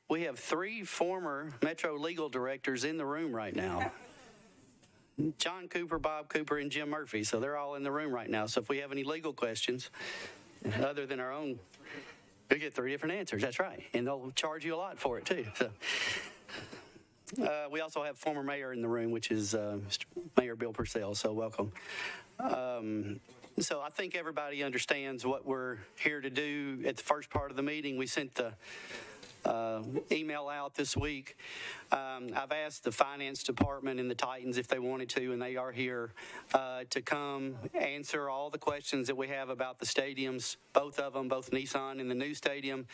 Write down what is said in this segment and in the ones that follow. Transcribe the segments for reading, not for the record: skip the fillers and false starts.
we have 3 former Metro legal directors in the room right now. John Cooper, Bob Cooper, and Jim Murphy. So they're all in the room right now. So if we have any legal questions, other than our own, you'll get 3 different answers. That's right. And they'll charge you a lot for it, too. So, we also have former mayor in the room, which is Mayor Bill Purcell. So welcome. So I think everybody understands what we're here to do. At the first part of the meeting, we sent the email out this week. I've asked the finance department and the Titans if they wanted to, and they are here to come answer all the questions that we have about the stadiums, both of them, both Nissan and the new stadium.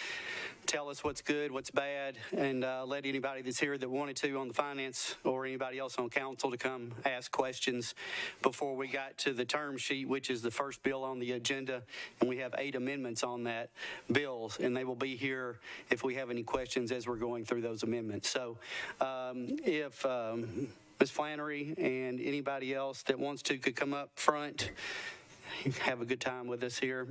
Tell us what's good, what's bad, and let anybody that's here that wanted to on the finance or anybody else on council to come ask questions before we got to the term sheet, which is the first bill on the agenda, and we have 8 amendments on that bills, and they will be here if we have any questions as we're going through those amendments. So if Ms. Flannery and anybody else that wants to could come up front, have a good time with us here.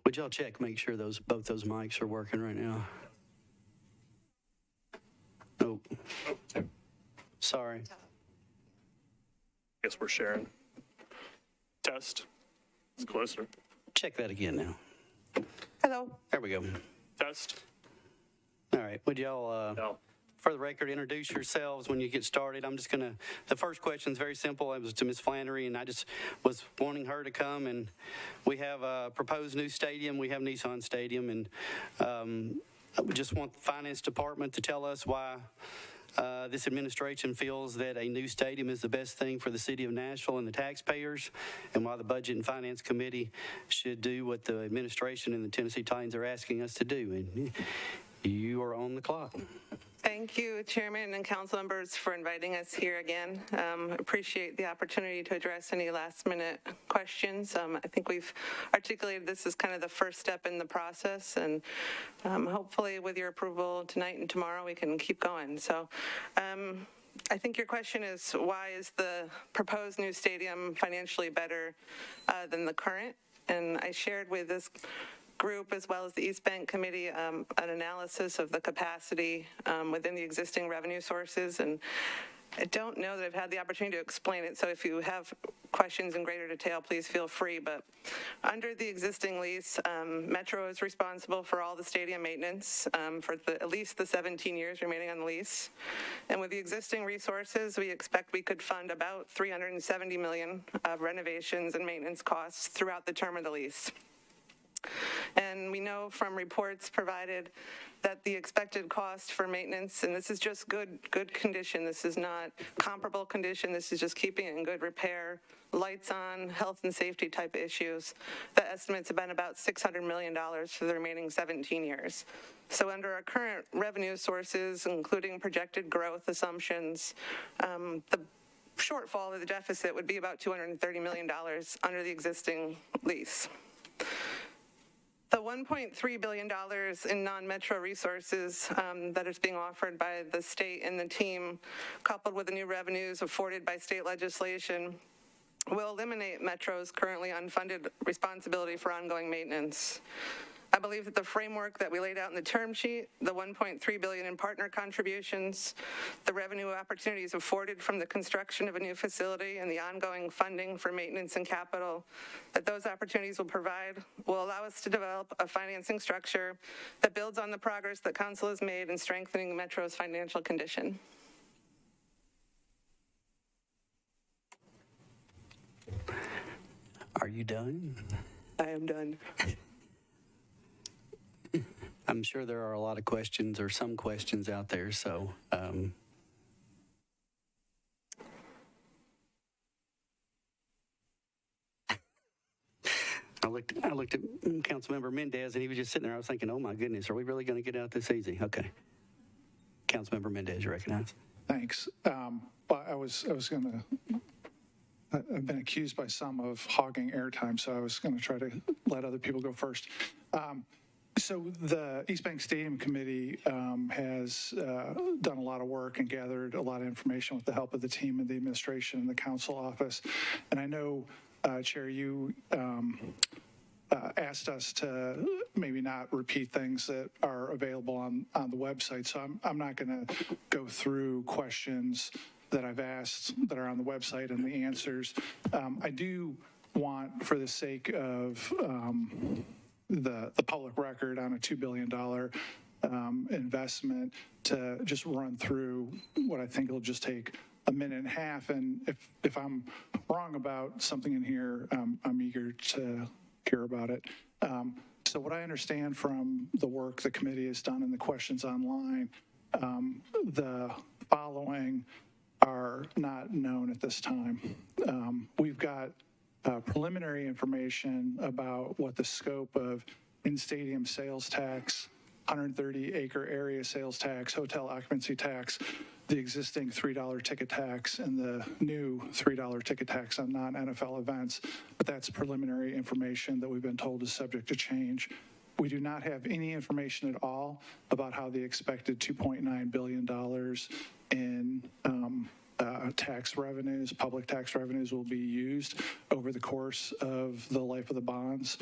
Would y'all check, make sure both those mics are working right now? Oh, sorry. Guess we're sharing. Test. It's closer. Check that again now. Hello. There we go. Test. All right. Would y'all, No. for the record, introduce yourselves when you get started? I'm just going to, the first question is very simple. It was to Ms. Flannery, and I just was wanting her to come. And we have a proposed new stadium. We have Nissan Stadium. And I would just want the finance department to tell us why this administration feels that a new stadium is the best thing for the city of Nashville and the taxpayers, and why the Budget and Finance Committee should do what the administration and the Tennessee Titans are asking us to do. And you are on the clock. Thank you, Chairman and council members, for inviting us here again. Appreciate the opportunity to address any last-minute questions. I think we've articulated this as kind of the first step in the process, and hopefully with your approval tonight and tomorrow, we can keep going. So I think your question is, why is the proposed new stadium financially better than the current? And I shared with this group, as well as the East Bank Committee, an analysis of the capacity within the existing revenue sources. And I don't know that I've had the opportunity to explain it, so if you have questions in greater detail, please feel free. But under the existing lease, Metro is responsible for all the stadium maintenance for at least the 17 years remaining on the lease. And with the existing resources, we expect we could fund about $370 million of renovations and maintenance costs throughout the term of the lease. And we know from reports provided that the expected cost for maintenance, and this is just good condition, this is not comparable condition, this is just keeping it in good repair, lights on, health and safety type issues, the estimates have been about $600 million for the remaining 17 years. So under our current revenue sources, including projected growth assumptions, the shortfall of the deficit would be about $230 million under the existing lease. The $1.3 billion in non-metro resources that is being offered by the state and the team, coupled with the new revenues afforded by state legislation, will eliminate Metro's currently unfunded responsibility for ongoing maintenance. I believe that the framework that we laid out in the term sheet, the $1.3 billion in partner contributions, the revenue opportunities afforded from the construction of a new facility, and the ongoing funding for maintenance and capital that those opportunities will allow us to develop a financing structure that builds on the progress that council has made in strengthening Metro's financial condition. Are you done? I am done. I'm sure there are a lot of questions, or some questions out there, so I looked at Councilmember Mendez, and he was just sitting there. I was thinking, oh my goodness, are we really going to get out this easy? Okay. Councilmember Mendez, you recognize. Thanks. But I was going to, I've been accused by some of hogging airtime, so I was going to try to let other people go first. So the East Bank Stadium Committee has done a lot of work and gathered a lot of information with the help of the team and the administration and the council office. And I know, Chair, you asked us to maybe not repeat things that are available on the website. So I'm not going to go through questions that I've asked that are on the website and the answers. I do want, for the sake of the public record on a $2 billion investment, to just run through what I think will just take a minute and a half. And if I'm wrong about something in here, I'm eager to hear about it. So what I understand from the work the committee has done and the questions online, the following are not known at this time. We've got preliminary information about what the scope of in-stadium sales tax, 130-acre area sales tax, hotel occupancy tax, the existing $3 ticket tax, and the new $3 ticket tax on non-NFL events. But that's preliminary information that we've been told is subject to change. We do not have any information at all about how the expected $2.9 billion in tax revenues, public tax revenues, will be used over the course of the life of the bonds.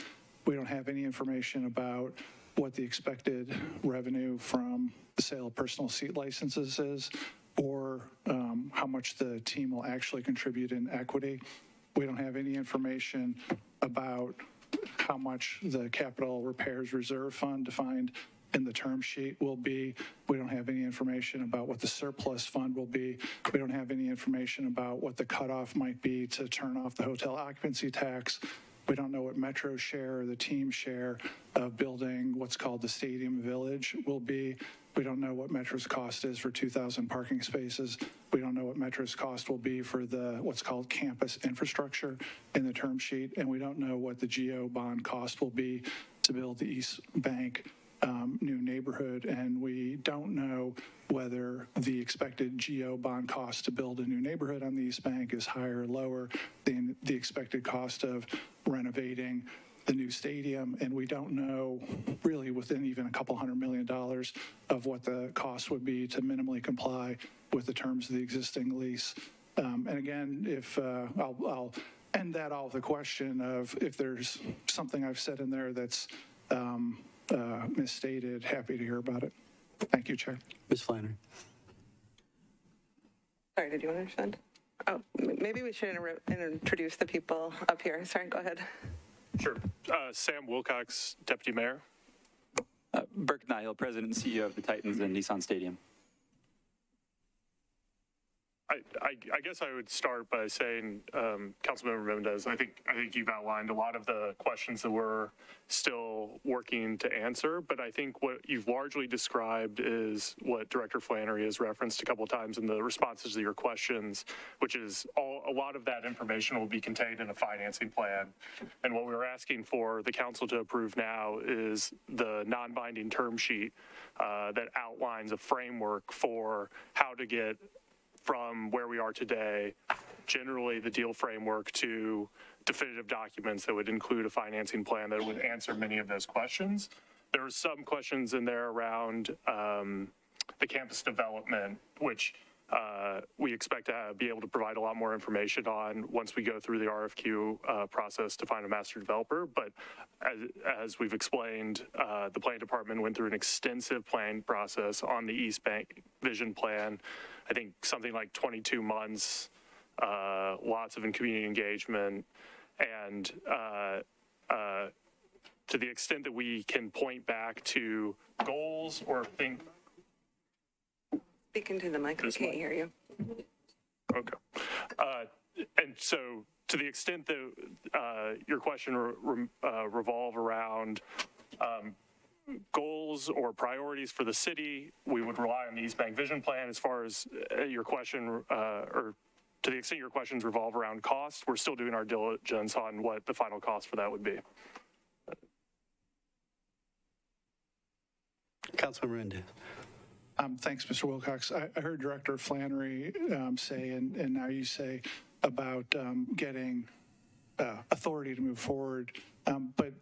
We don't have any information about what the expected revenue from the sale of personal seat licenses is, or how much the team will actually contribute in equity. We don't have any information about how much the capital repairs reserve fund defined in the term sheet will be. We don't have any information about what the surplus fund will be. We don't have any information about what the cutoff might be to turn off the hotel occupancy tax. We don't know what Metro's share or the team's share of building what's called the Stadium Village will be. We don't know what Metro's cost is for 2,000 parking spaces. We don't know what Metro's cost will be for the what's called campus infrastructure in the term sheet. And we don't know what the GO bond cost will be to build the East Bank new neighborhood. And we don't know whether the expected GO bond cost to build a new neighborhood on the East Bank is higher or lower than the expected cost of renovating the new stadium. And we don't know really within even a couple $100 million of what the cost would be to minimally comply with the terms of the existing lease. And again, if I'll end that all with a question of if there's something I've said in there that's misstated, happy to hear about it. Thank you, Chair. Ms. Flannery. Sorry, did you want to respond? Oh, maybe we should introduce the people up here. Sorry, go ahead. Sure. Sam Wilcox, Deputy Mayor. Burke Nihill, President and CEO of the Titans and Nissan Stadium. I guess I would start by saying, Councilmember Mendez, I think you've outlined a lot of the questions that we're still working to answer, but I think what you've largely described is what Director Flannery has referenced a couple of times in the responses to your questions, which is a lot of that information will be contained in a financing plan. And what we're asking for the council to approve now is the non-binding term sheet that outlines a framework for how to get from where we are today, generally the deal framework, to definitive documents that would include a financing plan that would answer many of those questions. There are some questions in there around the campus development, which we expect to be able to provide a lot more information on once we go through the RFQ process to find a master developer. But as we've explained, the planning department went through an extensive planning process on the East Bank vision plan. I think something like 22 months, lots of community engagement, and to the extent that we can point back to goals or think. Speak into the mic, we can't hear you. Okay. And so to the extent that your question revolve around goals or priorities for the city, we would rely on the East Bank Vision Plan. As far as your question, or to the extent your questions revolve around cost, we're still doing our diligence on what the final cost for that would be. Councilmember Mendez. Thanks, Mr. Wilcox. I heard Director Flannery say, and now you say about getting authority to move forward. But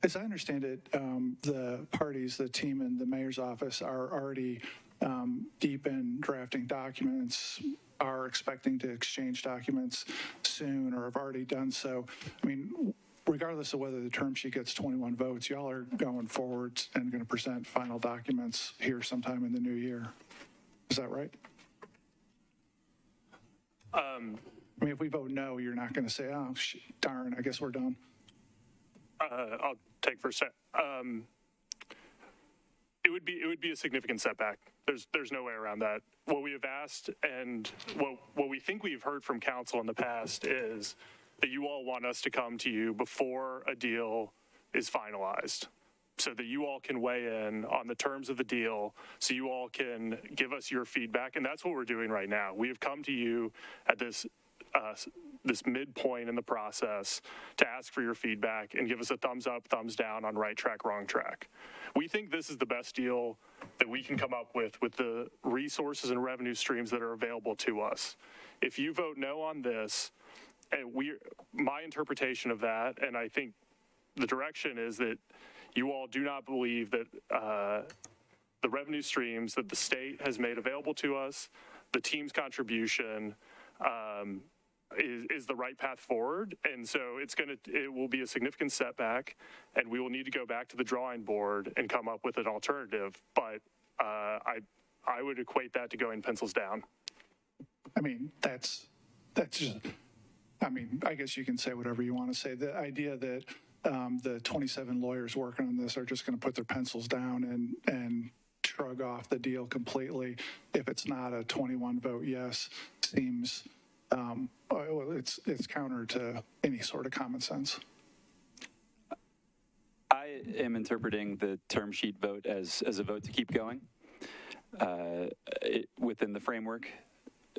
as I understand it, the parties, the team in the mayor's office are already deep in drafting documents, are expecting to exchange documents soon or have already done so. I mean, regardless of whether the term sheet gets 21 votes, y'all are going forward and going to present final documents here sometime in the new year. Is that right? I mean, if we vote no, you're not going to say, oh, darn, I guess we're done. I'll take first. It would be a significant setback. There's no way around that. What we have asked and what we think we've heard from council in the past is that you all want us to come to you before a deal is finalized so that you all can weigh in on the terms of the deal, so you all can give us your feedback. And that's what we're doing right now. We have come to you at this midpoint in the process to ask for your feedback and give us a thumbs up, thumbs down on right track, wrong track. We think this is the best deal that we can come up with the resources and revenue streams that are available to us. If you vote no on this, my interpretation of that, and I think the direction is that you all do not believe that the revenue streams that the state has made available to us, the team's contribution, is the right path forward. And so it will be a significant setback, and we will need to go back to the drawing board and come up with an alternative. But I would equate that to going pencils down. I mean, that's just, I mean, I guess you can say whatever you want to say. The idea that the 27 lawyers working on this are just going to put their pencils down and shrug off the deal completely if it's not a 21 vote yes seems, well, it's counter to any sort of common sense. I am interpreting the term sheet vote as a vote to keep going within the framework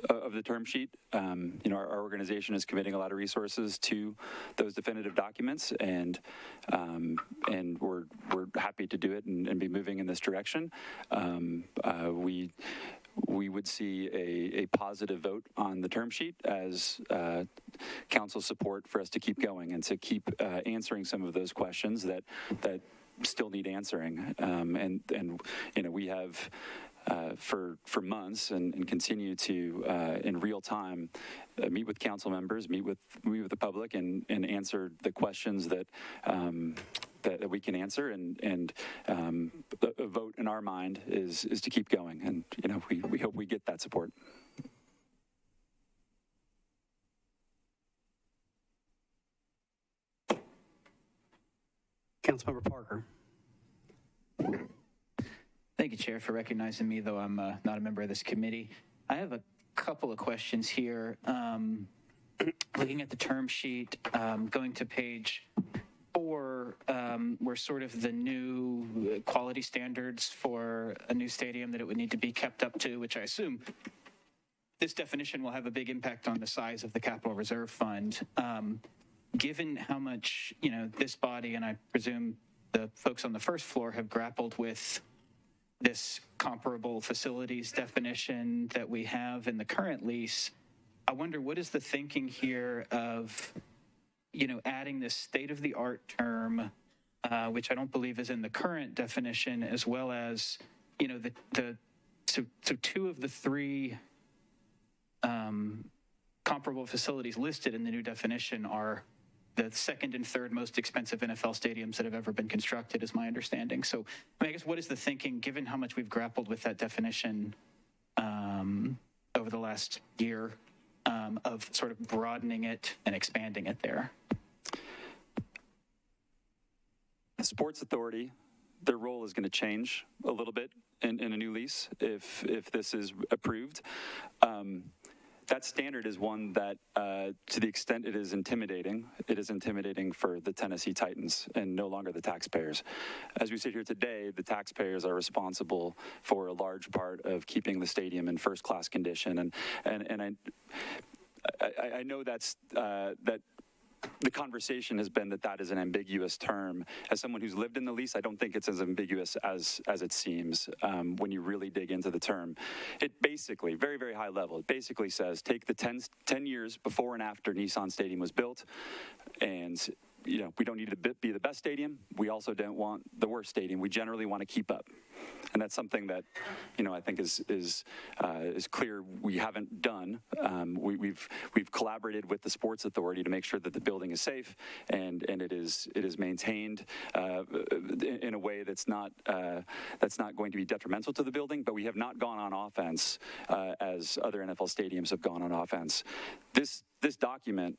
of the term sheet. Our organization is committing a lot of resources to those definitive documents, and we're happy to do it and be moving in this direction. We would see a positive vote on the term sheet as council support for us to keep going and to keep answering some of those questions that still need answering. We have for months and continue to in real time meet with council members, meet with the public, and answer the questions that we can answer. And a vote in our mind is to keep going, and we hope we get that support. Councilmember Parker. Thank you, Chair, for recognizing me, though I'm not a member of this committee. I have a couple of questions here. Looking at the term sheet, going to page 4, where sort of the new quality standards for a new stadium that it would need to be kept up to, which I assume this definition will have a big impact on the size of the capital reserve fund. Given how much, this body, and I presume the folks on the first floor, have grappled with this comparable facilities definition that we have in the current lease, I wonder, what is the thinking here of, adding this state-of-the-art term, which I don't believe is in the current definition, as well as, so 2 of the 3 comparable facilities listed in the new definition are the second and third most expensive NFL stadiums that have ever been constructed, is my understanding. So, I guess, what is the thinking, given how much we've grappled with that definition over the last year, of sort of broadening it and expanding it there? The Sports Authority, their role is going to change a little bit in a new lease if this is approved. That standard is one that, to the extent it is intimidating for the Tennessee Titans and no longer the taxpayers. As we sit here today, the taxpayers are responsible for a large part of keeping the stadium in first-class condition, and I know that the conversation has been that is an ambiguous term. As someone who's lived in the lease, I don't think it's as ambiguous as it seems when you really dig into the term. It basically, very, very high level, it basically says take the 10 years before and after Nissan Stadium was built, and we don't need to be the best stadium. We also don't want the worst stadium. We generally want to keep up. And that's something that, I think is clear we haven't done. We've collaborated with the Sports Authority to make sure that the building is safe and it is maintained in a way that's not going to be detrimental to the building. But we have not gone on offense as other NFL stadiums have gone on offense. This document,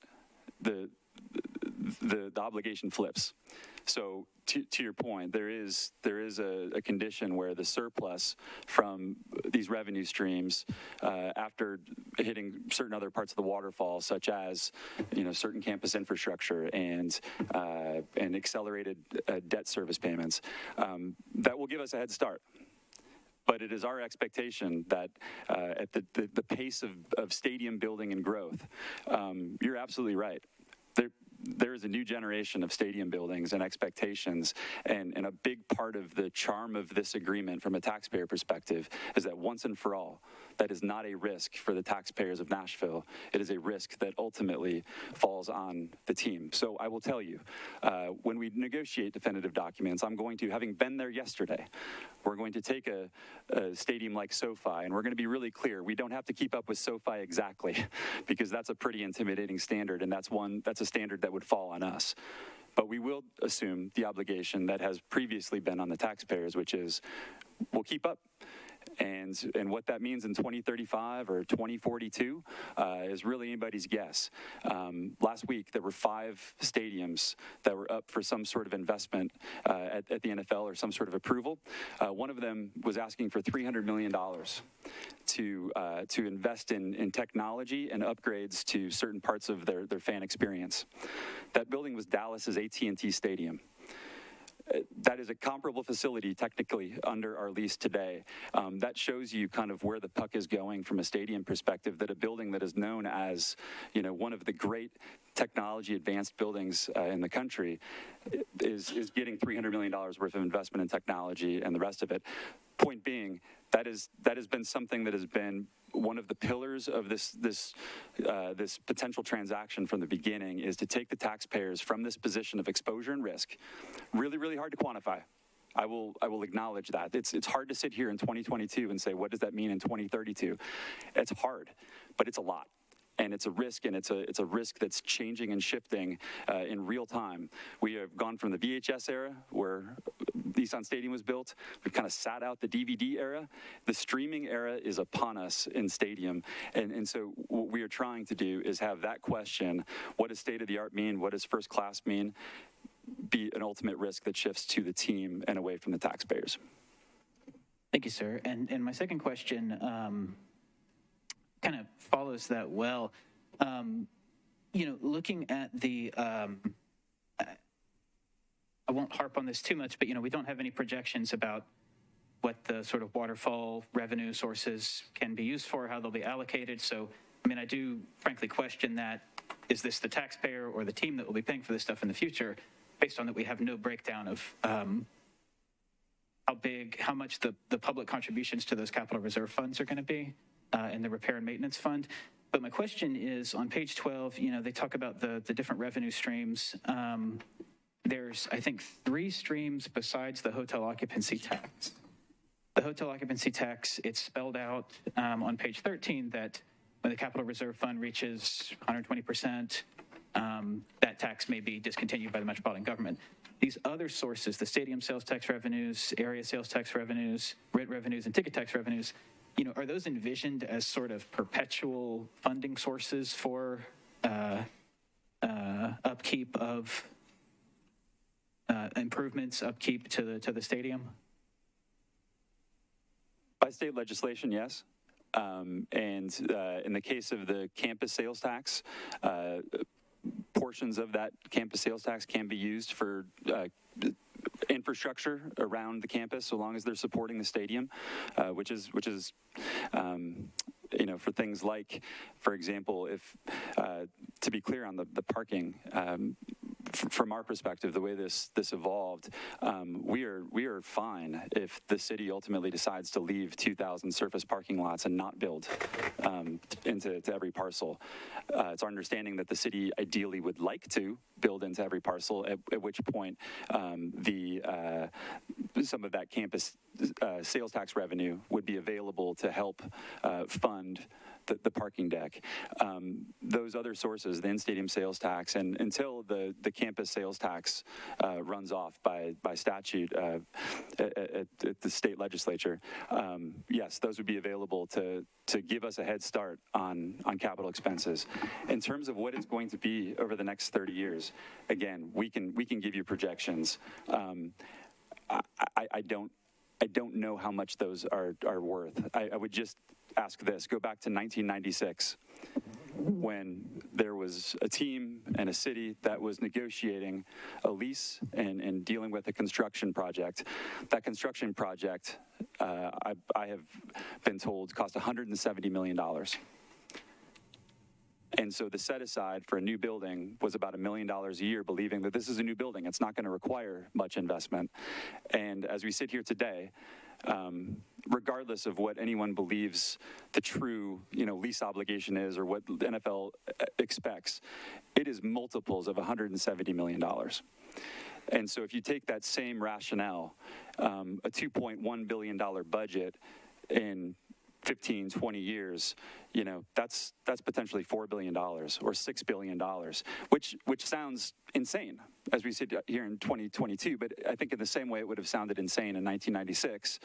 the obligation flips. So to your point, there is a condition where the surplus from these revenue streams, after hitting certain other parts of the waterfall, such as certain campus infrastructure and accelerated debt service payments, that will give us a head start. But it is our expectation that at the pace of stadium building and growth, you're absolutely right. There is a new generation of stadium buildings and expectations, and a big part of the charm of this agreement from a taxpayer perspective is that once and for all, that is not a risk for the taxpayers of Nashville. It is a risk that ultimately falls on the team. So I will tell you, when we negotiate definitive documents, having been there yesterday, we're going to take a stadium like SoFi, and we're going to be really clear. We don't have to keep up with SoFi exactly, because that's a pretty intimidating standard, and that's a standard that would fall on us. But we will assume the obligation that has previously been on the taxpayers, which is we'll keep up. And what that means in 2035 or 2042 is really anybody's guess. Last week, there were 5 stadiums that were up for some sort of investment at the NFL or some sort of approval. One of them was asking for $300 million to invest in technology and upgrades to certain parts of their fan experience. That building was Dallas's AT&T Stadium. That is a comparable facility technically under our lease today. That shows you kind of where the puck is going from a stadium perspective, that a building that is known as, one of the great technology advanced buildings in the country is getting $300 million worth of investment in technology and the rest of it. Point being, that has been something that has been one of the pillars of this potential transaction from the beginning, is to take the taxpayers from this position of exposure and risk. Really, really hard to quantify. I will acknowledge that. It's hard to sit here in 2022 and say, what does that mean in 2032? It's hard, but it's a lot. And it's a risk, and it's a risk that's changing and shifting in real time. We have gone from the VHS era, where Nissan Stadium was built. We've kind of sat out the DVD era. The streaming era is upon us in stadium. And so what we are trying to do is have that question, what does state-of-the-art mean? What does first class mean? Be an ultimate risk that shifts to the team and away from the taxpayers. Thank you, sir. And my second question kind of follows that well. Looking at the, I won't harp on this too much, but, we don't have any projections about what the sort of waterfall revenue sources can be used for, how they'll be allocated. So, I do frankly question that. Is this the taxpayer or the team that will be paying for this stuff in the future, based on that we have no breakdown of how much the public contributions to those capital reserve funds are going to be? And the repair and maintenance fund. But my question is, on page 12, they talk about the different revenue streams. There's, I think, 3 streams besides the hotel occupancy tax. The hotel occupancy tax, it's spelled out on page 13 that when the capital reserve fund reaches 120%, that tax may be discontinued by the Metropolitan government. These other sources, the stadium sales tax revenues, area sales tax revenues, rent revenues, and ticket tax revenues, are those envisioned as sort of perpetual funding sources for upkeep of improvements, upkeep to the stadium? By state legislation, yes. And in the case of the campus sales tax, portions of that campus sales tax can be used for infrastructure around the campus, so long as they're supporting the stadium, which is for things like, for example, if, to be clear on the parking, from our perspective, the way this evolved, we are fine if the city ultimately decides to leave 2,000 surface parking lots and not build into every parcel. It's our understanding that the city ideally would like to build into every parcel, at which point some of that campus sales tax revenue would be available to help fund the parking deck. Those other sources, the in-stadium sales tax, and until the campus sales tax runs off by statute at the state legislature, yes, those would be available to give us a head start on capital expenses. In terms of what it's going to be over the next 30 years, again, we can give you projections. I don't know how much those are worth. I would just ask this, go back to 1996, when there was a team and a city that was negotiating a lease and dealing with a construction project. That construction project, I have been told, cost $170 million. And so the set aside for a new building was about $1 million a year, believing that this is a new building. It's not going to require much investment. And as we sit here today, regardless of what anyone believes the true, lease obligation is or what the NFL expects, it is multiples of $170 million. And so if you take that same rationale, a $2.1 billion budget in 15, 20 years, that's potentially $4 billion or $6 billion, which sounds insane as we sit here in 2022. But I think in the same way it would have sounded insane in 1996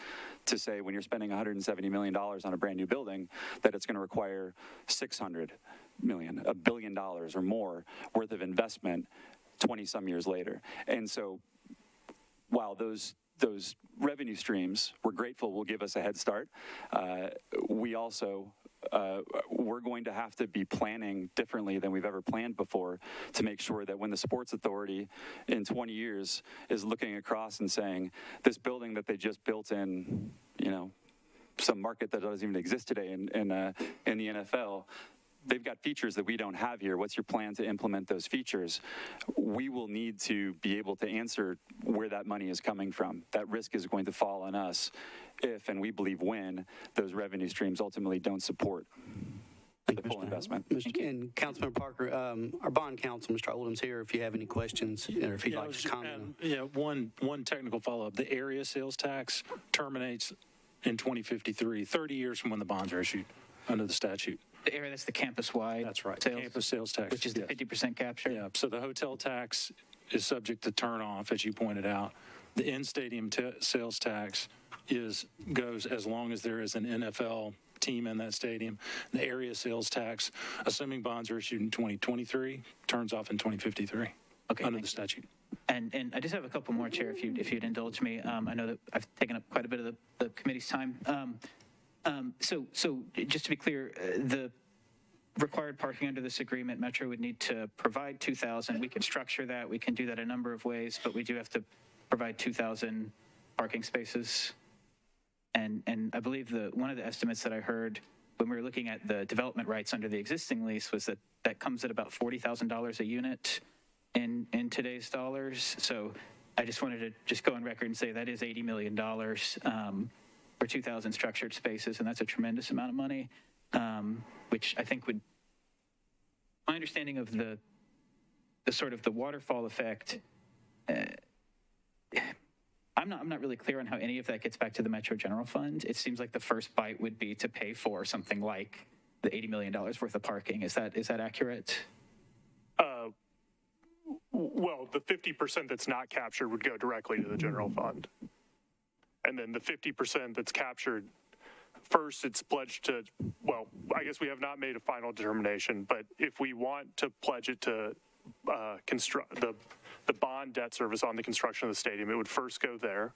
to say when you're spending $170 million on a brand new building that it's going to require $600 million, $1 billion or more worth of investment 20 some years later. And so while those revenue streams, we're grateful will give us a head start. We also, we're going to have to be planning differently than we've ever planned before to make sure that when the Sports Authority in 20 years is looking across and saying, this building that they just built in, some market that doesn't even exist today in the NFL, they've got features that we don't have here. What's your plan to implement those features? We will need to be able to answer where that money is coming from. That risk is going to fall on us if, and we believe when, those revenue streams ultimately don't support the full investment. And Councilman Parker, our bond counsel, Mr. Oldham's here if you have any questions or if you'd like to comment. One technical follow-up. The area sales tax terminates in 2053, 30 years from when the bonds are issued under the statute. The area that's the campus-wide. That's right. Sales, campus sales tax, which is the 50% capture. Yeah. So the hotel tax is subject to turn off, as you pointed out. The in-stadium sales tax goes as long as there is an NFL team in that stadium. The area sales tax, assuming bonds are issued in 2023, turns off in 2053 under the statute. And I just have a couple more, Chair, if you'd indulge me. I know that I've taken up quite a bit of the committee's time. So just to be clear, the required parking under this agreement, Metro would need to provide 2,000. We can structure that. We can do that a number of ways, but we do have to provide 2,000 parking spaces. And I believe one of the estimates that I heard when we were looking at the development rights under the existing lease was that comes at about $40,000 a unit in today's dollars. So I just wanted to just go on record and say that is $80 million. For 2,000 structured spaces, and that's a tremendous amount of money, which I think would, my understanding of the sort of the waterfall effect, I'm not really clear on how any of that gets back to the Metro General Fund. It seems like the first bite would be to pay for something like the $80 million worth of parking. Is that accurate? Well, the 50% that's not captured would go directly to the general fund. And then the 50% that's captured, first it's pledged to, well, I guess we have not made a final determination, but if we want to pledge it to construct the bond debt service on the construction of the stadium, it would first go there.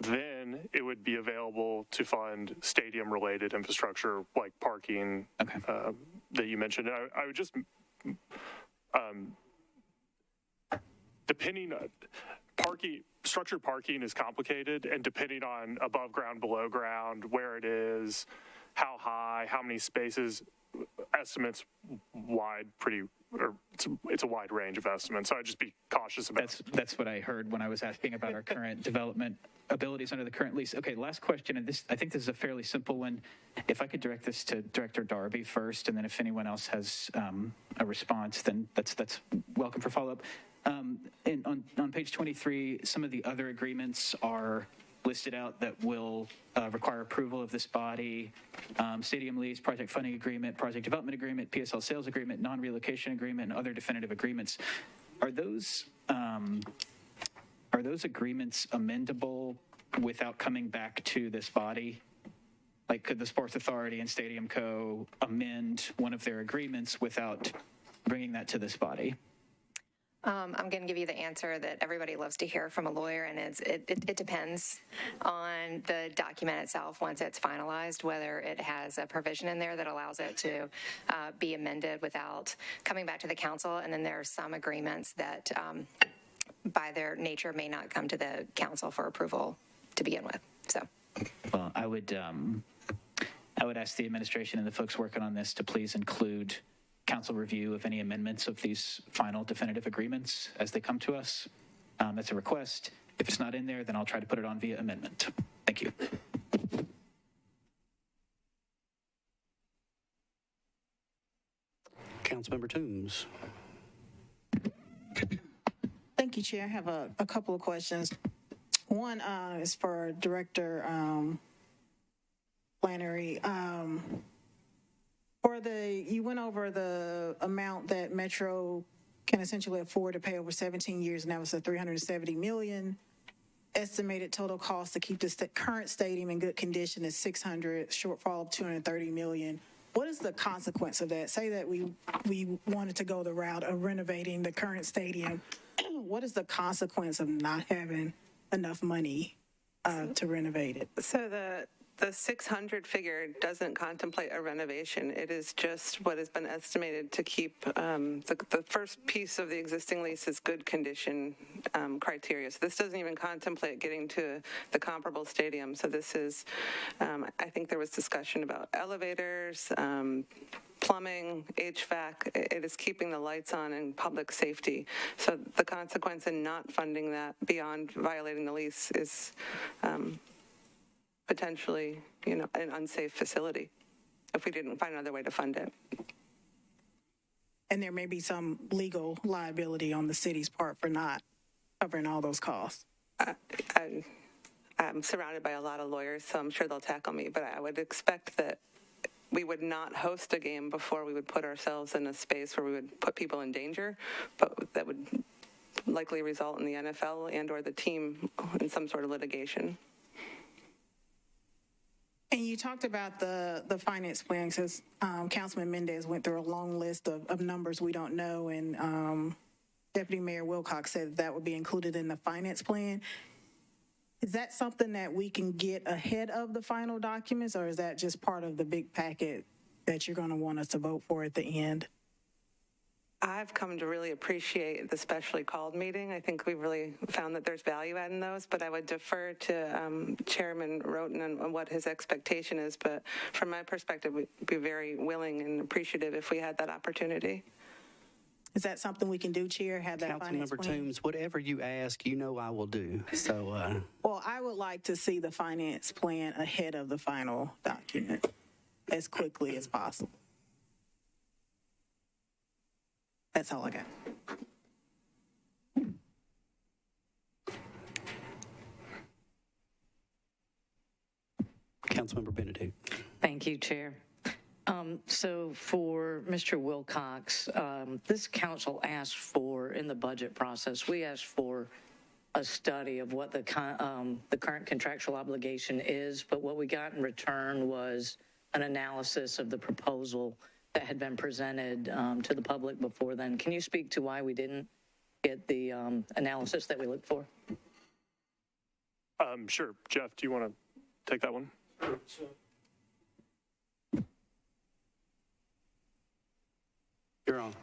Then it would be available to fund stadium-related infrastructure like parking that you mentioned. I would just, depending on parking, structured parking is complicated, and depending on above ground, below ground, where it is, how high, how many spaces, estimates wide, it's a wide range of estimates. So I'd just be cautious about. That's what I heard when I was asking about our current development abilities under the current lease. Okay, last question, and I think this is a fairly simple one. If I could direct this to Director Darby first, and then if anyone else has a response, then that's welcome for follow-up. On page 23, some of the other agreements are listed out that will require approval of this body: stadium lease, project funding agreement, project development agreement, PSL sales agreement, non-relocation agreement, and other definitive agreements. Are those agreements amendable without coming back to this body? Like, could the Sports Authority and Stadium Co. amend one of their agreements without bringing that to this body? I'm going to give you the answer that everybody loves to hear from a lawyer, and it depends on the document itself once it's finalized, whether it has a provision in there that allows it to be amended without coming back to the council. And then there are some agreements that, by their nature, may not come to the council for approval to begin with. So, well, I would ask the administration and the folks working on this to please include council review of any amendments of these final definitive agreements as they come to us. That's a request. If it's not in there, then I'll try to put it on via amendment. Thank you. Councilmember Toombs. Thank you, Chair. I have a couple of questions. One is for Director Flannery. You went over the amount that Metro can essentially afford to pay over 17 years, and that was the $370 million. Estimated total cost to keep the current stadium in good condition is $600, shortfall of $230 million. What is the consequence of that? Say that we wanted to go the route of renovating the current stadium. What is the consequence of not having enough money to renovate it? So the 600 figure doesn't contemplate a renovation. It is just what has been estimated to keep the first piece of the existing lease is good condition criteria. So this doesn't even contemplate getting to the comparable stadium. So this is, I think there was discussion about elevators, plumbing, HVAC. It is keeping the lights on and public safety. So the consequence in not funding that beyond violating the lease is potentially, an unsafe facility if we didn't find another way to fund it. And there may be some legal liability on the city's part for not covering all those costs. I'm surrounded by a lot of lawyers, so I'm sure they'll tackle me, but I would expect that we would not host a game before we would put ourselves in a space where we would put people in danger, but that would likely result in the NFL and or the team in some sort of litigation. And you talked about the finance plan, because Councilman Mendez went through a long list of numbers we don't know, and Deputy Mayor Wilcox said that would be included in the finance plan. Is that something that we can get ahead of the final documents, or is that just part of the big packet that you're going to want us to vote for at the end? I've come to really appreciate the specially called meeting. I think we've really found that there's value add in those, but I would defer to Chairman Roten on what his expectation is. But from my perspective, we'd be very willing and appreciative if we had that opportunity. Is that something we can do, Chair, have that finance Councilmember plan? Toombs, whatever you ask, I will do. So, Well, I would like to see the finance plan ahead of the final document as quickly as possible. That's all I got. Councilmember Benedict. Thank you, Chair. So for Mr. Wilcox, this council asked for, in the budget process, we asked for a study of what the current contractual obligation is, but what we got in return was an analysis of the proposal that had been presented to the public before then. Can you speak to why we didn't get the analysis that we looked for? Sure. Jeff, do you want to take that one? Sure. You're on.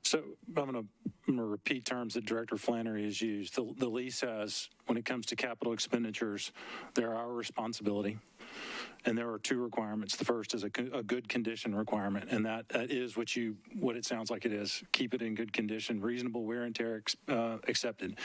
So I'm going to repeat terms that Director Flannery has used. The lease has, when it comes to capital expenditures, they're our responsibility. And there are two requirements. The first is a good condition requirement, and that is what it sounds like it is. Keep it in good condition, reasonable wear and tear accepted.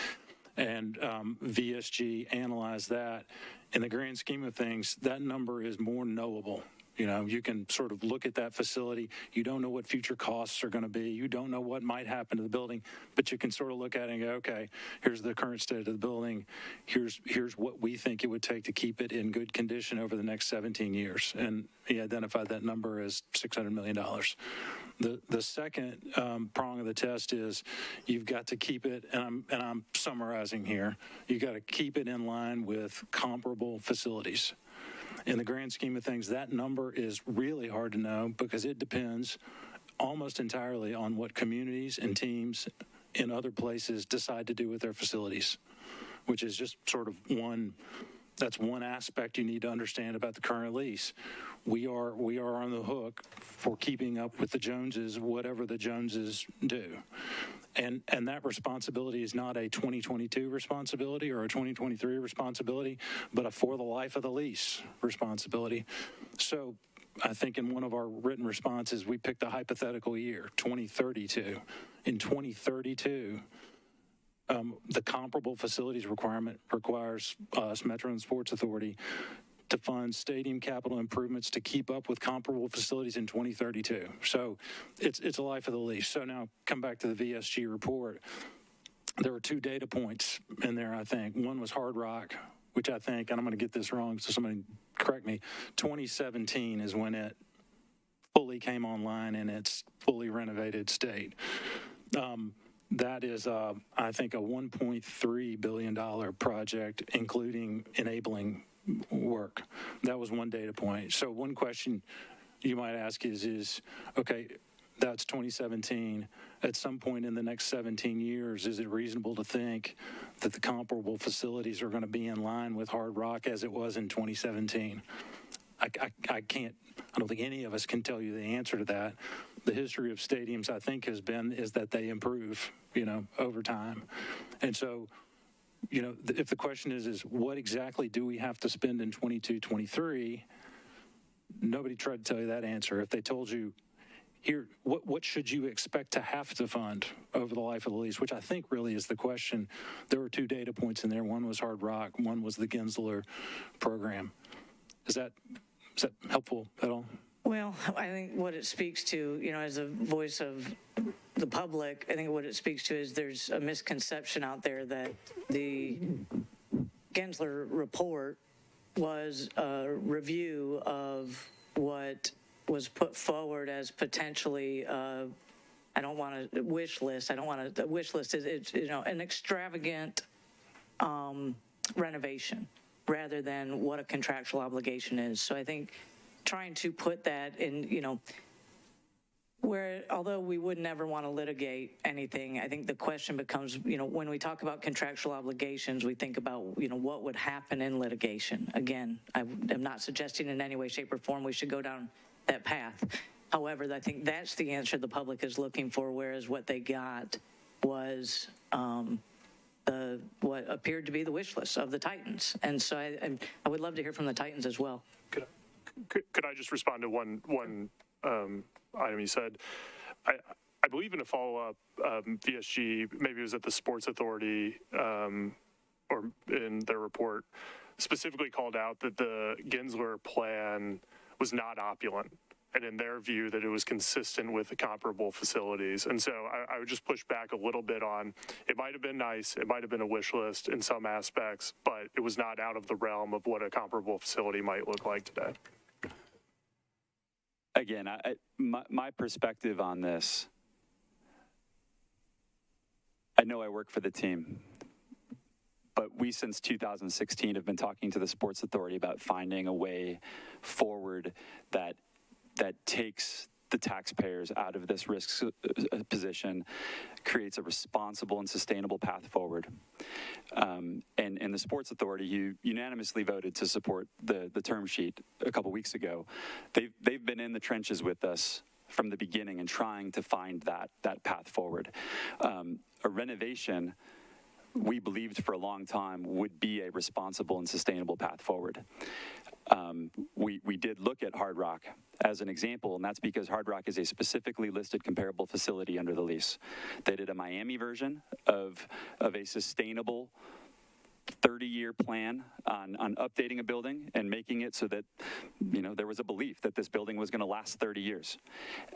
And VSG analyzed that. In the grand scheme of things, that number is more knowable. You know, you can sort of look at that facility. You don't know what future costs are going to be. You don't know what might happen to the building, but you can sort of look at it and go, okay, here's the current state of the building. Here's what we think it would take to keep it in good condition over the next 17 years. And he identified that number as $600 million. The second prong of the test is you've got to keep it, and I'm summarizing here, you got to keep it in line with comparable facilities. In the grand scheme of things, that number is really hard to know because it depends almost entirely on what communities and teams in other places decide to do with their facilities, which is just sort of that's one aspect you need to understand about the current lease. We are on the hook for keeping up with the Joneses, whatever the Joneses do. And that responsibility is not a 2022 responsibility or a 2023 responsibility, but a for the life of the lease responsibility. So I think in one of our written responses, we picked a hypothetical year, 2032. In 2032, the comparable facilities requirement requires us, Metro and Sports Authority, to fund stadium capital improvements to keep up with comparable facilities in 2032. So it's a life of the lease. So now come back to the VSG report. There were two data points in there, I think. One was Hard Rock, which I think, and I'm going to get this wrong, so somebody correct me, 2017 is when it fully came online in its fully renovated state. That is, I think, a $1.3 billion project, including enabling work. That was one data point. So one question you might ask is okay, that's 2017. At some point in the next 17 years, is it reasonable to think that the comparable facilities are going to be in line with Hard Rock as it was in 2017? I don't think any of us can tell you the answer to that. The history of stadiums, I think, is that they improve, over time. And so, if the question is what exactly do we have to spend in 22, 23, nobody tried to tell you that answer. If they told you, here, what should you expect to have to fund over the life of the lease, which I think really is the question. There were two data points in there. One was Hard Rock, one was the Gensler program. Is that helpful at all? Well, I think what it speaks to, as a voice of the public, I think what it speaks to is there's a misconception out there that the Gensler report was a review of what was put forward as potentially, I don't want to wish list. The wish list is an extravagant renovation rather than what a contractual obligation is. So I think trying to put that in, where, although we would never want to litigate anything, I think the question becomes, when we talk about contractual obligations, we think about, what would happen in litigation. Again, I am not suggesting in any way, shape, or form we should go down that path. However, I think that's the answer the public is looking for, whereas what they got was what appeared to be the wish list of the Titans. And so I would love to hear from the Titans as well. Could I just respond to one item you said? I believe in a follow-up, VSG, maybe it was at the Sports Authority or in their report, specifically called out that the Gensler plan was not opulent, and in their view that it was consistent with the comparable facilities. And so I would just push back a little bit on, it might have been nice, it might have been a wish list in some aspects, but it was not out of the realm of what a comparable facility might look like today. Again, my perspective on this, I know I work for the team, but we since 2016 have been talking to the Sports Authority about finding a way forward that takes the taxpayers out of this risk position, creates a responsible and sustainable path forward. And the Sports Authority, unanimously voted to support the term sheet a couple weeks ago. They've been in the trenches with us from the beginning and trying to find that path forward. A renovation we believed for a long time would be a responsible and sustainable path forward. We did look at Hard Rock as an example, and that's because Hard Rock is a specifically listed comparable facility under the lease. They did a Miami version of a sustainable 30-year plan on updating a building and making it so that, there was a belief that this building was going to last 30 years.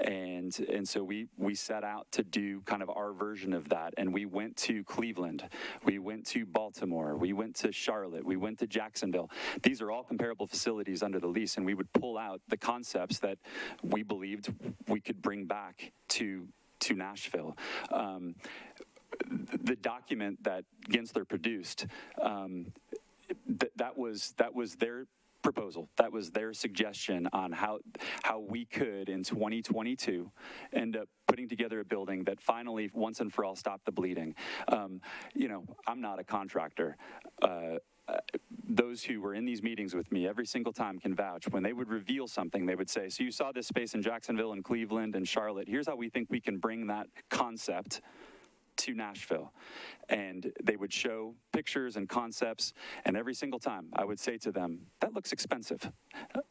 And so we set out to do kind of our version of that. And we went to Cleveland. We went to Baltimore. We went to Charlotte. We went to Jacksonville. These are all comparable facilities under the lease. And we would pull out the concepts that we believed we could bring back to Nashville. The document that Gensler produced, that was their proposal. That was their suggestion on how we could, in 2022, end up putting together a building that finally, once and for all, stopped the bleeding. I'm not a contractor. Those who were in these meetings with me every single time can vouch. When they would reveal something, they would say, so you saw this space in Jacksonville and Cleveland and Charlotte. Here's how we think we can bring that concept to Nashville. And they would show pictures and concepts, and every single time I would say to them, that looks expensive.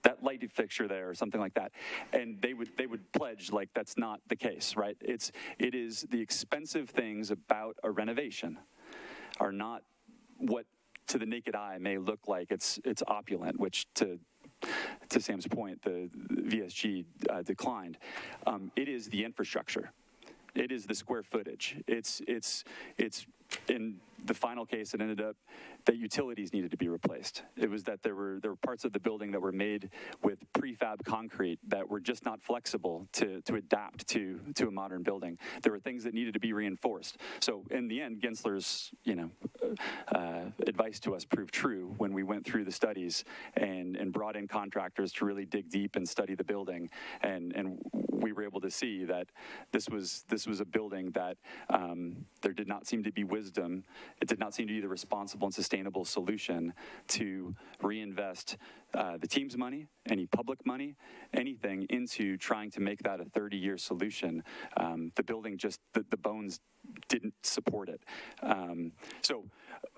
That light fixture there or something like that. And they would pledge like that's not the case, right? It is the expensive things about a renovation are not what to the naked eye may look like it's opulent, which to Sam's point, the VSG declined. It is the infrastructure. It is the square footage. It's in the final case, it ended up that utilities needed to be replaced. It was that there were parts of the building that were made with prefab concrete that were just not flexible to adapt to a modern building. There were things that needed to be reinforced. So in the end, Gensler's advice to us proved true when we went through the studies and brought in contractors to really dig deep and study the building, and we were able to see that this was a building that there did not seem to be wisdom. It did not seem to be the responsible and sustainable solution to reinvest the team's money, any public money, anything into trying to make that a 30-year solution. The building just, the bones didn't support it. So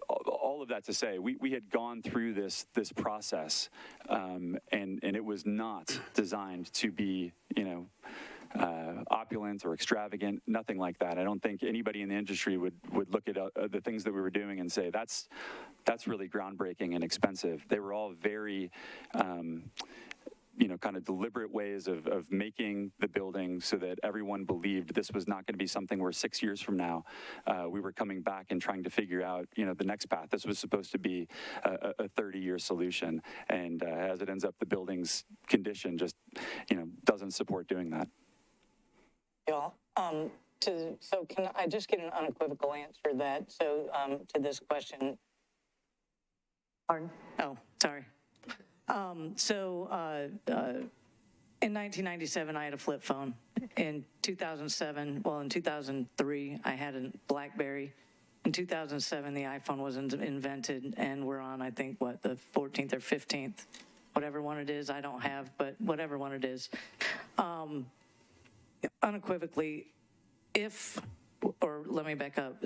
all of that to say, we had gone through this process, and it was not designed to be, opulent or extravagant, nothing like that. I don't think anybody in the industry would look at the things that we were doing and say, that's really groundbreaking and expensive. They were all very, kind of deliberate ways of making the building so that everyone believed this was not going to be something where 6 years from now we were coming back and trying to figure out, the next path. This was supposed to be a 30-year solution. And as it ends up, the building's condition just, doesn't support doing that. Y'all, so can I just get an unequivocal answer to this question? Pardon? Oh, sorry. In 1997, I had a flip phone. In 2003, I had a BlackBerry. In 2007, the iPhone was invented, and we're on, I think, the 14th or 15th, whatever one it is. I don't have, but whatever one it is. Unequivocally, let me back up,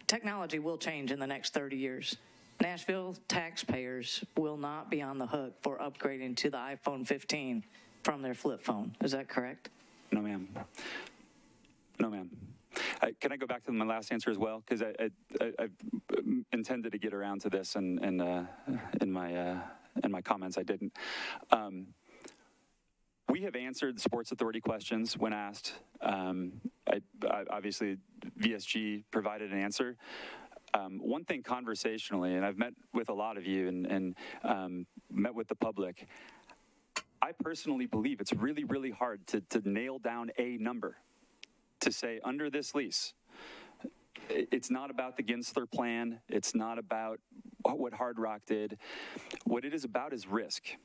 technology will change in the next 30 years. Nashville taxpayers will not be on the hook for upgrading to the iPhone 15 from their flip phone. Is that correct? No, ma'am. No, ma'am. Can I go back to my last answer as well? Because I intended to get around to this, and in my comments I didn't. We have answered the Sports Authority questions when asked. Obviously, VSG provided an answer. One thing conversationally, and I've met with a lot of you and met with the public, I personally believe it's really, really hard to nail down a number, to say under this lease. It's not about the Gensler plan. It's not about what Hard Rock did. What it is about is risk.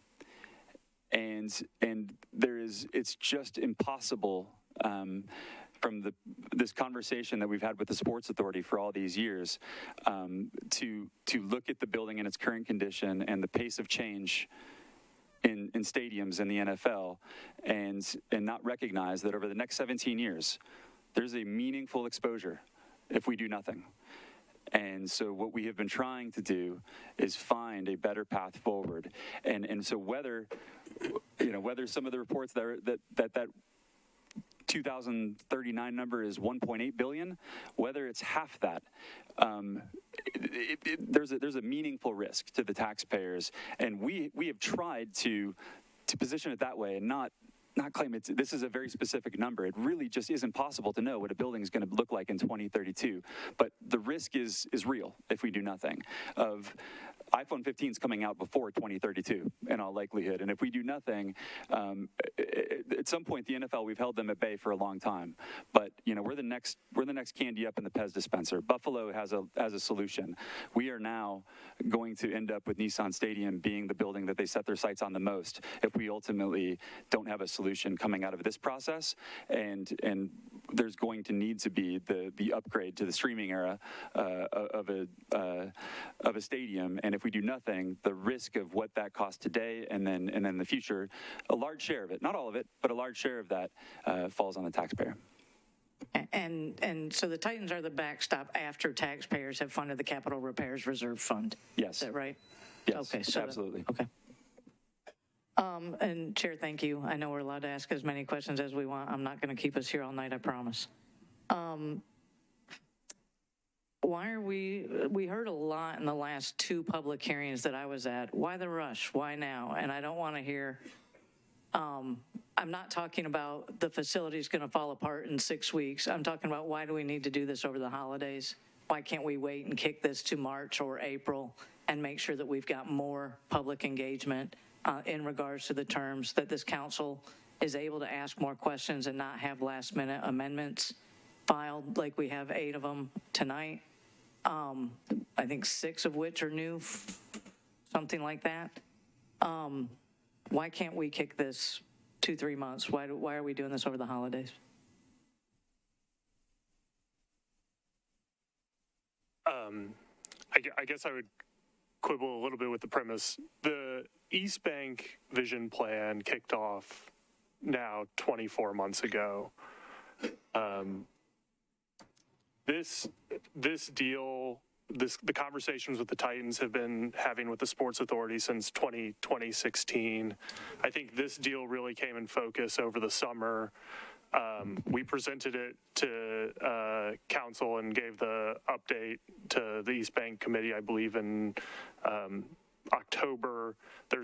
And it's just impossible from this conversation that we've had with the Sports Authority for all these years to look at the building in its current condition and the pace of change in stadiums in the NFL and not recognize that over the next 17 years, there's a meaningful exposure if we do nothing. And so what we have been trying to do is find a better path forward. And so whether some of the reports that 2039 number is 1.8 billion, whether it's half that, there's a meaningful risk to the taxpayers. And we have tried to position it that way and not claim this is a very specific number. It really just isn't possible to know what a building is going to look like in 2032. But the risk is real if we do nothing. Of iPhone 15 is coming out before 2032 in all likelihood. And if we do nothing, at some point the NFL, we've held them at bay for a long time. But we're the next candy up in the Pez dispenser. Buffalo has a solution. We are now going to end up with Nissan Stadium being the building that they set their sights on the most if we ultimately don't have a solution coming out of this process. And there's going to need to be the upgrade to the streaming era of a stadium. And if we do nothing, the risk of what that costs today and then in the future, a large share of it, not all of it, but a large share of that falls on the taxpayer. And so the Titans are the backstop after taxpayers have funded the Capital Repairs Reserve Fund. Yes. Is that right? Yes, okay, so absolutely. Okay. And Chair, thank you. I know we're allowed to ask as many questions as we want. I'm not going to keep us here all night, I promise. Why are we heard a lot in the last two public hearings that I was at. Why the rush? Why now? And I don't want to hear, I'm not talking about the facility's going to fall apart in 6 weeks. I'm talking about why do we need to do this over the holidays? Why can't we wait and kick this to March or April and make sure that we've got more public engagement in regards to the terms, that this council is able to ask more questions and not have last minute amendments filed like we have 8 of them tonight. I think 6 of which are new, something like that. Why can't we kick this 2-3 months? Why are we doing this over the holidays? I guess I would quibble a little bit with the premise. The East Bank Vision Plan kicked off now 24 months ago. This deal, the conversations with the Titans have been having with the Sports Authority since 2016. I think this deal really came in focus over the summer. We presented it to council and gave the update to the East Bank Committee, I believe, in October. There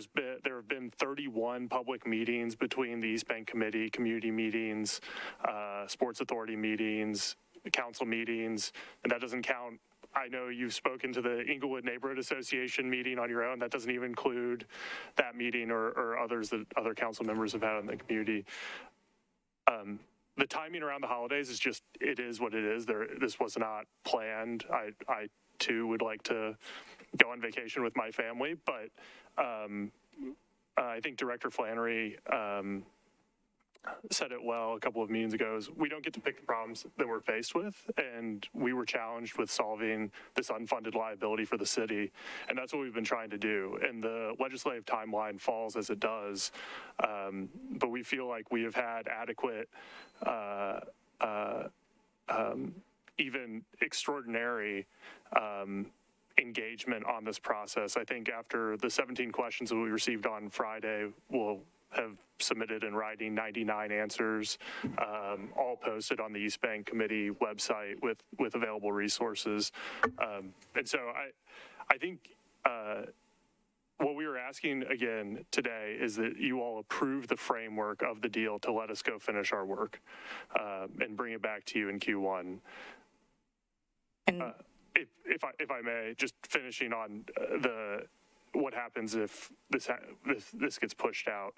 have been 31 public meetings between the East Bank Committee, community meetings, Sports Authority meetings, council meetings, and that doesn't count. I know you've spoken to the Inglewood Neighborhood Association meeting on your own. That doesn't even include that meeting or others that other council members have had in the community. The timing around the holidays is just, it is what it is. This was not planned. I too would like to go on vacation with my family, but I think Director Flannery said it well a couple of meetings ago, is we don't get to pick the problems that we're faced with, and we were challenged with solving this unfunded liability for the city, and that's what we've been trying to do. And the legislative timeline falls as it does, but we feel like we have had adequate, even extraordinary engagement on this process. I think after the 17 questions that we received on Friday, we'll have submitted in writing 99 answers, all posted on the East Bank Committee website with available resources. And so I think what we were asking again today is that you all approve the framework of the deal to let us go finish our work and bring it back to you in Q1. If I may, just finishing on what happens if this gets pushed out.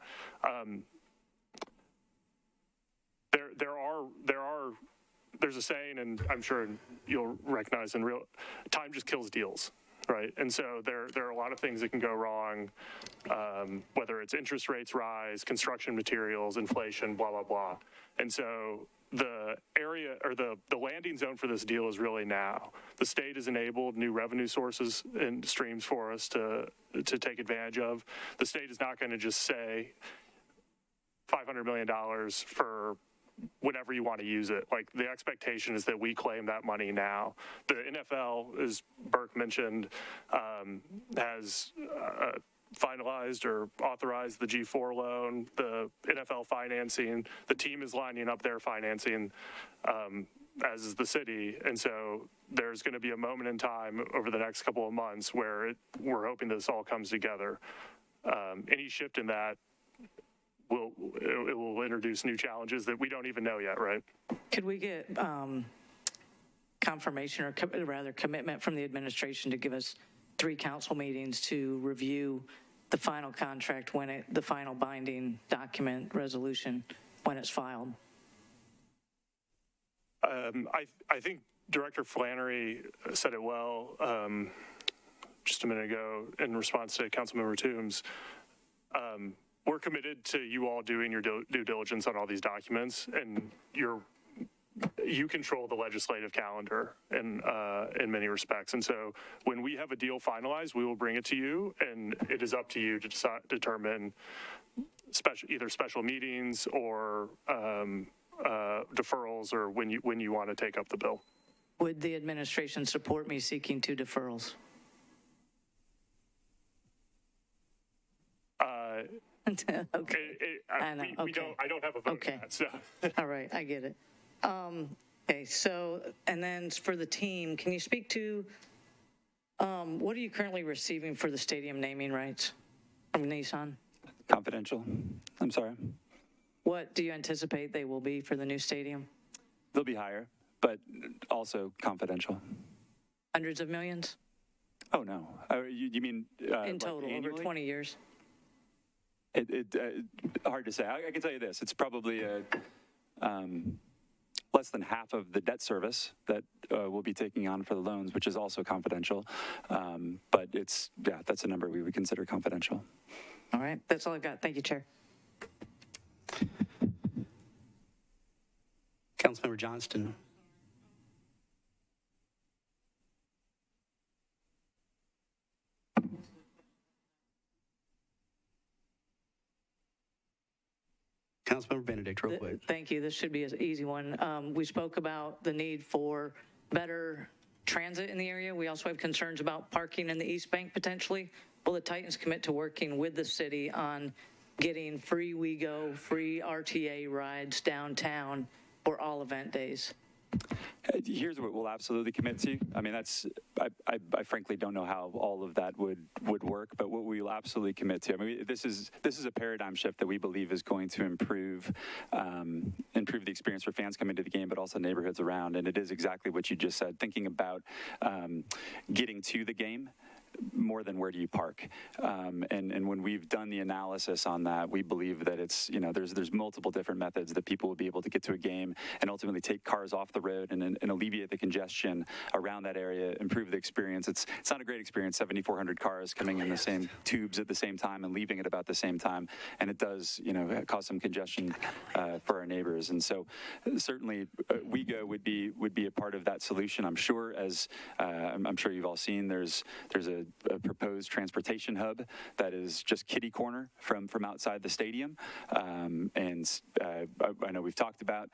There's a saying, and I'm sure you'll recognize in real time just kills deals, right? And so there are a lot of things that can go wrong, whether it's interest rates rise, construction materials, inflation, blah, blah, blah. And so the area or the landing zone for this deal is really now. The state has enabled new revenue sources and streams for us to take advantage of. The state is not going to just say $500 million for whenever you want to use it. Like, the expectation is that we claim that money now. The NFL, as Burke mentioned, has finalized or authorized the G4 loan, the NFL financing. The team is lining up their financing, as is the city. And so there's going to be a moment in time over the next couple of months where we're hoping this all comes together. Any shift in that will introduce new challenges that we don't even know yet, right? Could we get confirmation or rather commitment from the administration to give us 3 council meetings to review the final contract when the final binding document resolution when it's filed? I think Director Flannery said it well just a minute ago in response to Councilmember Toombs. We're committed to you all doing your due diligence on all these documents, and you control the legislative calendar in many respects. And so when we have a deal finalized, we will bring it to you, and it is up to you to determine either special meetings or deferrals, or when you want to take up the bill. Would the administration support me seeking 2 deferrals? Okay. I don't have a vote Okay. on that, so. All right, I get it. Okay, so, and then for the team, can you speak to what are you currently receiving for the stadium naming rights from Nissan? Confidential. I'm sorry. What do you anticipate they will be for the new stadium? They'll be higher, but also confidential. Hundreds of millions? Oh, no. You mean in total, like over 20 years? Hard to say. I can tell you this. It's probably less than half of the debt service that we'll be taking on for the loans, which is also confidential. But that's a number we would consider confidential. All right. That's all I've got. Thank you, Chair. Councilmember Johnston. Councilmember Benedict, real quick. Thank you. This should be an easy one. We spoke about the need for better transit in the area. We also have concerns about parking in the East Bank potentially. Will the Titans commit to working with the city on getting free WeGo, free RTA rides downtown for all event days? Here's what we'll absolutely commit to. I mean, I frankly don't know how all of that would work, but what we will absolutely commit to. I mean, this is a paradigm shift that we believe is going to improve the experience for fans coming to the game, but also neighborhoods around. And it is exactly what you just said, thinking about getting to the game more than where do you park. And when we've done the analysis on that, we believe that it's, there's multiple different methods that people will be able to get to a game and ultimately take cars off the road and alleviate the congestion around that area, improve the experience. It's not a great experience, 7,400 cars coming in the same tubes at the same time and leaving at about the same time. And it does, cause some congestion for our neighbors. And so certainly WeGo would be a part of that solution. I'm sure, as I'm sure you've all seen, there's a proposed transportation hub that is just kitty corner from outside the stadium. And I know we've talked about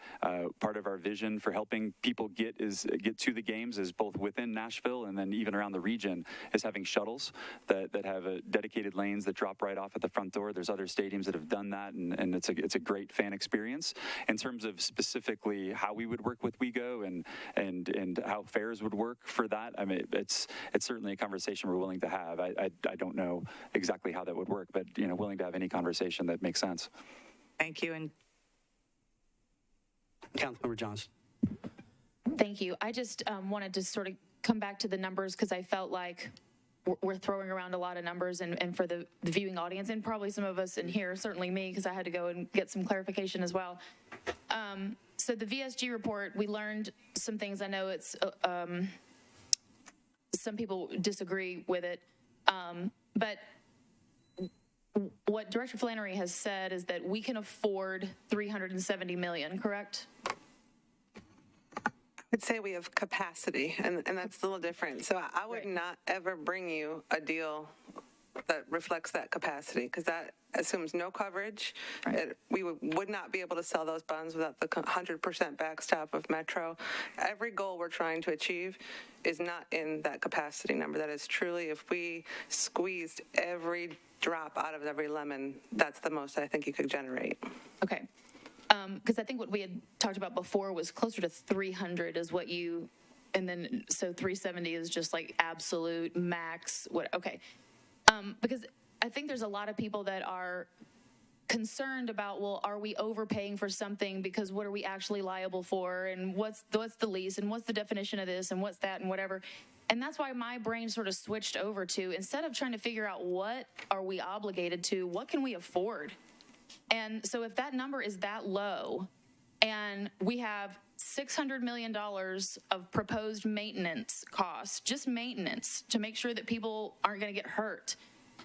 part of our vision for helping people get to the games is both within Nashville and then even around the region is having shuttles that have dedicated lanes that drop right off at the front door. There's other stadiums that have done that, and it's a great fan experience. In terms of specifically how we would work with WeGo and how fares would work for that, I mean, it's certainly a conversation we're willing to have. I don't know exactly how that would work, but willing to have any conversation that makes sense. Thank you. And Councilmember Johnson. Thank you. I just wanted to sort of come back to the numbers because I felt like we're throwing around a lot of numbers, and for the viewing audience, and probably some of us in here, certainly me, because I had to go and get some clarification as well. So the VSG report, we learned some things. I know it's some people disagree with it, but what Director Flannery has said is that we can afford $370 million, correct? I'd say we have capacity, and that's a little different. So I would not ever bring you a deal that reflects that capacity, because that assumes no coverage. We would not be able to sell those bonds without the 100% backstop of Metro. Every goal we're trying to achieve is not in that capacity number. That is truly, if we squeezed every drop out of every lemon, that's the most I think you could generate. Okay. Because I think what we had talked about before was closer to 300 is what you, and then so 370 is just like absolute max. Okay. Because I think there's a lot of people that are concerned about, well, are we overpaying for something because what are we actually liable for, and what's the lease, and what's the definition of this, and what's that, and whatever. And that's why my brain sort of switched over to, instead of trying to figure out what are we obligated to, what can we afford? And so if that number is that low, and we have $600 million of proposed maintenance costs, just maintenance, to make sure that people aren't going to get hurt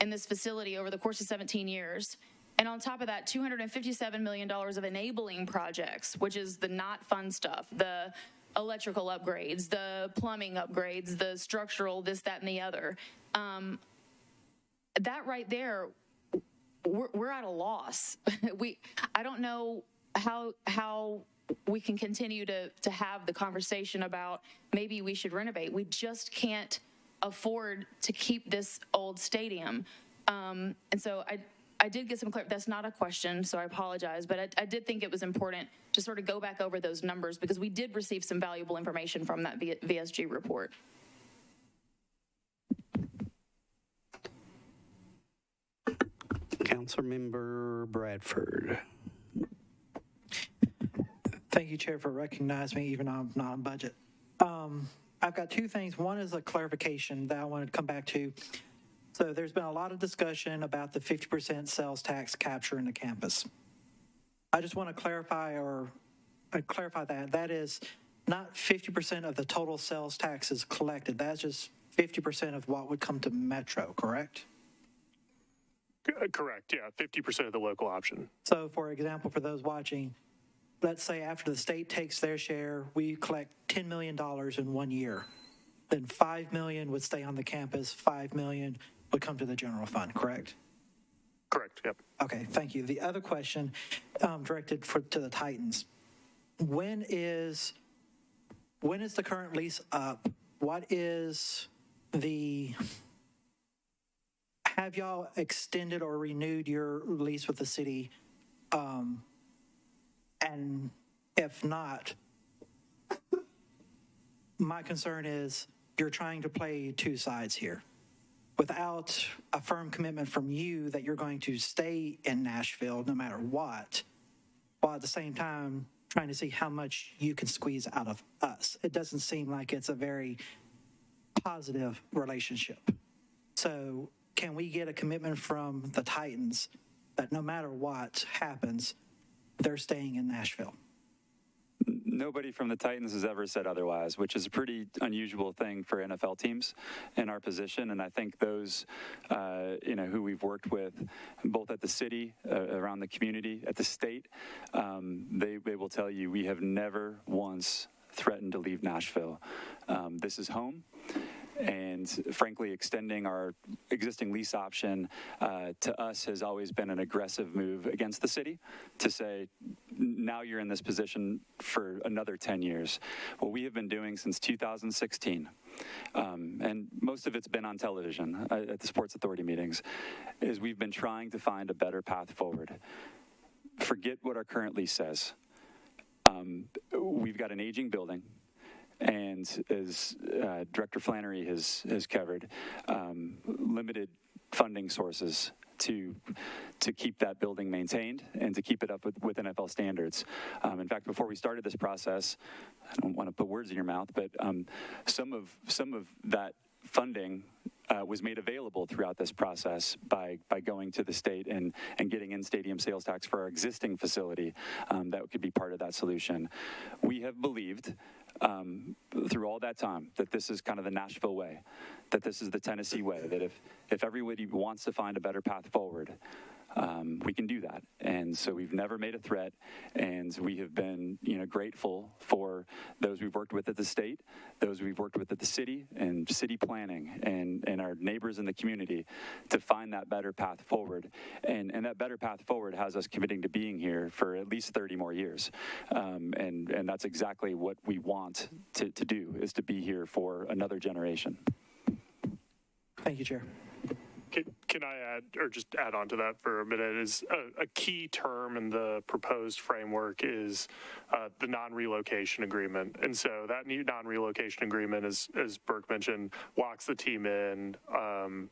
in this facility over the course of 17 years. And on top of that, $257 million of enabling projects, which is the not fun stuff, the electrical upgrades, the plumbing upgrades, the structural, this, that, and the other. That right there, we're at a loss. I don't know how we can continue to have the conversation about maybe we should renovate. We just can't afford to keep this old stadium. And so I did get some clarity. That's not a question, so I apologize. But I did think it was important to sort of go back over those numbers because we did receive some valuable information from that VSG report. Councilmember Bradford. Thank you, Chair, for recognizing me, even though I'm not on budget. I've got two things. One is a clarification that I wanted to come back to. So there's been a lot of discussion about the 50% sales tax capture in the campus. I just want to clarify that is not 50% of the total sales taxes collected. That's just 50% of what would come to Metro, correct? Correct, yeah, 50% of the local option. So, for example, for those watching, let's say after the state takes their share, we collect $10 million in 1 year. Then $5 million would stay on the campus, $5 million would come to the general fund, correct? Correct, yep. Okay, thank you. The other question directed to the Titans. When is the current lease up? Have y'all extended or renewed your lease with the city? And if not, my concern is you're trying to play two sides here without a firm commitment from you that you're going to stay in Nashville no matter what, while at the same time trying to see how much you can squeeze out of us. It doesn't seem like it's a very positive relationship. So can we get a commitment from the Titans that no matter what happens, they're staying in Nashville? Nobody from the Titans has ever said otherwise, which is a pretty unusual thing for NFL teams in our position. And I think those, who we've worked with, both at the city, around the community, at the state, they will tell you we have never once threatened to leave Nashville. This is home. And frankly, extending our existing lease option to us has always been an aggressive move against the city to say, now you're in this position for another 10 years. What we have been doing since 2016, and most of it's been on television at the Sports Authority meetings, is we've been trying to find a better path forward. Forget what our current lease says. We've got an aging building. And as Director Flannery has covered, limited funding sources to keep that building maintained and to keep it up with NFL standards. In fact, before we started this process, I don't want to put words in your mouth, but some of that funding was made available throughout this process by going to the state and getting in-stadium sales tax for our existing facility that could be part of that solution. We have believed through all that time that this is kind of the Nashville way, that this is the Tennessee way, that if everybody wants to find a better path forward, we can do that. And so we've never made a threat, and we have been, grateful for those we've worked with at the state, those we've worked with at the city and city planning, and our neighbors in the community to find that better path forward. And that better path forward has us committing to being here for at least 30 more years. And that's exactly what we want to do, is to be here for another generation. Thank you, Chair. Can I add, or just add on to that for a minute, is a key term in the proposed framework is the non-relocation agreement. And so that new non-relocation agreement, as Burke mentioned, locks the team in, and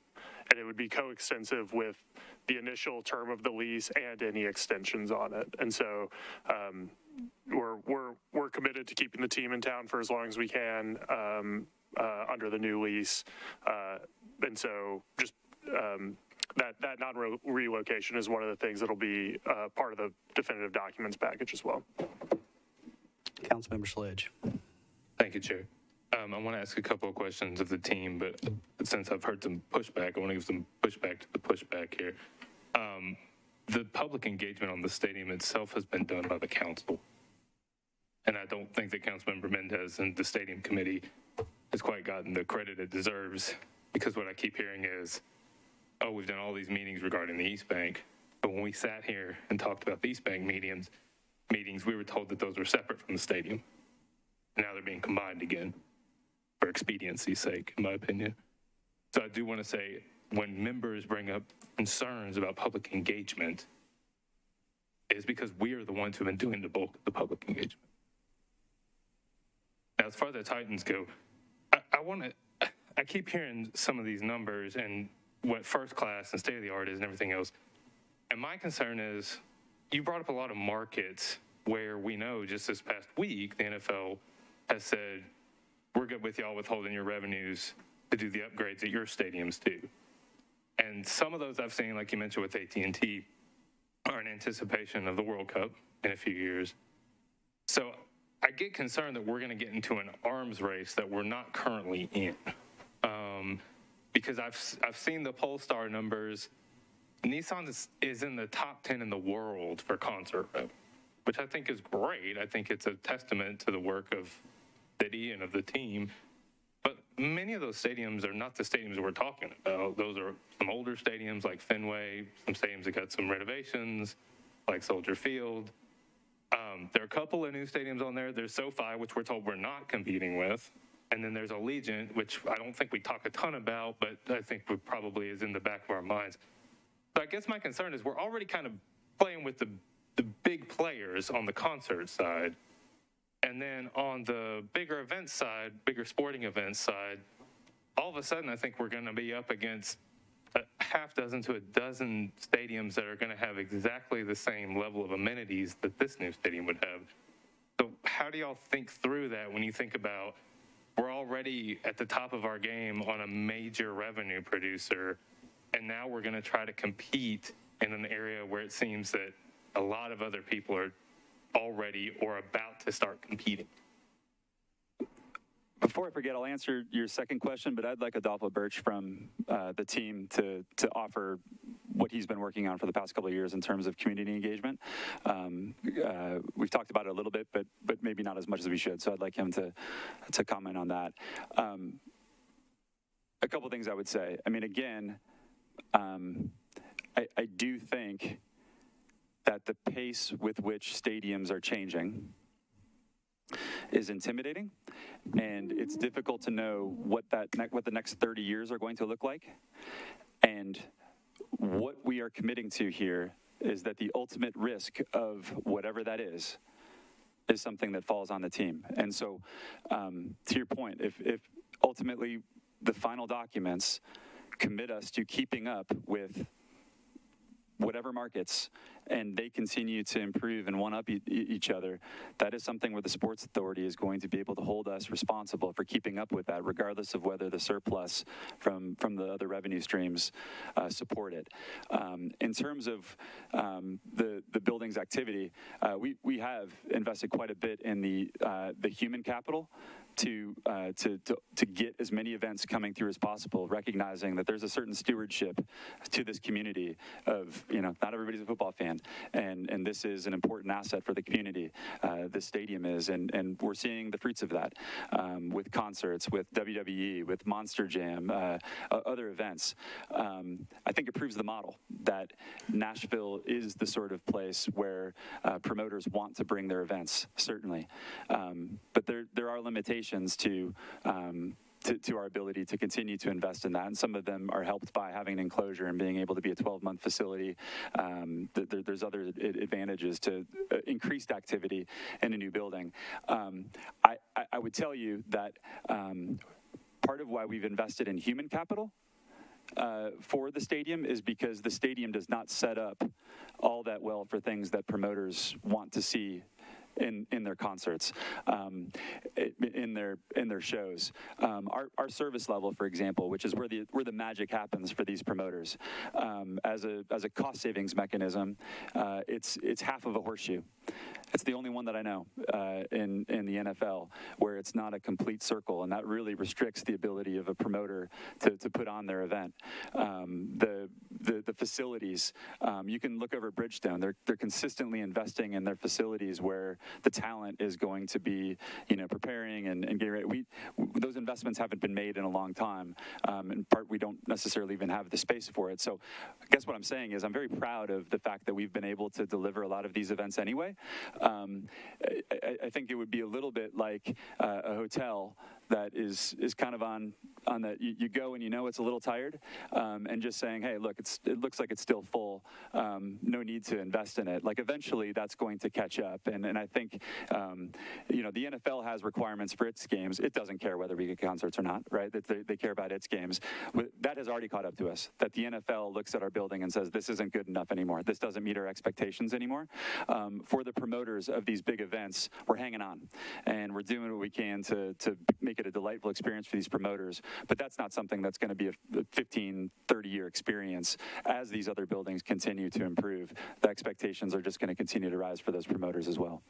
it would be coextensive with the initial term of the lease and any extensions on it. And so we're committed to keeping the team in town for as long as we can under the new lease. And so just that non-relocation is one of the things that'll be part of the definitive documents package as well. Councilmember Sledge. Thank you, Chair. I want to ask a couple of questions of the team, but since I've heard some pushback, I want to give some pushback to the pushback here. The public engagement on the stadium itself has been done by the council. And I don't think that Councilmember Mendez and the stadium committee has quite gotten the credit it deserves, because what I keep hearing is, oh, we've done all these meetings regarding the East Bank. But when we sat here and talked about the East Bank meetings, we were told that those were separate from the stadium. And now they're being combined again for expediency's sake, in my opinion. So I do want to say, when members bring up concerns about public engagement, it's because we are the ones who have been doing the bulk of the public engagement. Now, as far as the Titans go, I keep hearing some of these numbers and what first class and state of the art is and everything else. And my concern is, you brought up a lot of markets where we know just this past week, the NFL has said, we're good with y'all withholding your revenues to do the upgrades at your stadiums too. And some of those I've seen, like you mentioned with AT&T, are in anticipation of the World Cup in a few years. So I get concerned that we're going to get into an arms race that we're not currently in. Because I've seen the Polestar numbers. Nissan is in the top 10 in the world for concert revenue, which I think is great. I think it's a testament to the work of City and of the team. But many of those stadiums are not the stadiums we're talking about. Those are some older stadiums like Fenway, some stadiums that got some renovations, like Soldier Field. There are a couple of new stadiums on there. There's SoFi, which we're told we're not competing with. And then there's Allegiant, which I don't think we talk a ton about, but I think we probably is in the back of our minds. So I guess my concern is we're already kind of playing with the big players on the concert side. And then on the bigger event side, bigger sporting events side, all of a sudden I think we're going to be up against a half dozen to a dozen stadiums that are going to have exactly the same level of amenities that this new stadium would have. So how do y'all think through that when you think about, we're already at the top of our game on a major revenue producer, and now we're going to try to compete in an area where it seems that a lot of other people are already or about to start competing? Before I forget, I'll answer your second question, but I'd like Adolfo Birch from the team to offer what he's been working on for the past couple of years in terms of community engagement. We've talked about it a little bit, but maybe not as much as we should. So I'd like him to comment on that. A couple things I would say. I mean, again, I do think that the pace with which stadiums are changing is intimidating, and it's difficult to know what the next 30 years are going to look like. And what we are committing to here is that the ultimate risk of whatever that is something that falls on the team. And so, to your point, if ultimately the final documents commit us to keeping up with whatever markets and they continue to improve and one-up each other, that is something where the Sports Authority is going to be able to hold us responsible for keeping up with that, regardless of whether the surplus from the other revenue streams support it. In terms of the building's activity, we have invested quite a bit in the human capital to get as many events coming through as possible, recognizing that there's a certain stewardship to this community of, not everybody's a football fan, and this is an important asset for the community. This stadium is, and we're seeing the fruits of that with concerts, with WWE, with Monster Jam, other events. I think it proves the model that Nashville is the sort of place where promoters want to bring their events, certainly. But there are limitations to our ability to continue to invest in that, and some of them are helped by having an enclosure and being able to be a 12-month facility. There's other advantages to increased activity in a new building. I would tell you that part of why we've invested in human capital for the stadium is because the stadium does not set up all that well for things that promoters want to see in their concerts, in their shows. Our service level, for example, which is where the magic happens for these promoters, as a cost savings mechanism, it's half of a horseshoe. It's the only one that I know in the NFL where it's not a complete circle, and that really restricts the ability of a promoter to put on their event. The facilities, you can look over at Bridgestone. They're consistently investing in their facilities where the talent is going to be, preparing and getting ready. Those investments haven't been made in a long time. In part, we don't necessarily even have the space for it. So I guess what I'm saying is I'm very proud of the fact that we've been able to deliver a lot of these events anyway. I think it would be a little bit like a hotel that is kind of on that you go and it's a little tired, and just saying, hey, look, it looks like it's still full. No need to invest in it. Like eventually that's going to catch up. And I think, the NFL has requirements for its games. It doesn't care whether we get concerts or not, right? They care about its games. That has already caught up to us, that the NFL looks at our building and says, this isn't good enough anymore. This doesn't meet our expectations anymore. For the promoters of these big events, we're hanging on and we're doing what we can to make it a delightful experience for these promoters. But that's not something that's going to be a 15, 30-year experience. As these other buildings continue to improve, the expectations are just going to continue to rise for those promoters as well.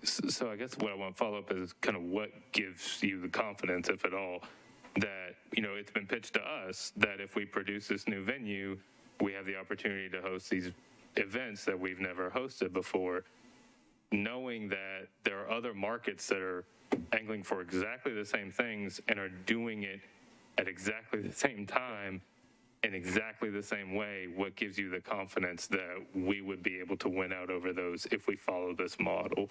So I guess what I want to follow up is kind of what gives you the confidence, if at all, that, it's been pitched to us that if we produce this new venue, we have the opportunity to host these events that we've never hosted before, knowing that there are other markets that are angling for exactly the same things and are doing it at exactly the same time in exactly the same way. What gives you the confidence that we would be able to win out over those if we follow this model?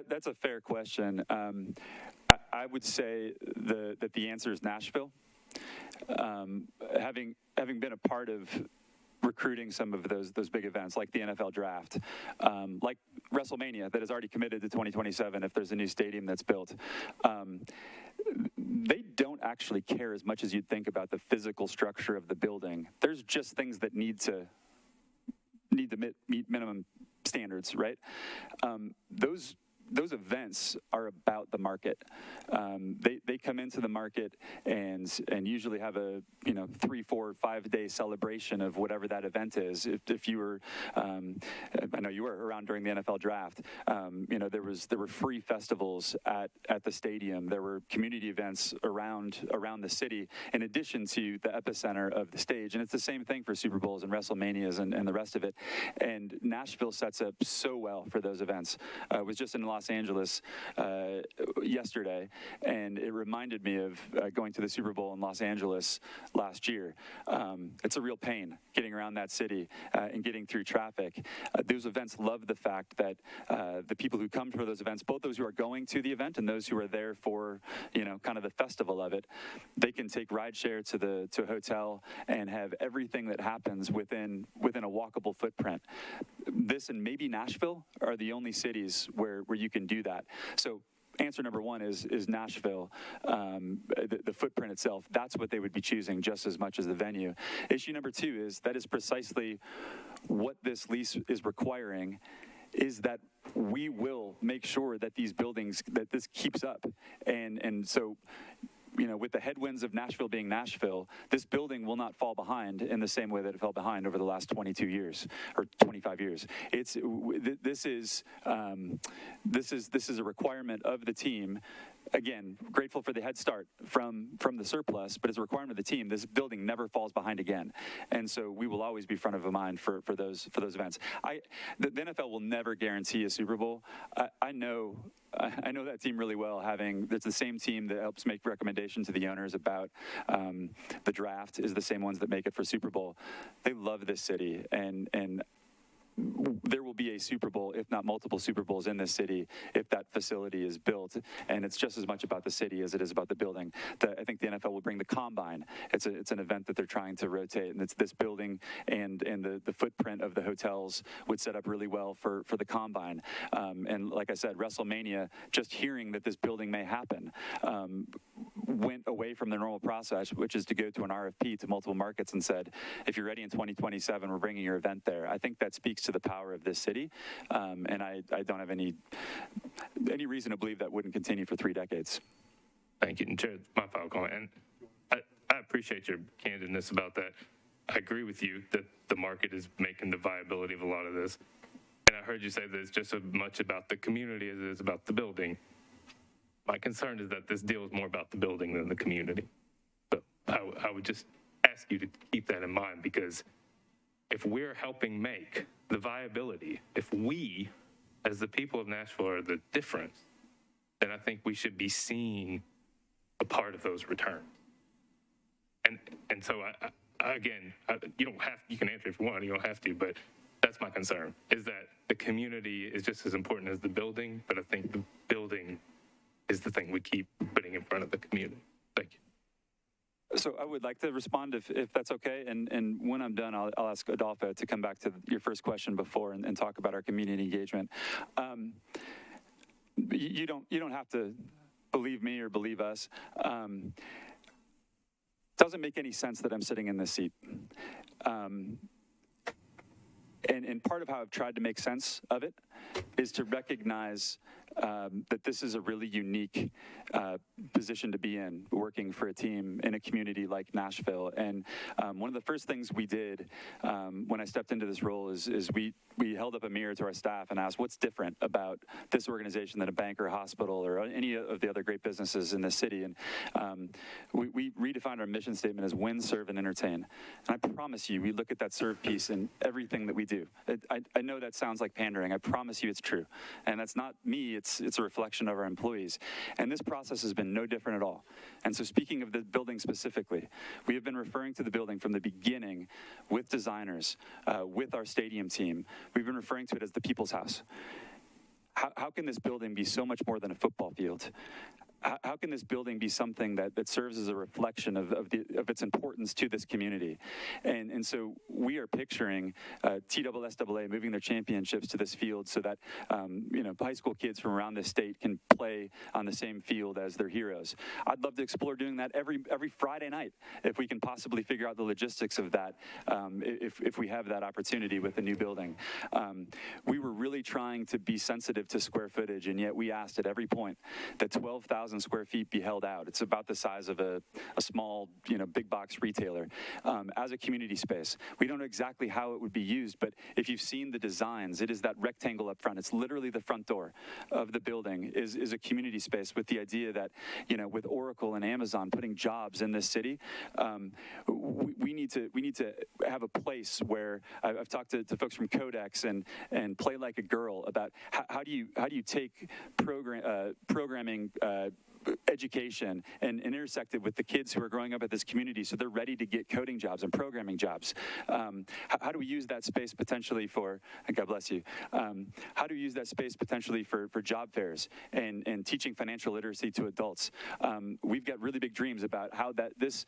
That's a fair question. I would say that the answer is Nashville. Having been a part of recruiting some of those big events like the NFL draft, like WrestleMania that is already committed to 2027 if there's a new stadium that's built. They don't actually care as much as you'd think about the physical structure of the building. There's just things that need to meet minimum standards, right? Those events are about the market. They come into the market and usually have a 3, 4, 5 day celebration of whatever that event is. If you were, I know you were around during the NFL draft. There were free festivals at the stadium. There were community events around the city, in addition to the epicenter of the stage. And it's the same thing for Super Bowls and WrestleManias and the rest of it. And Nashville sets up so well for those events. I was just in Los Angeles yesterday, and it reminded me of going to the Super Bowl in Los Angeles last year. It's a real pain getting around that city and getting through traffic. Those events love the fact that the people who come for those events, both those who are going to the event and those who are there for kind of the festival of it, they can take rideshare to a hotel and have everything that happens within a walkable footprint. This and maybe Nashville are the only cities where you can do that. So answer number one is Nashville, the footprint itself. That's what they would be choosing just as much as the venue. Issue number two is that is precisely what this lease is requiring, is that we will make sure that these buildings, that this keeps up. And so, with the headwinds of Nashville being Nashville, this building will not fall behind in the same way that it fell behind over the last 22 years or 25 years. This is a requirement of the team. Again, grateful for the head start from the surplus, but as a requirement of the team, this building never falls behind again. And so we will always be front of mind for those events. The NFL will never guarantee a Super Bowl. I know that team really well. It's the same team that helps make recommendations to the owners about the draft, is the same ones that make it for Super Bowl. They love this city, and there will be a Super Bowl, if not multiple Super Bowls in this city, if that facility is built. And it's just as much about the city as it is about the building. I think the NFL will bring the Combine. It's an event that they're trying to rotate, and it's this building and the footprint of the hotels would set up really well for the Combine. And like I said, WrestleMania, just hearing that this building may happen, went away from the normal process, which is to go to an RFP to multiple markets and said, if you're ready in 2027, we're bringing your event there. I think that speaks to the power of this city, and I don't have any reason to believe that wouldn't continue for 3 decades. Thank you. And Chair, my final comment, and I appreciate your candidness about that. I agree with you that the market is making the viability of a lot of this. And I heard you say that it's just as much about the community as it is about the building. My concern is that this deal is more about the building than the community. So I would just ask you to keep that in mind, because if we're helping make the viability, if we, as the people of Nashville, are the difference, then I think we should be seeing a part of those returns. And so, you can answer if you want, you don't have to, but that's my concern, is that the community is just as important as the building, but I think the building is the thing we keep putting in front of the community. Thank you. So I would like to respond if that's okay. And when I'm done, I'll ask Adolfo to come back to your first question before and talk about our community engagement. You don't have to believe me or believe us. Doesn't make any sense that I'm sitting in this seat. And part of how I've tried to make sense of it is to recognize that this is a really unique position to be in, working for a team in a community like Nashville. And one of the first things we did when I stepped into this role is we held up a mirror to our staff and asked, what's different about this organization than a bank or a hospital or any of the other great businesses in this city? And we redefined our mission statement as win, serve, and entertain. And I promise you, we look at that serve piece in everything that we do. I know that sounds like pandering. I promise you it's true. And that's not me, it's a reflection of our employees. And this process has been no different at all. And so speaking of the building specifically, we have been referring to the building from the beginning with designers, with our stadium team. We've been referring to it as the People's House. How can this building be so much more than a football field? How can this building be something that serves as a reflection of its importance to this community? And so we are picturing TSSAA moving their championships to this field so that high school kids from around this state can play on the same field as their heroes. I'd love to explore doing that every Friday night if we can possibly figure out the logistics of that, if we have that opportunity with the new building. We were really trying to be sensitive to square footage, and yet we asked at every point that 12,000 square feet be held out. It's about the size of a small, big box retailer as a community space. We don't know exactly how it would be used, but if you've seen the designs, it is that rectangle up front. It's literally the front door of the building is a community space with the idea that, with Oracle and Amazon putting jobs in this city, we need to have a place where I've talked to folks from Codex and Play Like a Girl about how do you take programming education and intersected with the kids who are growing up at this community so they're ready to get coding jobs and programming jobs. How do we use that space potentially for, and God bless you, how do we use that space potentially for job fairs and teaching financial literacy to adults? We've got really big dreams about how this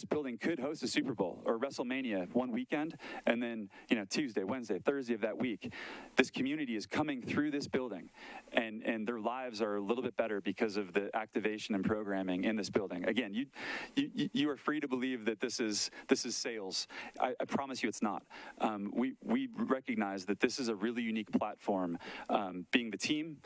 building could host a Super Bowl or WrestleMania one weekend, and then Tuesday, Wednesday, Thursday of that week, this community is coming through this building, and their lives are a little bit better because of the activation and programming in this building. Again, you are free to believe that this is sales. I promise you it's not. We recognize that this is a really unique platform, being the team,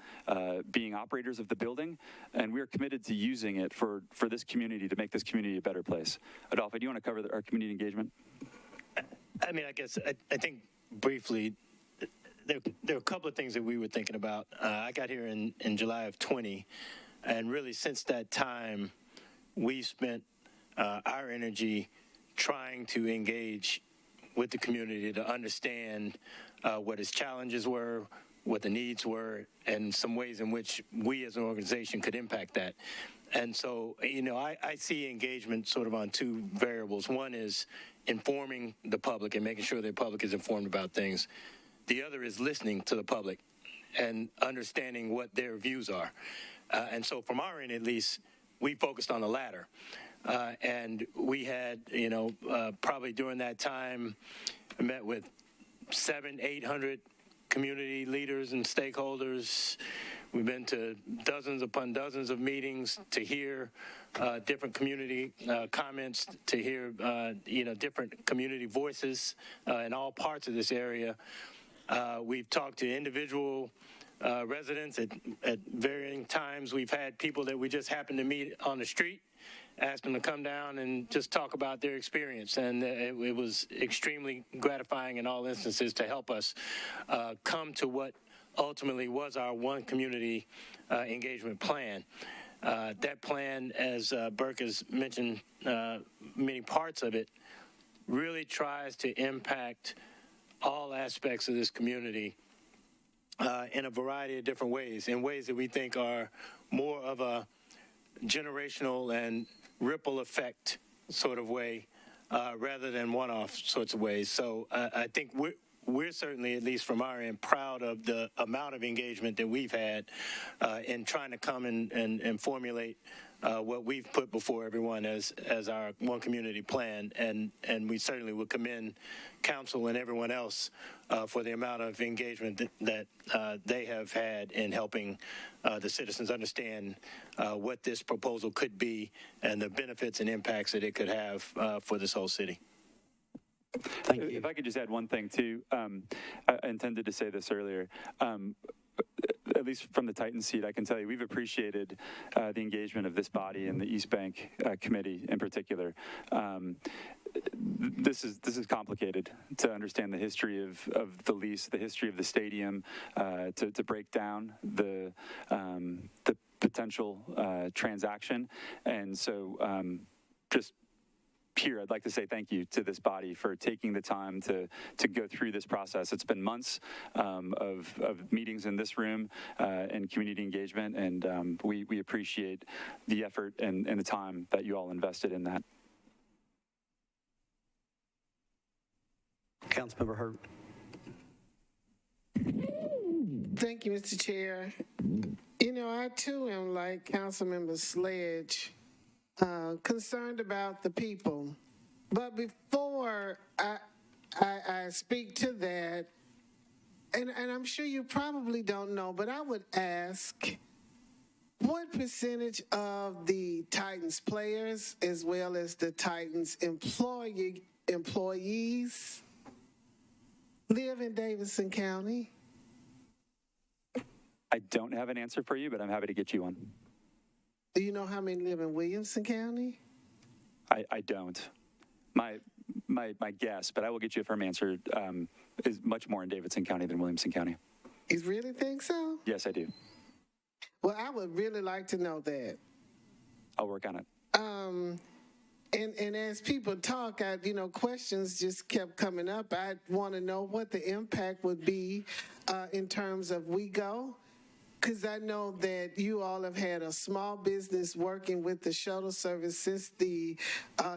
being operators of the building, and we are committed to using it for this community to make this community a better place. Adolfo, do you want to cover our community engagement? I mean, I guess I think briefly, there are a couple of things that we were thinking about. I got here in July of 20, and really since that time, we spent our energy trying to engage with the community to understand what its challenges were, what the needs were, and some ways in which we as an organization could impact that. And so, I see engagement sort of on two variables. One is informing the public and making sure the public is informed about things. The other is listening to the public and understanding what their views are. And so from our end, at least, we focused on the latter. And we had, probably during that time, met with 700-800 community leaders and stakeholders. We've been to dozens upon dozens of meetings to hear different community comments, to hear, different community voices in all parts of this area. We've talked to individual residents at varying times. We've had people that we just happened to meet on the street, ask them to come down and just talk about their experience. And it was extremely gratifying in all instances to help us come to what ultimately was our one community engagement plan. That plan, as Burke has mentioned, many parts of it, really tries to impact all aspects of this community in a variety of different ways, in ways that we think are more of a generational and ripple effect sort of way, rather than one-off sorts of ways. So I think we're certainly, at least from our end, proud of the amount of engagement that we've had in trying to come and formulate what we've put before everyone as our one community plan, and we certainly will commend council and everyone else for the amount of engagement that they have had in helping the citizens understand what this proposal could be and the benefits and impacts that it could have for this whole city. Thank you. If I could just add one thing too, I intended to say this earlier. At least from the Titan seat, I can tell you we've appreciated the engagement of this body and the East Bank Committee in particular. This is complicated to understand the history of the lease, the history of the stadium, to break down the potential transaction, and so just. Here, I'd like to say thank you to this body for taking the time to go through this process. It's been months of meetings in this room and community engagement, and we appreciate the effort and the time that you all invested in that. Councilmember Hurt. Thank you, Mr. Chair. I too am like Councilmember Sledge, concerned about the people. But before I speak to that, and I'm sure you probably don't know, but I would ask, what percentage of the Titans players, as well as the Titans employees, live in Davidson County? I don't have an answer for you, but I'm happy to get you one. Do you know how many live in Williamson County? I don't. My guess, but I will get you a firm answer, is much more in Davidson County than Williamson County. You really think so? Yes, I do. Well, I would really like to know that. I'll work on it. And as people talk, questions just kept coming up. I want to know what the impact would be in terms of WeGo because I know that you all have had a small business working with the shuttle service since the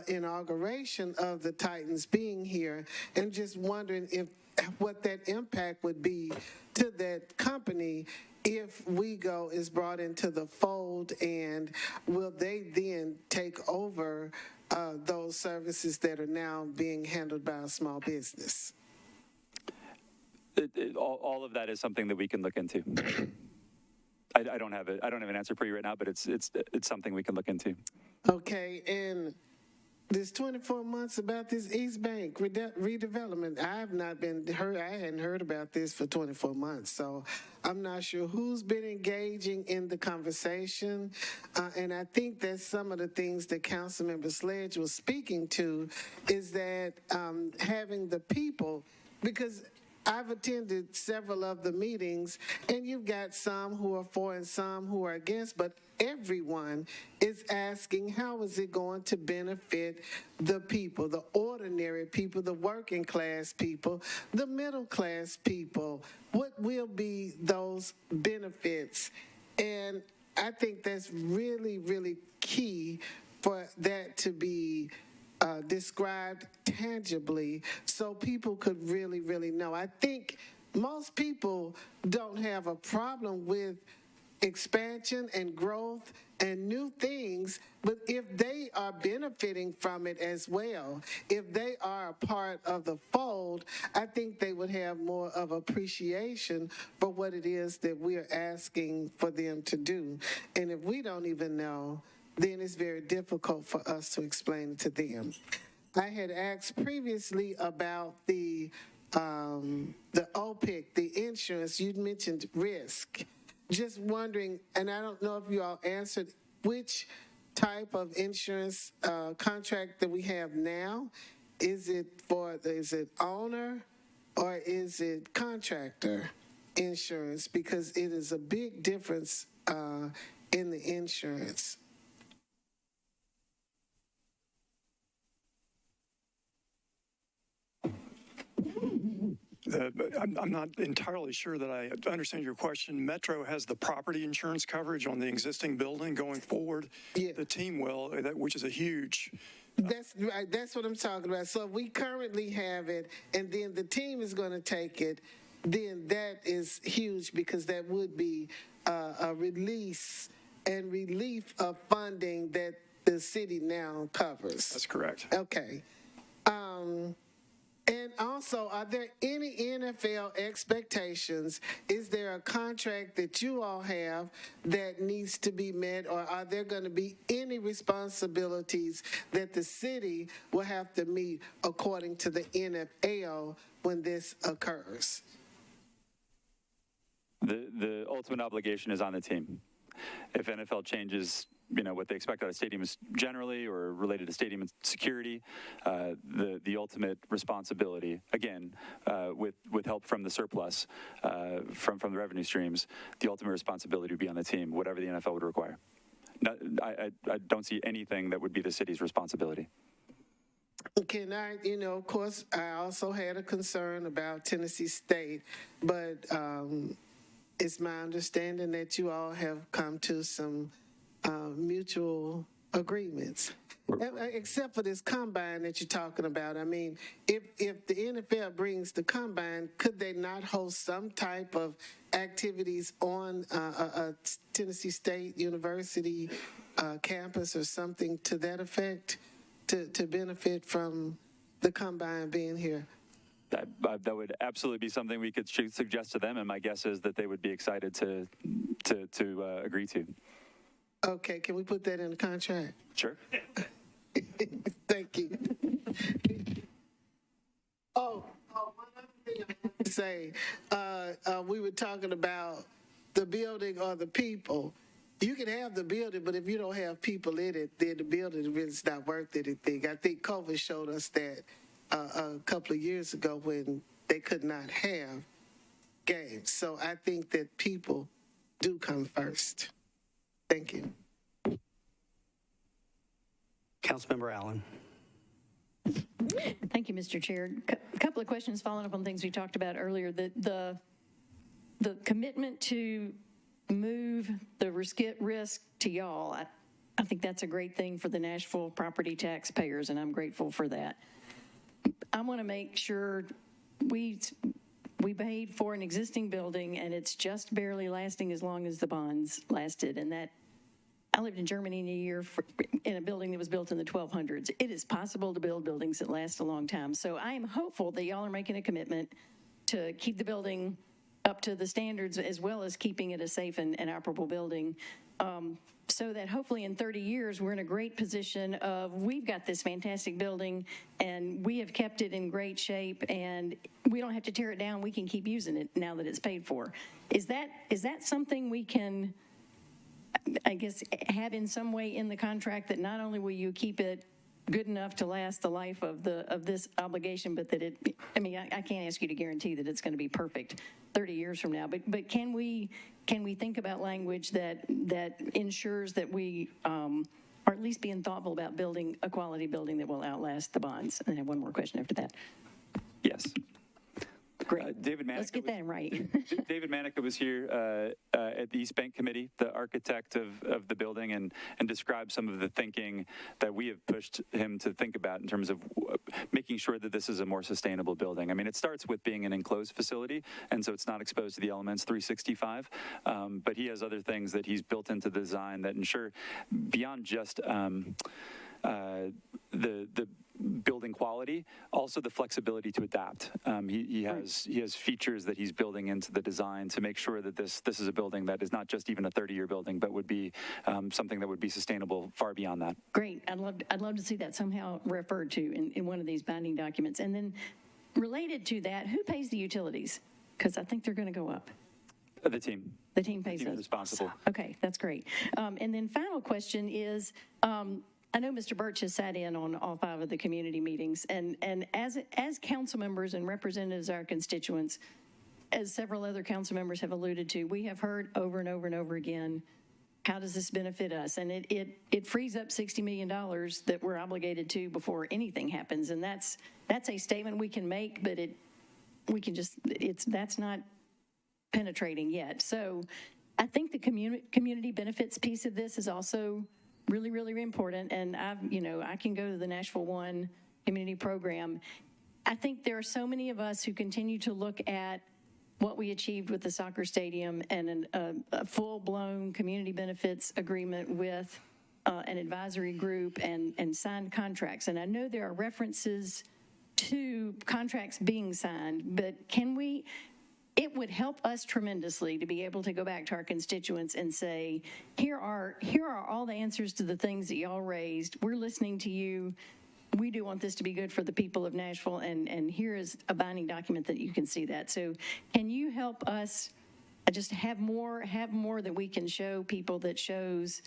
inauguration of the Titans being here, and just wondering if what that impact would be to that company if WeGo is brought into the fold, and will they then take over those services that are now being handled by a small business? All of that is something that we can look into. I don't have an answer for you right now, but it's something we can look into. Okay, and this 24 months about this East Bank redevelopment, I hadn't heard about this for 24 months, so I'm not sure who's been engaging in the conversation, and I think that some of the things that Councilmember Sledge was speaking to is that having the people, because I've attended several of the meetings, and you've got some who are for and some who are against, but everyone is asking, how is it going to benefit the people, the ordinary people, the working class people, the middle class people? What will be those benefits? And I think that's really, really key for that to be described tangibly so people could really, really know. I think most people don't have a problem with expansion and growth and new things, but if they are benefiting from it as well, if they are a part of the fold, I think they would have more of appreciation for what it is that we're asking for them to do. And if we don't even know, then it's very difficult for us to explain it to them. I had asked previously about the OPIC, the insurance. You'd mentioned risk. Just wondering, and I don't know if you all answered, which type of insurance contract that we have now? Is it owner or is it contractor insurance? Because it is a big difference in the insurance. I'm not entirely sure that I understand your question. Metro has the property insurance coverage on the existing building going forward. Yeah. The team will, which is a huge. That's right. That's what I'm talking about. So if we currently have it, and then the team is going to take it, then that is huge because that would be a release and relief of funding that the city now covers. That's correct. Okay. And also, are there any NFL expectations? Is there a contract that you all have that needs to be met, or are there going to be any responsibilities that the city will have to meet according to the NFL when this occurs? The ultimate obligation is on the team. If NFL changes, what they expect out of stadiums generally or related to stadium security, the ultimate responsibility, again, with help from the surplus, from the revenue streams, the ultimate responsibility would be on the team, whatever the NFL would require. I don't see anything that would be the city's responsibility. Can I, of course, I also had a concern about Tennessee State, but it's my understanding that you all have come to some mutual agreements, except for this combine that you're talking about. I mean, if the NFL brings the combine, could they not host some type of activities on a Tennessee State University campus or something to that effect to benefit from the combine being here? That would absolutely be something we could suggest to them, and my guess is that they would be excited to agree to. Okay, can we put that in the contract? Sure. Thank you. One other thing I want to say, we were talking about the building or the people. You can have the building, but if you don't have people in it, then the building really is not worth anything. I think COVID showed us that a couple of years ago when they could not have games. So I think that people do come first. Thank you. Councilmember Allen. Thank you, Mr. Chair. A couple of questions following up on things we talked about earlier. The commitment to move the risk to y'all. I think that's a great thing for the Nashville property taxpayers, and I'm grateful for that. I want to make sure we paid for an existing building, and it's just barely lasting as long as the bonds lasted. And that I lived in Germany in a year in a building that was built in the 1200s. It is possible to build buildings that last a long time. So I am hopeful that y'all are making a commitment to keep the building up to the standards, as well as keeping it a safe and operable building, so that hopefully in 30 years, we're in a great position of, we've got this fantastic building and we have kept it in great shape, and we don't have to tear it down. We can keep using it now that it's paid for. Is that something we can, I guess, have in some way in the contract, that not only will you keep it good enough to last the life of this obligation, but that I can't ask you to guarantee that it's going to be perfect 30 years from now, but can we think about language that ensures that we are at least being thoughtful about building a quality building that will outlast the bonds? And I have one more question after that. Yes. Great. David Manica. Let's get that right. David Manica was here at the East Bank Committee, the architect of the building, and described some of the thinking that we have pushed him to think about in terms of making sure that this is a more sustainable building. I mean, it starts with being an enclosed facility, and so it's not exposed to the elements 365, but he has other things that he's built into the design that ensure, beyond just the building quality, also the flexibility to adapt. He has features that he's building into the design to make sure that this is a building that is not just even a 30-year building, but would be something that would be sustainable far beyond that. Great. I'd love to see that somehow referred to in one of these binding documents. And then related to that, who pays the utilities? Because I think they're going to go up. The team. The team pays those. Responsible. Okay, that's great. And then final question is, I know Mr. Birch has sat in on all 5 of the community meetings, and as council members and representatives of our constituents, as several other council members have alluded to, we have heard over and over and over again, how does this benefit us? And it frees up $60 million that we're obligated to before anything happens, and that's a statement we can make, but that's not penetrating yet. So I think the community benefits piece of this is also really, really important. And I can go to the Nashville One community program. I think there are so many of us who continue to look at what we achieved with the soccer stadium and a full-blown community benefits agreement with an advisory group and signed contracts. And I know there are references to contracts being signed, but it would help us tremendously to be able to go back to our constituents and say, here are all the answers to the things that y'all raised. We're listening to you. We do want this to be good for the people of Nashville, and here is a binding document that you can see that. So can you help us just have more that we can show people, that shows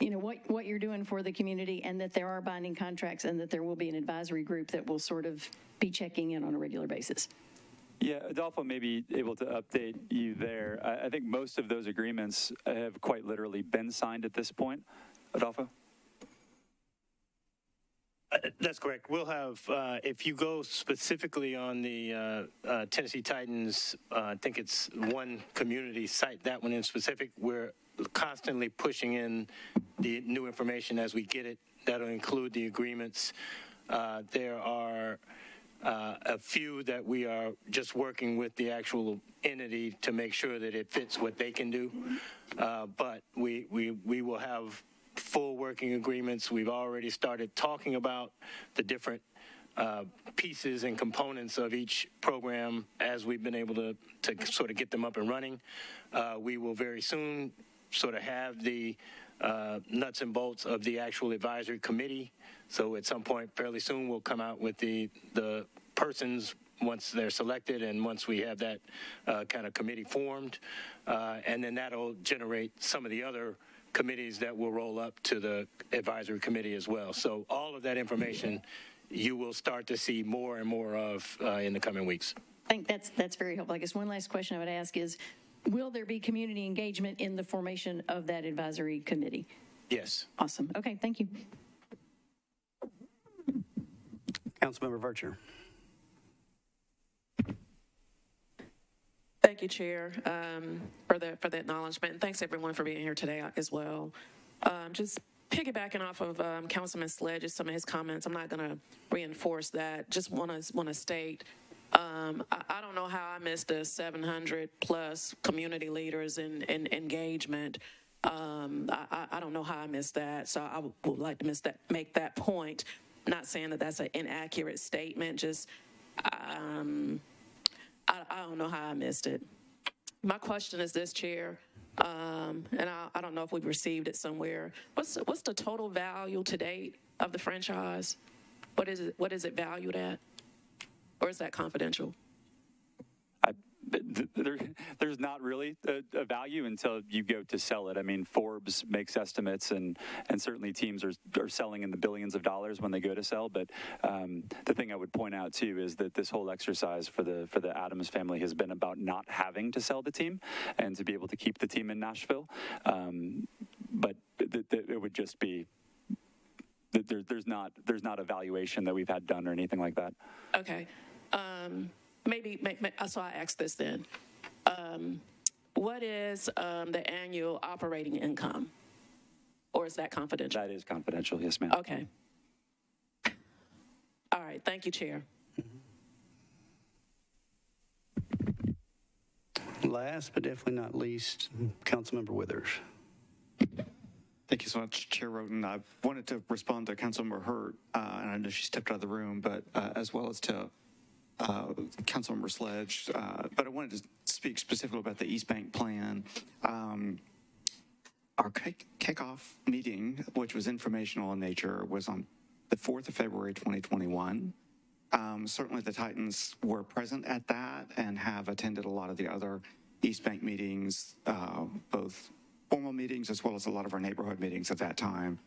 what you're doing for the community, and that there are binding contracts, and that there will be an advisory group that will sort of be checking in on a regular basis? Yeah, Adolfo may be able to update you there. I think most of those agreements have quite literally been signed at this point. Adolfo? That's correct. We'll have, if you go specifically on the Tennessee Titans, I think it's one community site, that one in specific, we're constantly pushing in the new information as we get it. That'll include the agreements. There are a few that we are just working with the actual entity to make sure that it fits what they can do. But we will have full working agreements. We've already started talking about the different pieces and components of each program as we've been able to sort of get them up and running. We will very soon sort of have the nuts and bolts of the actual advisory committee. So at some point fairly soon, we'll come out with the persons once they're selected and once we have that kind of committee formed. And then that'll generate some of the other committees that will roll up to the advisory committee as well. So all of that information you will start to see more and more of in the coming weeks. I think that's very helpful. I guess one last question I would ask is, will there be community engagement in the formation of that advisory committee? Yes. Awesome. Okay, thank you. Councilmember Vercher. Thank you, Chair, for the acknowledgement. And thanks everyone for being here today as well. Just piggybacking off of Councilman Sledge's some of his comments, I'm not going to reinforce that. Just want to state, I don't know how I missed the 700 plus community leaders in engagement. I don't know how I missed that, so I would like to make that point. Not saying that that's an inaccurate statement, just I don't know how I missed it. My question is this, Chair, and I don't know if we've received it somewhere. What's the total value to date of the franchise? What is it valued at? Or is that confidential? There's not really a value until you go to sell it. I mean, Forbes makes estimates, and certainly teams are selling in the billions of dollars when they go to sell. But the thing I would point out too is that this whole exercise for the Adams family has been about not having to sell the team and to be able to keep the team in Nashville. But it would just be there's not a valuation that we've had done or anything like that. Okay. Maybe so I ask this then. What is the annual operating income? Or is that confidential? That is confidential, yes, ma'am. Okay. All right, thank you, Chair. Last but definitely not least, Councilmember Withers. Thank you so much, Chair Roten. I wanted to respond to Councilmember Hurt, and I know she stepped out of the room, but as well as to Councilmember Sledge, but I wanted to speak specifically about the East Bank plan. Our kickoff meeting, which was informational in nature, was on the 4th of February, 2021. Certainly the Titans were present at that and have attended a lot of the other East Bank meetings, both formal meetings as well as a lot of our neighborhood meetings at that time.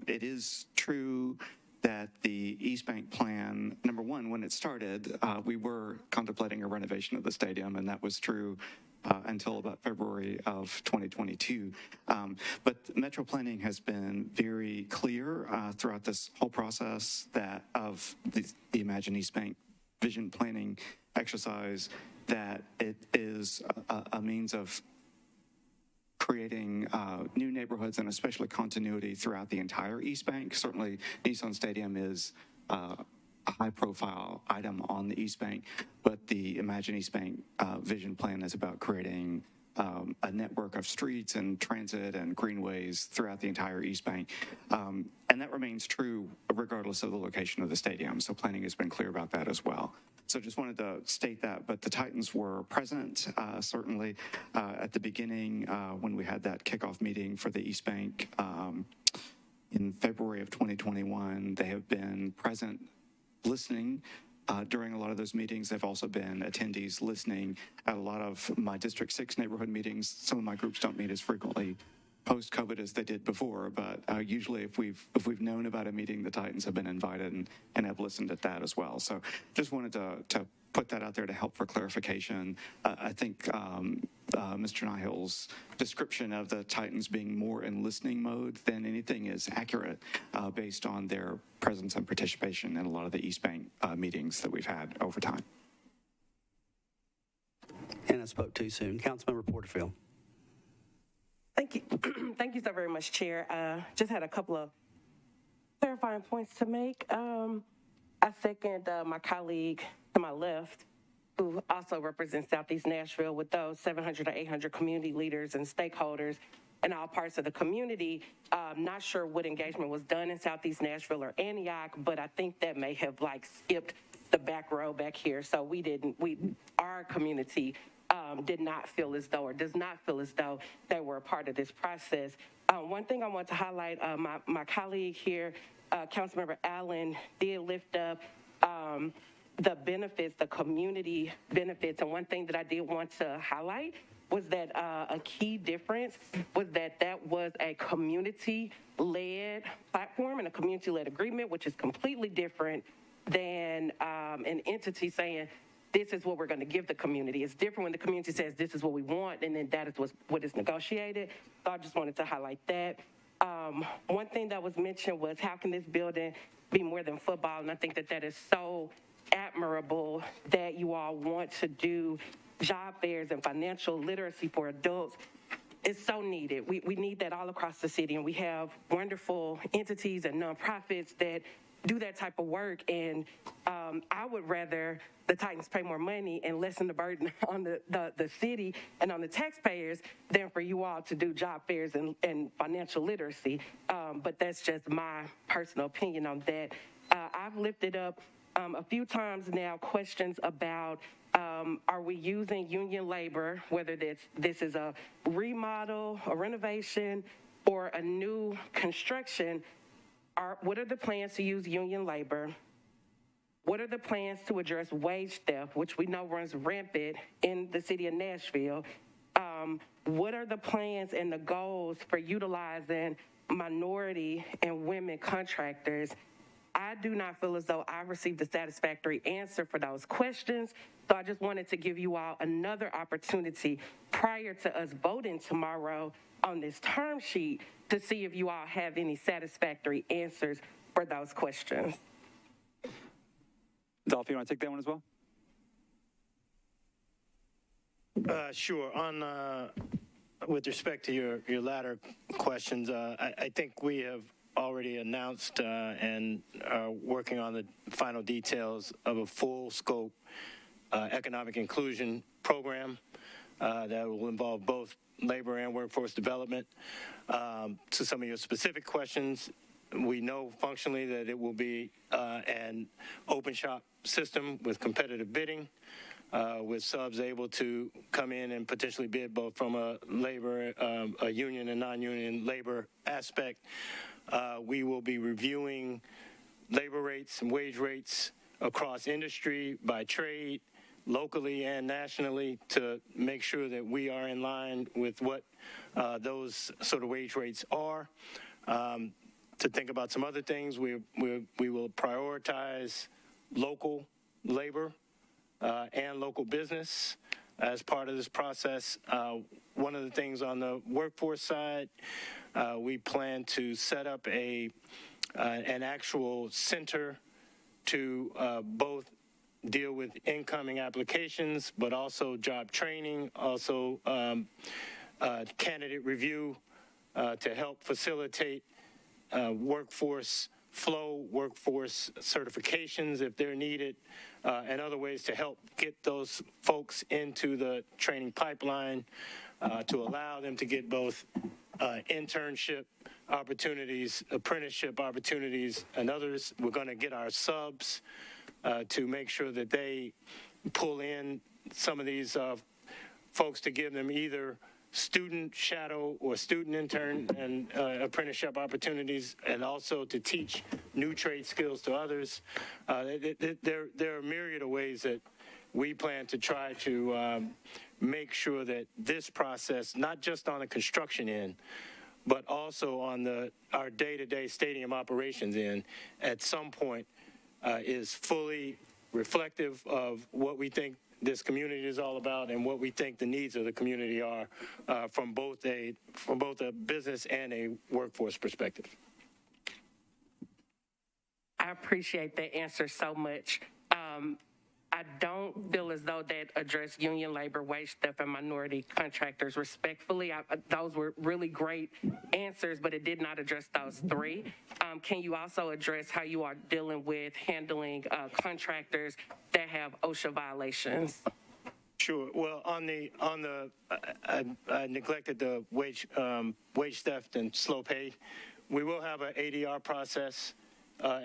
It is true that the East Bank plan, number one, when it started, we were contemplating a renovation of the stadium, and that was true until about February of 2022. But Metro Planning has been very clear throughout this whole process that of the Imagine East Bank vision planning exercise, that it is a means of creating new neighborhoods and especially continuity throughout the entire East Bank. Certainly, Nissan Stadium is a high-profile item on the East Bank, but the Imagine East Bank vision plan is about creating a network of streets and transit and greenways throughout the entire East Bank. And that remains true regardless of the location of the stadium. So planning has been clear about that as well. So just wanted to state that, but the Titans were present, certainly, at the beginning when we had that kickoff meeting for the East Bank in February of 2021. They have been present listening during a lot of those meetings. They've also been attendees listening at a lot of my District 6 neighborhood meetings. Some of my groups don't meet as frequently post-COVID as they did before, but usually if we've known about a meeting, the Titans have been invited and have listened at that as well. So just wanted to put that out there to help for clarification. I think Mr. Nihill's description of the Titans being more in listening mode than anything is accurate based on their presence and participation in a lot of the East Bank meetings that we've had over time. And I spoke too soon. Councilmember Porterfield. Thank you. Thank you so very much, Chair. Just had a couple of clarifying points to make. I second my colleague to my left, who also represents Southeast Nashville, with those 700 or 800 community leaders and stakeholders in all parts of the community. Not sure what engagement was done in Southeast Nashville or Antioch, but I think that may have skipped the back row back here. So our community did not feel as though, or does not feel as though, they were a part of this process. One thing I want to highlight, my colleague here, Councilmember Allen, did lift up the benefits, the community benefits. And one thing that I did want to highlight was that a key difference was that was a community-led platform and a community-led agreement, which is completely different than an entity saying, this is what we're going to give the community. It's different when the community says this is what we want, and then that is what is negotiated. So I just wanted to highlight that. One thing that was mentioned was, how can this building be more than football? And I think that is so admirable that you all want to do job fairs and financial literacy for adults is so needed. We need that all across the city, and we have wonderful entities and nonprofits that do that type of work, and I would rather the Titans pay more money and lessen the burden on the city and on the taxpayers than for you all to do job fairs and financial literacy. But that's just my personal opinion on that. I've lifted up a few times now questions about are we using union labor, whether this is a remodel, a renovation, or a new construction. What are the plans to use union labor? What are the plans to address wage theft, which we know runs rampant in the city of Nashville? What are the plans and the goals for utilizing minority and women contractors? I do not feel as though I received a satisfactory answer for those questions, so I just wanted to give you all another opportunity prior to us voting tomorrow on this term sheet to see if you all have any satisfactory answers for those questions. Dolph, you want to take that one as well? Sure. With respect to your latter questions, I think we have already announced and are working on the final details of a full scope economic inclusion program that will involve both labor and workforce development. To some of your specific questions, we know functionally that it will be an open shop system with competitive bidding, with subs able to come in and potentially bid both from a labor, a union and non-union labor aspect. We will be reviewing labor rates and wage rates across industry, by trade, locally and nationally, to make sure that we are in line with what those sort of wage rates are. To think about some other things, we will prioritize local labor and local business as part of this process. One of the things on the workforce side, we plan to set up an actual center to both deal with incoming applications, but also job training, also candidate review to help facilitate workforce flow, workforce certifications if they're needed, and other ways to help get those folks into the training pipeline, to allow them to get both internship opportunities, apprenticeship opportunities, and others. We're going to get our subs to make sure that they pull in some of these folks to give them either student shadow or student intern and apprenticeship opportunities, and also to teach new trade skills to others. There are a myriad of ways that we plan to try to make sure that this process, not just on the construction end, but also on our day-to-day stadium operations end, at some point is fully reflective of what we think this community is all about and what we think the needs of the community are from both a business and a workforce perspective. I appreciate that answer so much. I don't feel as though that addressed union labor, wage theft, and minority contractors respectfully. Those were really great answers, but it did not address those three. Can you also address how you are dealing with handling contractors that have OSHA violations? Sure. Well, I neglected the wage theft and slow pay. We will have an ADR process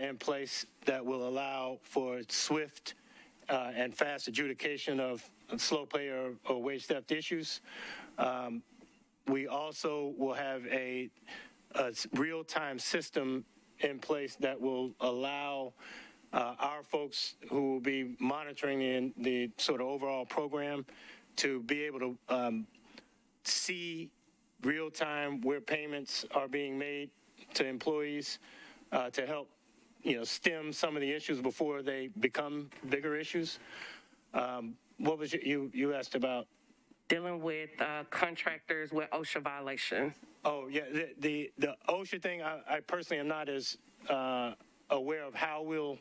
in place that will allow for swift and fast adjudication of slow pay or wage theft issues. We also will have a real-time system in place that will allow our folks who will be monitoring the sort of overall program to be able to see real-time where payments are being made to employees to help stem some of the issues before they become bigger issues. What was you asked about? Dealing with contractors with OSHA violations. Oh, yeah. The OSHA thing, I personally am not as aware of how we'll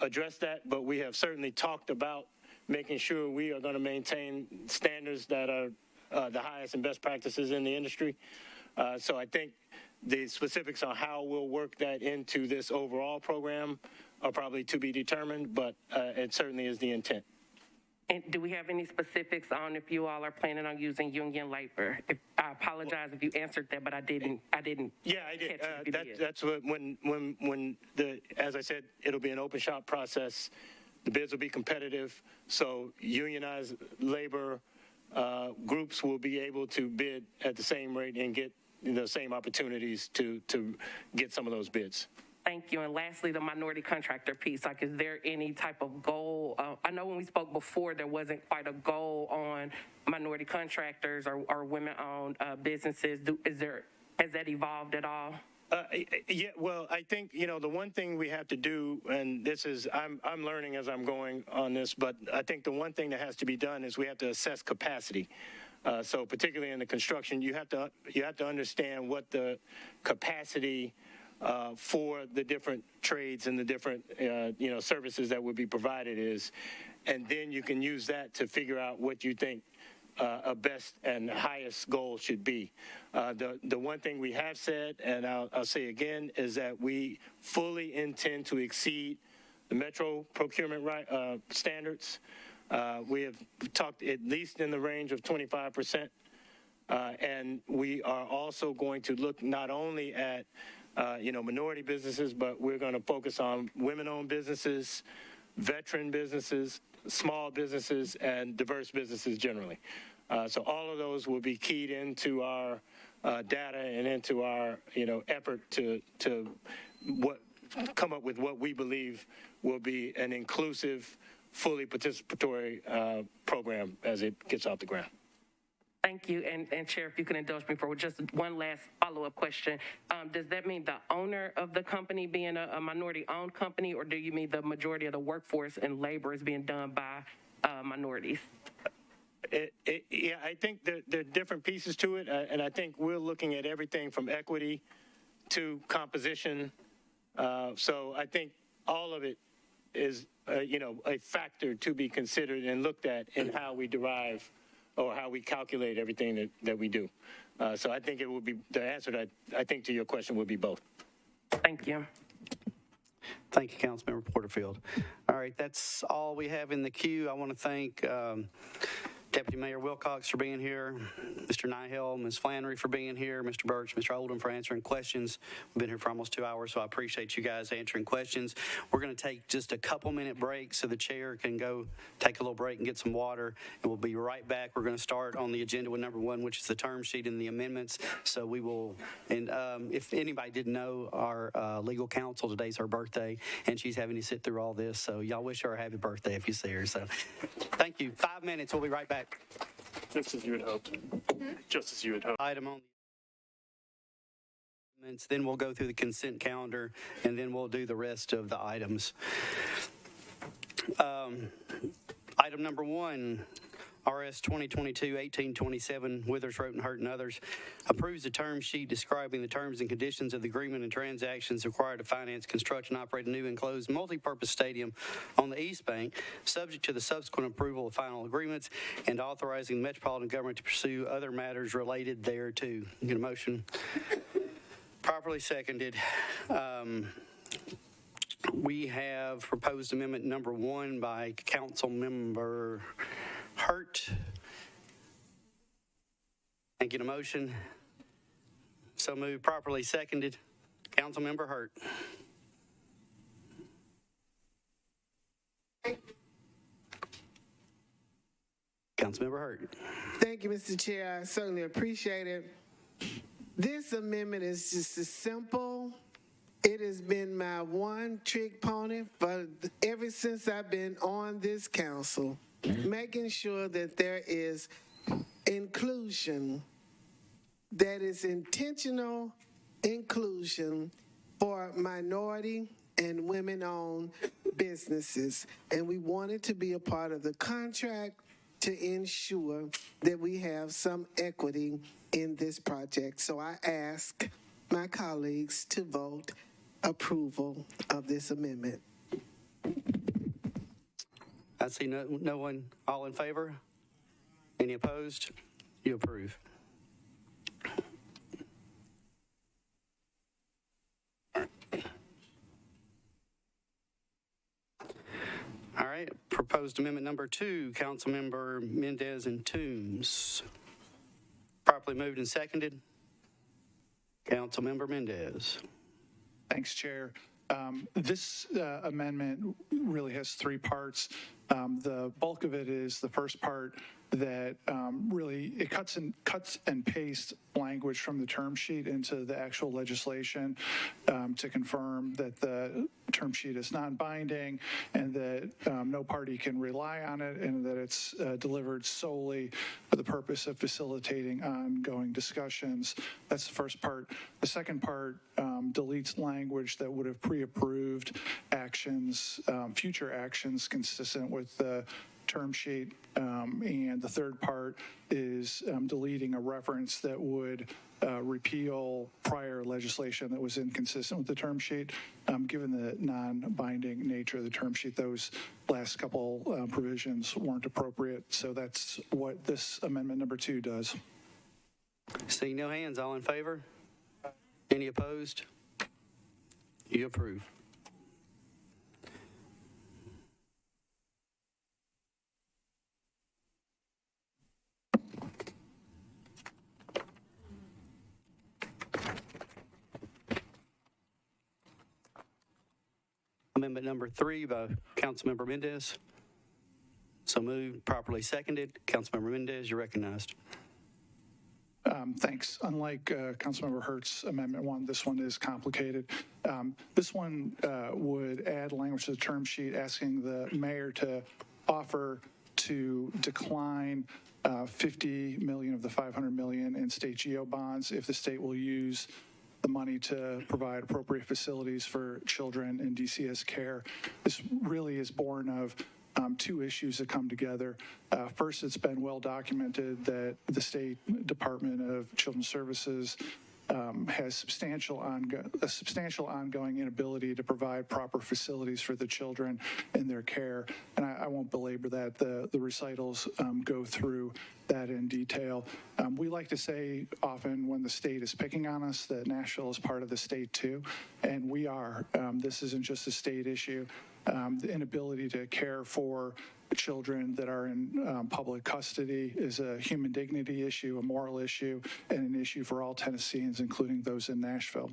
address that, but we have certainly talked about making sure we are going to maintain standards that are the highest and best practices in the industry. So I think the specifics on how we'll work that into this overall program are probably to be determined, but it certainly is the intent. And do we have any specifics on if you all are planning on using union labor? I apologize if you answered that, but I didn't. Yeah, I did. That's what when as I said, it'll be an open shop process. The bids will be competitive, so unionized labor groups will be able to bid at the same rate and get the same opportunities to get some of those bids. Thank you. And lastly, the minority contractor piece, like, is there any type of goal? I know when we spoke before, there wasn't quite a goal on minority contractors or women-owned businesses. Has that evolved at all? Yeah, well, I think, the one thing we have to do, and this is, I'm learning as I'm going on this, but I think the one thing that has to be done is we have to assess capacity. So particularly in the construction, you have to understand what the capacity for the different trades and the different, services that would be provided is, and then you can use that to figure out what you think a best and highest goal should be. The one thing we have said, and I'll say again, is that we fully intend to exceed the Metro procurement standards. We have talked at least in the range of 25%, and we are also going to look not only at minority businesses, but we're going to focus on women-owned businesses, veteran businesses, small businesses, and diverse businesses generally. So all of those will be keyed into our data and into our, effort to come up with what we believe will be an inclusive, fully participatory program as it gets off the ground. Thank you. And Chair, if you can indulge me for just one last follow-up question. Does that mean the owner of the company being a minority-owned company, or do you mean the majority of the workforce and labor is being done by minorities? Yeah, I think there are different pieces to it, and I think we're looking at everything from equity to composition. So I think all of it is, a factor to be considered and looked at in how we derive or how we calculate everything that we do. So I think it would be, the answer that I think to your question would be both. Thank you. Thank you, Councilmember Porterfield. All right, that's all we have in the queue. I want to thank Deputy Mayor Wilcox for being here, Mr. Nihel, Ms. Flannery for being here, Mr. Birch, Mr. Oldham for answering questions. We've been here for almost 2 hours, so I appreciate you guys answering questions. We're going to take just a couple-minute break so the chair can go take a little break and get some water, and we'll be right back. We're going to start on the agenda with number 1, which is the term sheet and the amendments. So we will, and if anybody didn't know, our legal counsel, today's her birthday, and she's having to sit through all this, so y'all wish her a happy birthday if you see her. So thank you. 5 minutes. We'll be right back. Just as you had hoped. Just as you had hoped. Item on the then we'll go through the consent calendar, and then we'll do the rest of the items. Item number 1, RS 2022-1827, Withers, Roten, Hurt, and others, approves the term sheet describing the terms and conditions of the agreement and transactions required to finance, construct, and operate a new enclosed multipurpose stadium on the East Bank, subject to the subsequent approval of final agreements, and authorizing the Metropolitan government to pursue other matters related thereto. Get a motion? Properly seconded. We have proposed amendment number 1 by Councilmember Hurt. And get a motion. So moved, properly seconded. Councilmember Hurt. Councilmember Hurt. Thank you, Mr. Chair. I certainly appreciate it. This amendment is just as simple. It has been my one-trick pony for ever since I've been on this council, making sure that there is inclusion, that is intentional inclusion for minority and women-owned businesses. And we wanted to be a part of the contract to ensure that we have some equity in this project. So I ask my colleagues to vote approval of this amendment. I see no one. All in favor? Any opposed? You approve. All right, proposed amendment number 2, Councilmember Mendez and Toombs. Properly moved and seconded. Councilmember Mendez. Thanks, Chair. This amendment really has 3 parts. The bulk of it is the first part that really it cuts and pastes language from the term sheet into the actual legislation to confirm that the term sheet is non-binding and that no party can rely on it, and that it's delivered solely for the purpose of facilitating ongoing discussions. That's the first part. The second part deletes language that would have pre-approved actions, future actions consistent with the term sheet. And the third part is deleting a reference that would repeal prior legislation that was inconsistent with the term sheet. Given the non-binding nature of the term sheet, those last couple provisions weren't appropriate. So that's what this amendment number 2 does. Seeing no hands, all in favor? Any opposed? You approve. Amendment number 3 by Councilmember Mendez. So moved, properly seconded. Councilmember Mendez, you're recognized. Thanks. Unlike Councilmember Hurt's Amendment 1, this one is complicated. This one would add language to the term sheet asking the mayor to offer to decline $50 million of the $500 million in state GO bonds if the state will use the money to provide appropriate facilities for children in DCS care. This really is born of 2 issues that come together. First, it's been well documented that the State Department of Children's Services has a substantial ongoing inability to provide proper facilities for the children in their care. And I won't belabor that. The recitals go through that in detail. We like to say often when the state is picking on us that Nashville is part of the state too, and we are. This isn't just a state issue. The inability to care for children that are in public custody is a human dignity issue, a moral issue, and an issue for all Tennesseans, including those in Nashville.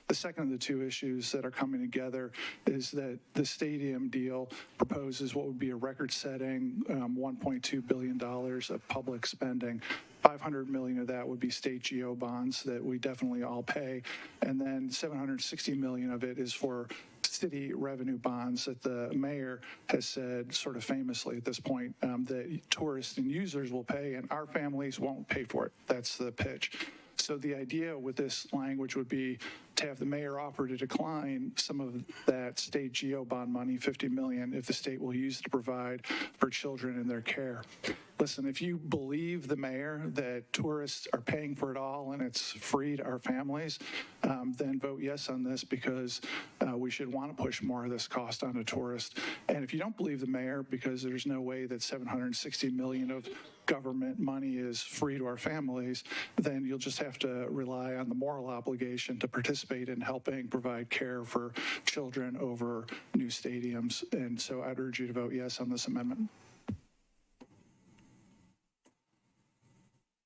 The second of the 2 issues that are coming together is that the stadium deal proposes what would be a record-setting $1.2 billion of public spending. $500 million of that would be state GO bonds that we definitely all pay, and then $760 million of it is for city revenue bonds that the mayor has said sort of famously at this point that tourists and users will pay and our families won't pay for it. That's the pitch. So the idea with this language would be to have the mayor offer to decline some of that state GO bond money, $50 million, if the state will use it to provide for children in their care. Listen, if you believe the mayor that tourists are paying for it all and it's free to our families, then vote yes on this, because we should want to push more of this cost onto tourists. And if you don't believe the mayor, because there's no way that $760 million of government money is free to our families, then you'll just have to rely on the moral obligation to participate in helping provide care for children over new stadiums. And so I'd urge you to vote yes on this amendment.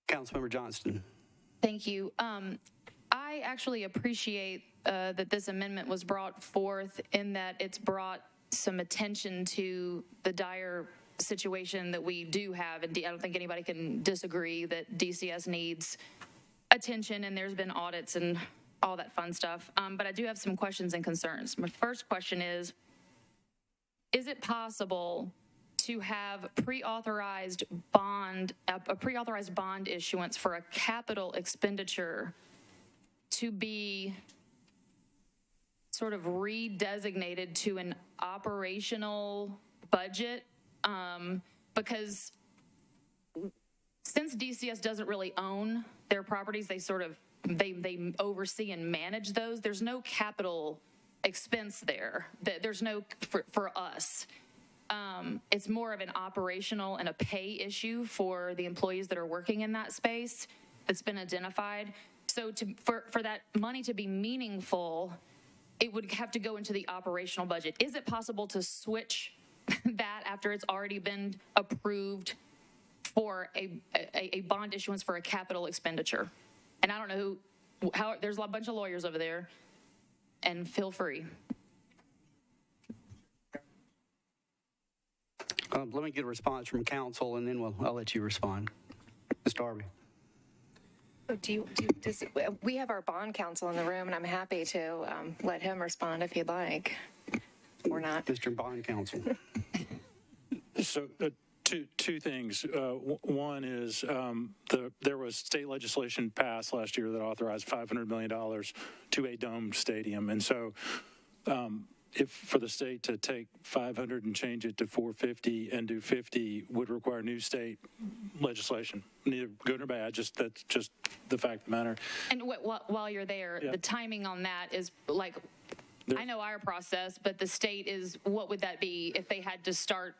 Councilmember Johnston. Thank you. I actually appreciate that this amendment was brought forth, in that it's brought some attention to the dire situation that we do have. And I don't think anybody can disagree that DCS needs attention, and there's been audits and all that fun stuff. But I do have some questions and concerns. My first question is it possible to have a pre-authorized bond issuance for a capital expenditure to be sort of redesignated to an operational budget? Because since DCS doesn't really own their properties, they oversee and manage those. There's no capital expense there. There's no for us. It's more of an operational and a pay issue for the employees that are working in that space that's been identified. So for that money to be meaningful, it would have to go into the operational budget. Is it possible to switch that after it's already been approved for a bond issuance for a capital expenditure? And I don't know how, there's a bunch of lawyers over there, and feel free. Let me get a response from council, and then I'll let you respond. Ms. Darby. We have our bond counsel in the room, and I'm happy to let him respond if you'd like, or not. Mr. Bond Counsel. So two things. One is there was state legislation passed last year that authorized $500 million to a domed stadium. And so if for the state to take 500 and change it to 450 and do 50 would require new state legislation, neither good or bad, that's just the fact of the matter. And while you're there, the timing on that is like, I know our process, but the state is, what would that be if they had to start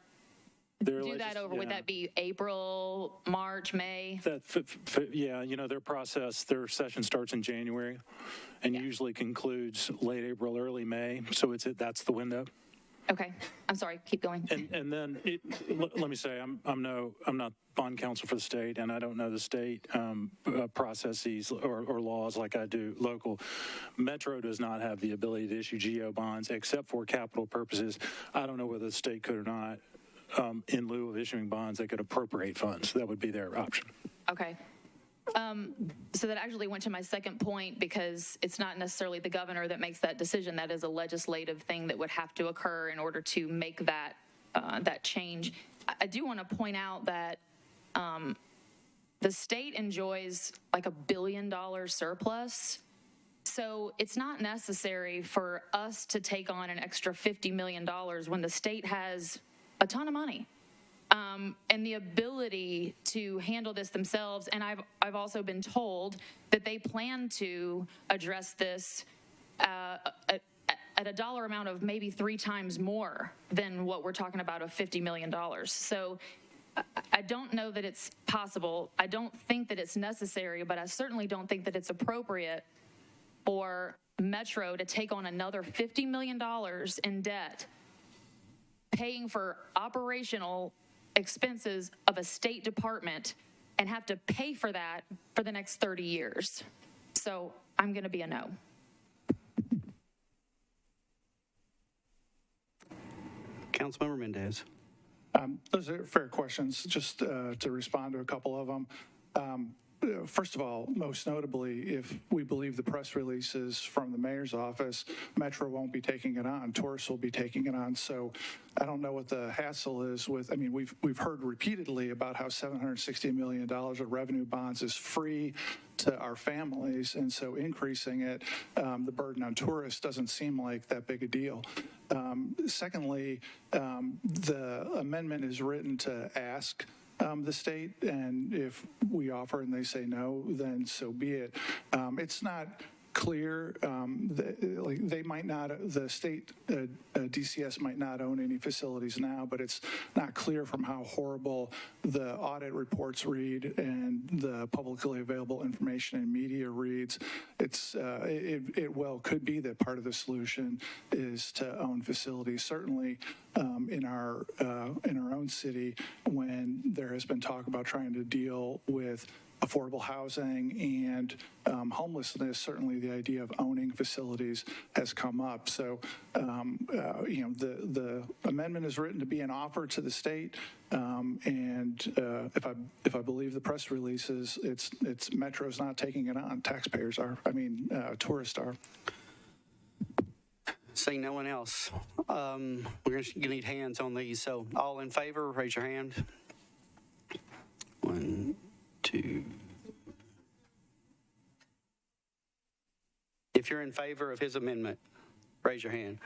do that over? Would that be April, March, May? Their process, their session starts in January and usually concludes late April, early May. So that's the window. Okay, I'm sorry. Keep going. And then let me say, I'm not bond counsel for the state, and I don't know the state processes or laws like I do local. Metro does not have the ability to issue GO bonds except for capital purposes. I don't know whether the state could or not. In lieu of issuing bonds, they could appropriate funds. That would be their option. Okay. So that actually went to my second point, because it's not necessarily the governor that makes that decision. That is a legislative thing that would have to occur in order to make that change. I do want to point out that the state enjoys like $1 billion surplus. So it's not necessary for us to take on an extra $50 million when the state has a ton of money and the ability to handle this themselves. And I've also been told that they plan to address this at a dollar amount of maybe 3 times more than what we're talking about of $50 million. So I don't know that it's possible. I don't think that it's necessary, but I certainly don't think that it's appropriate for Metro to take on another $50 million in debt, paying for operational expenses of a state department, and have to pay for that for the next 30 years. So I'm going to be a no. Councilmember Mendez. Those are fair questions. Just to respond to a couple of them. First of all, most notably, if we believe the press releases from the mayor's office, Metro won't be taking it on. Tourists will be taking it on. So I don't know what the hassle is with. I mean, we've heard repeatedly about how $760 million of revenue bonds is free to our families, and so increasing it, the burden on tourists doesn't seem like that big a deal. Secondly, the amendment is written to ask the state, and if we offer and they say no, then so be it. It's not clear, they might not, the state DCS might not own any facilities now, but it's not clear from how horrible the audit reports read and the publicly available information in media reads. It well could be that part of the solution is to own facilities. Certainly in our own city, when there has been talk about trying to deal with affordable housing and homelessness, certainly the idea of owning facilities has come up. So, the amendment is written to be an offer to the state, and if I believe the press releases, it's Metro's not taking it on. Taxpayers are. Tourists are. Seeing no one else, we're going to need hands on these. So, all in favor, raise your hand. 1, 2. If you're in favor of his amendment, raise your hand.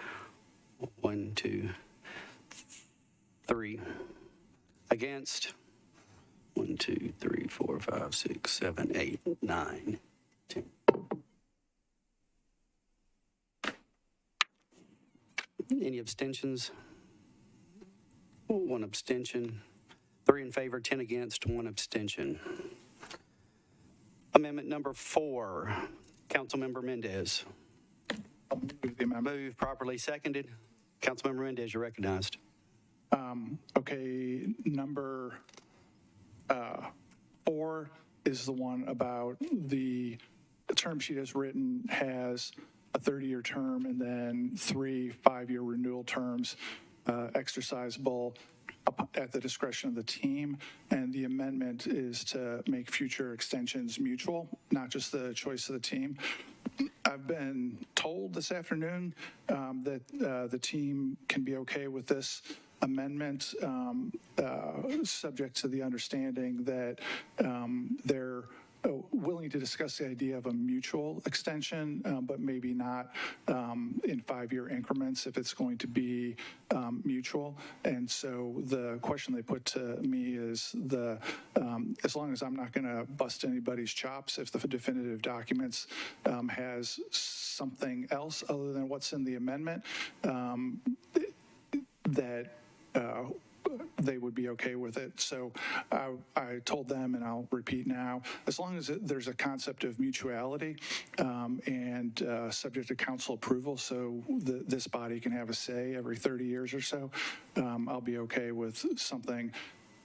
1, 2, 3. Against? 1, 2, 3, 4, 5, 6, 7, 8, 9, 10. Any abstentions? 1 abstention. 3 in favor, 10 against, 1 abstention. Amendment number 4, Councilmember Mendez. Move properly seconded. Councilmember Mendez, you're recognized. Okay, number 4 is the one about the term sheet as written has a 30-year term and then 3 5-year renewal terms exercisable at the discretion of the team. And the amendment is to make future extensions mutual, not just the choice of the team. I've been told this afternoon that the team can be okay with this amendment, subject to the understanding that they're willing to discuss the idea of a mutual extension, but maybe not in 5-year increments if it's going to be mutual. And so the question they put to me is as long as I'm not going to bust anybody's chops, if the definitive documents has something else other than what's in the amendment, that they would be okay with it. So I told them, and I'll repeat now, as long as there's a concept of mutuality and subject to council approval, so this body can have a say every 30 years or so, I'll be okay with something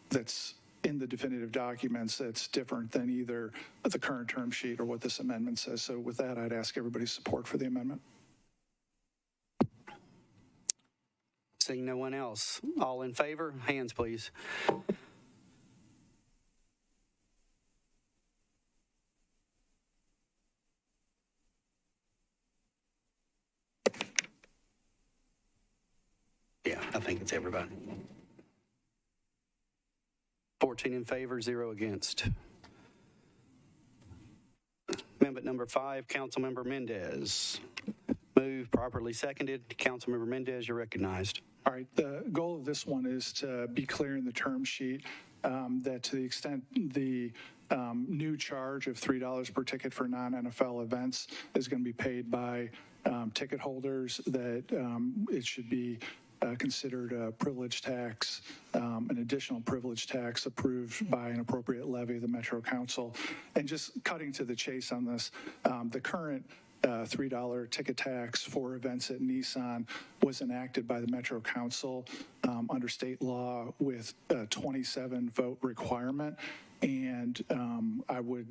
that's in the definitive documents that's different than either the current term sheet or what this amendment says. So with that, I'd ask everybody's support for the amendment. Seeing no one else. All in favor? Hands, please. Yeah, I think it's everybody. 14 in favor, 0 against. Amendment number 5, Councilmember Mendez. Move properly seconded. Councilmember Mendez, you're recognized. All right, the goal of this one is to be clear in the term sheet that to the extent the new charge of $3 per ticket for non-NFL events is going to be paid by ticket holders, that it should be considered a privilege tax, an additional privilege tax approved by an appropriate levy of the Metro Council. And just cutting to the chase on this, the current $3 ticket tax for events at Nissan was enacted by the Metro Council under state law with a 27 vote requirement. And I would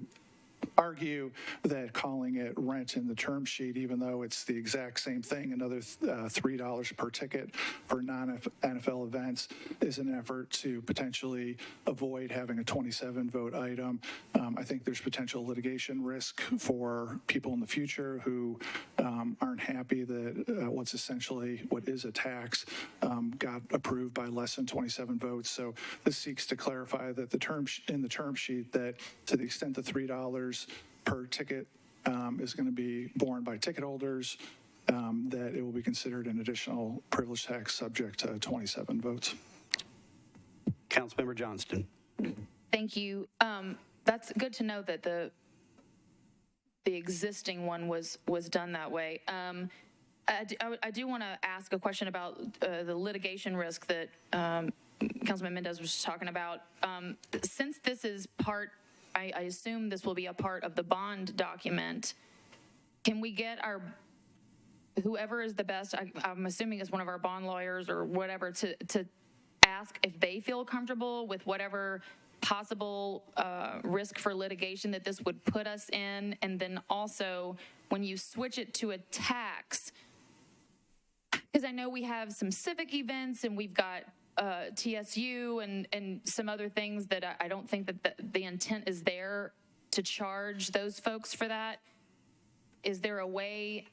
argue that calling it rent in the term sheet, even though it's the exact same thing, another $3 per ticket for non-NFL events, is an effort to potentially avoid having a 27 vote item. I think there's potential litigation risk for people in the future who aren't happy that what is a tax got approved by less than 27 votes. So this seeks to clarify that in the term sheet that to the extent the $3 per ticket is going to be borne by ticket holders, that it will be considered an additional privilege tax subject to 27 votes. Councilmember Johnston. Thank you. That's good to know that the existing one was done that way. I do want to ask a question about the litigation risk that Councilman Mendez was talking about. Since this is I assume this will be a part of the bond document, can we get whoever is the best, I'm assuming it's one of our bond lawyers or whatever, to ask if they feel comfortable with whatever possible risk for litigation that this would put us in? And then also, when you switch it to a tax, because I know we have some civic events and we've got TSU and some other things that I don't think that the intent is there to charge those folks for that. Is there a way,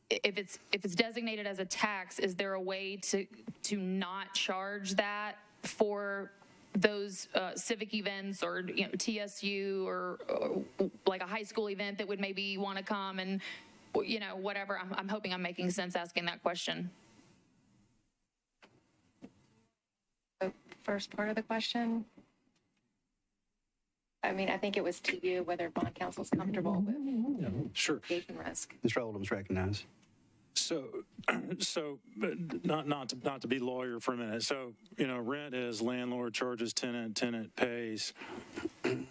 if it's designated as a tax, is there a way to not charge that for those civic events or TSU or like a high school event that would maybe want to come and whatever? I'm hoping I'm making sense asking that question. First part of the question. I mean, I think it was to you whether bond counsel's comfortable with Sure. litigation risk. Mr. Oldham's recognized. So not to be lawyer for a minute. So, rent is landlord charges tenant, tenant pays.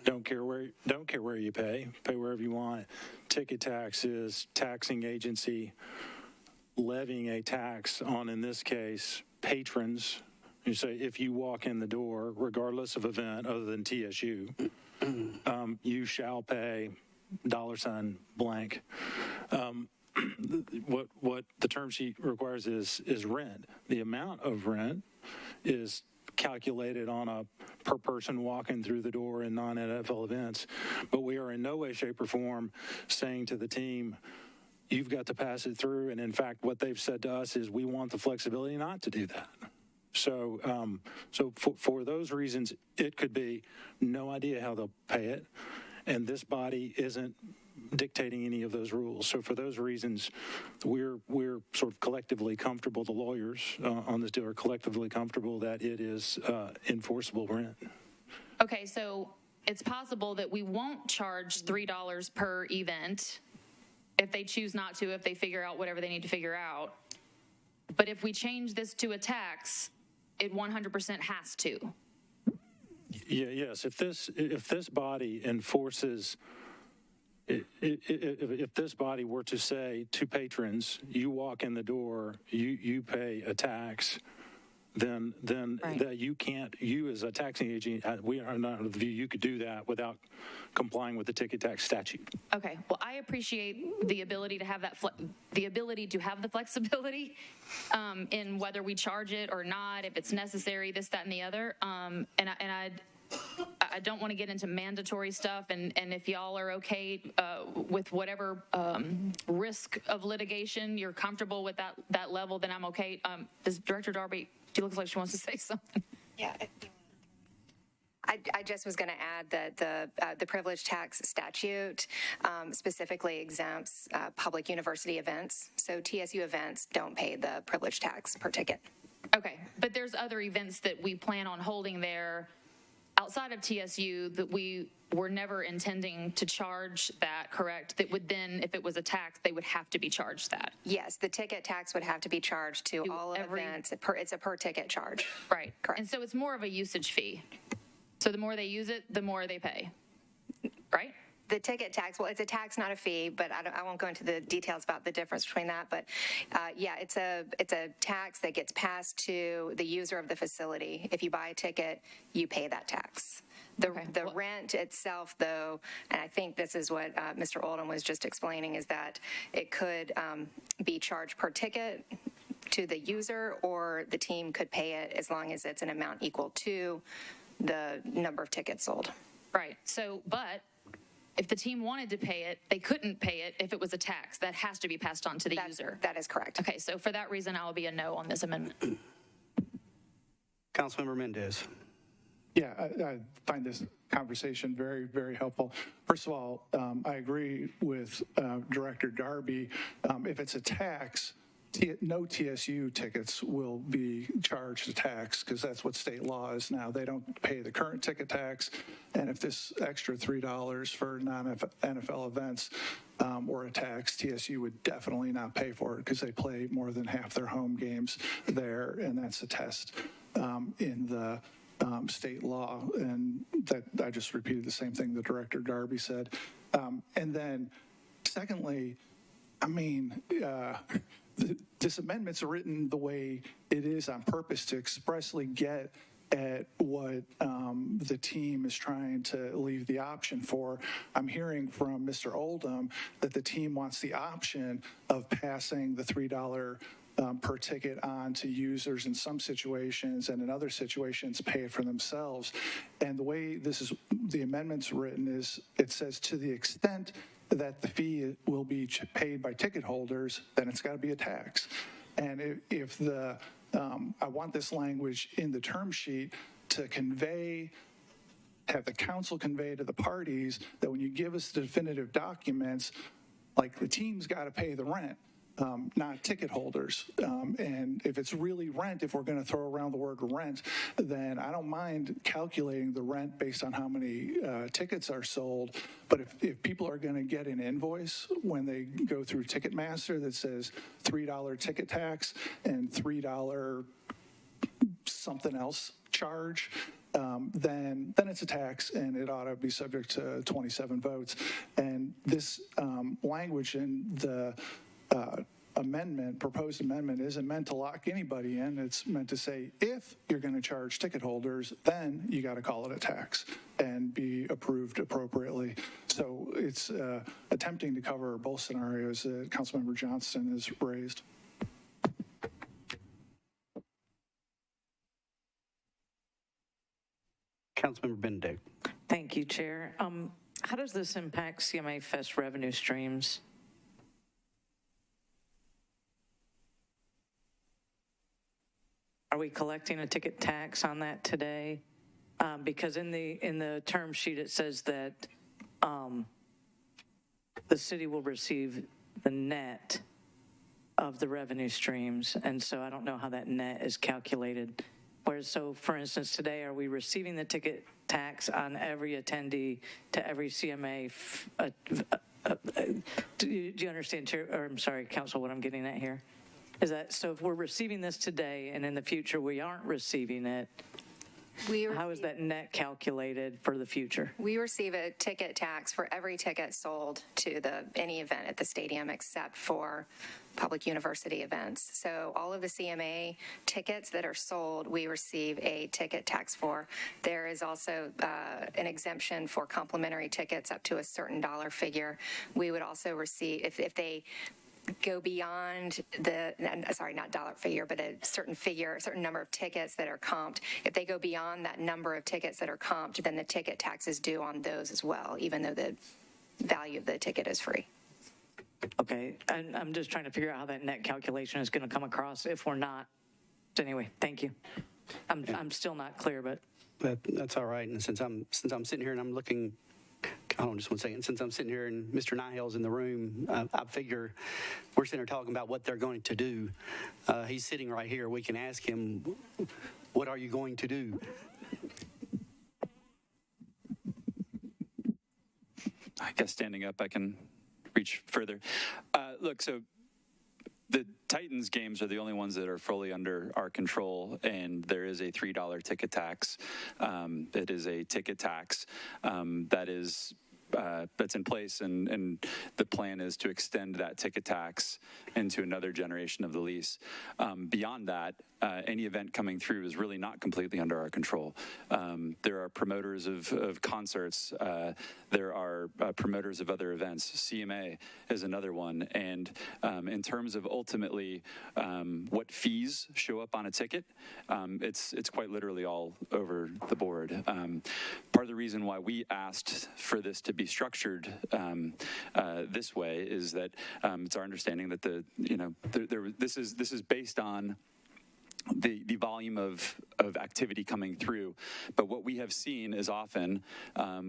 Don't care where you pay wherever you want. Ticket tax is taxing agency levying a tax on, in this case, patrons. You say if you walk in the door, regardless of event other than TSU, you shall pay $ blank. What the term sheet requires is rent. The amount of rent is calculated on a per person walking through the door in non-NFL events, but we are in no way, shape, or form saying to the team, you've got to pass it through. And in fact, what they've said to us is we want the flexibility not to do that. So, for those reasons, it could be no idea how they'll pay it, and this body isn't dictating any of those rules. So for those reasons, we're sort of collectively comfortable, the lawyers on this deal are collectively comfortable that it is enforceable rent. Okay, so it's possible that we won't charge $3 per event if they choose not to, if they figure out whatever they need to figure out. But if we change this to a tax, it 100% has to. Yes, if this body enforces, if this body were to say to patrons, you walk in the door, you pay a tax, then right. That you as a taxing agent, we are not of the view you could do that without complying with the ticket tax statute. Okay, well, I appreciate the ability to have that, the flexibility in whether we charge it or not, if it's necessary, this, that, and the other. I don't want to get into mandatory stuff, and if y'all are okay with whatever risk of litigation, you're comfortable with that level, then I'm okay. Does Director Darby, she looks like she wants to say something. Yeah. I just was going to add that the privilege tax statute specifically exempts public university events. So TSU events don't pay the privilege tax per ticket. Okay, but there's other events that we plan on holding there outside of TSU that we were never intending to charge that, correct? That would then, if it was a tax, they would have to be charged that. Yes, the ticket tax would have to be charged to all events. It's a per ticket charge. Right. Correct. And so it's more of a usage fee. So the more they use it, the more they pay, right? The ticket tax, well, it's a tax, not a fee, but I won't go into the details about the difference between that. But yeah, it's a tax that gets passed to the user of the facility. If you buy a ticket, you pay that tax. The rent itself, though, and I think this is what Mr. Oldham was just explaining, is that it could be charged per ticket to the user, or the team could pay it as long as it's an amount equal to the number of tickets sold. Right. So, but if the team wanted to pay it, they couldn't pay it if it was a tax. That has to be passed on to the user. That is correct. Okay, so for that reason, I will be a no on this amendment. Councilmember Mendez. Yeah, I find this conversation very, very helpful. First of all, I agree with Director Darby. If it's a tax, no TSU tickets will be charged a tax, because that's what state law is now. They don't pay the current ticket tax, and if this extra $3 for non-NFL events were a tax, TSU would definitely not pay for it, because they play more than half their home games there, and that's a test in the state law. And that I just repeated the same thing that Director Darby said. And then secondly, I mean, this amendment's written the way it is on purpose to expressly get at what the team is trying to leave the option for. I'm hearing from Mr. Oldham that the team wants the option of passing the $3 per ticket on to users in some situations, and in other situations pay it for themselves. And the way the amendment's written is, it says to the extent that the fee will be paid by ticket holders, then it's got to be a tax. And if I want this language in the term sheet to have the council convey to the parties that when you give us the definitive documents, like the team's got to pay the rent, not ticket holders. And if it's really rent, if we're going to throw around the word rent, then I don't mind calculating the rent based on how many tickets are sold. But if people are going to get an invoice when they go through Ticketmaster that says $3 ticket tax and $3 something else charge, then it's a tax and it ought to be subject to 27 votes. And this language in the proposed amendment isn't meant to lock anybody in. It's meant to say, if you're going to charge ticket holders, then you got to call it a tax and be approved appropriately. So it's attempting to cover both scenarios that Councilmember Johnston has raised. Councilmember Benedict. Thank you, Chair. How does this impact CMA Fest revenue streams? Are we collecting a ticket tax on that today? Because in the term sheet, it says that the city will receive the net of the revenue streams. And so I don't know how that net is calculated. Whereas, so for instance, today, are we receiving the ticket tax on every attendee to every CMA? Do you understand, Chair, or I'm sorry, Council, what I'm getting at here? Is that, so if we're receiving this today and in the future we aren't receiving it, how is that net calculated for the future? We receive a ticket tax for every ticket sold to any event at the stadium except for public university events. So all of the CMA tickets that are sold, we receive a ticket tax for. There is also an exemption for complimentary tickets up to a certain dollar figure. We would also receive, if they go beyond not dollar figure, but a certain number of tickets that are comped. If they go beyond that number of tickets that are comped, then the ticket tax is due on those as well, even though the value of the ticket is free. Okay, and I'm just trying to figure out how that net calculation is going to come across if we're not. Anyway, thank you. I'm still not clear, but that's all right. And since I'm sitting here and I'm looking. Hold on just one second. Since I'm sitting here and Mr. Nihale's in the room, I figure we're sitting here talking about what they're going to do. He's sitting right here. We can ask him, what are you going to do? I guess standing up, I can reach further. Look, so the Titans games are the only ones that are fully under our control, and there is a $3 ticket tax. It is a ticket tax that's in place, and the plan is to extend that ticket tax into another generation of the lease. Beyond that, any event coming through is really not completely under our control. There are promoters of concerts. There are promoters of other events. CMA is another one. And in terms of ultimately what fees show up on a ticket, it's quite literally all over the board. Part of the reason why we asked for this to be structured this way is that it's our understanding that this is based on the volume of activity coming through. But what we have seen is often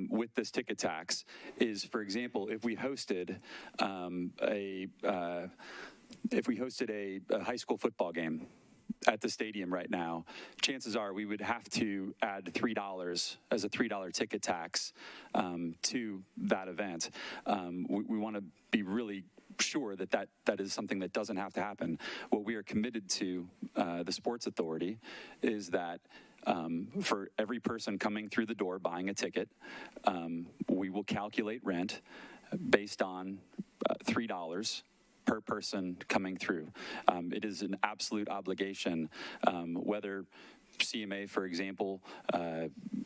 with this ticket tax is, for example, if we hosted a high school football game at the stadium right now, chances are we would have to add $3 as a $3 ticket tax to that event. We want to be really sure that is something that doesn't have to happen. What we are committed to, the Sports Authority, is that for every person coming through the door buying a ticket, we will calculate rent based on $3 per person coming through. It is an absolute obligation, whether CMA, for example,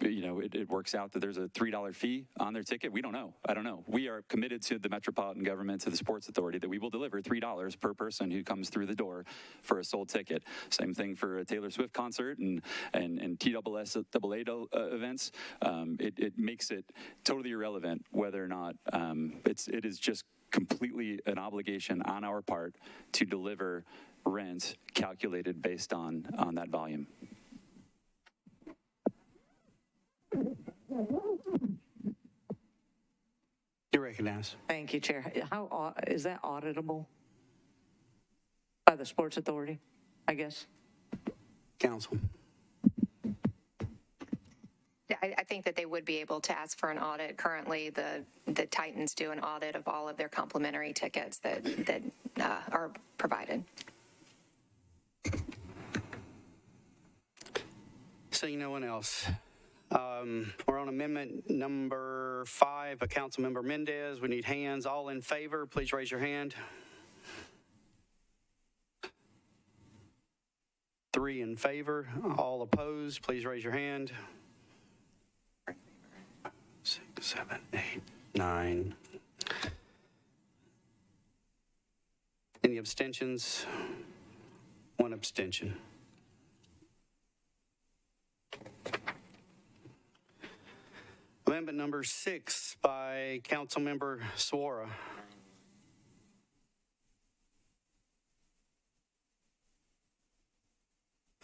it works out that there's a $3 fee on their ticket. We don't know. I don't know. We are committed to the Metropolitan government, to the Sports Authority, that we will deliver $3 per person who comes through the door for a sold ticket. Same thing for a Taylor Swift concert and TSSAA events. It makes it totally irrelevant whether or not it is just completely an obligation on our part to deliver rent calculated based on that volume. You're recognized. Thank you, Chair. How is that auditable? by the Sports Authority, I guess. Council. I think that they would be able to ask for an audit. Currently, the Titans do an audit of all of their complimentary tickets that are provided. Seeing no one else. We're on amendment number 5 by Councilmember Mendez. We need hands. All in favor, please raise your hand. 3 in favor. All opposed, please raise your hand. 6, 7, 8, 9. Any abstentions? 1 abstention. Amendment number 6 by Councilmember Suara.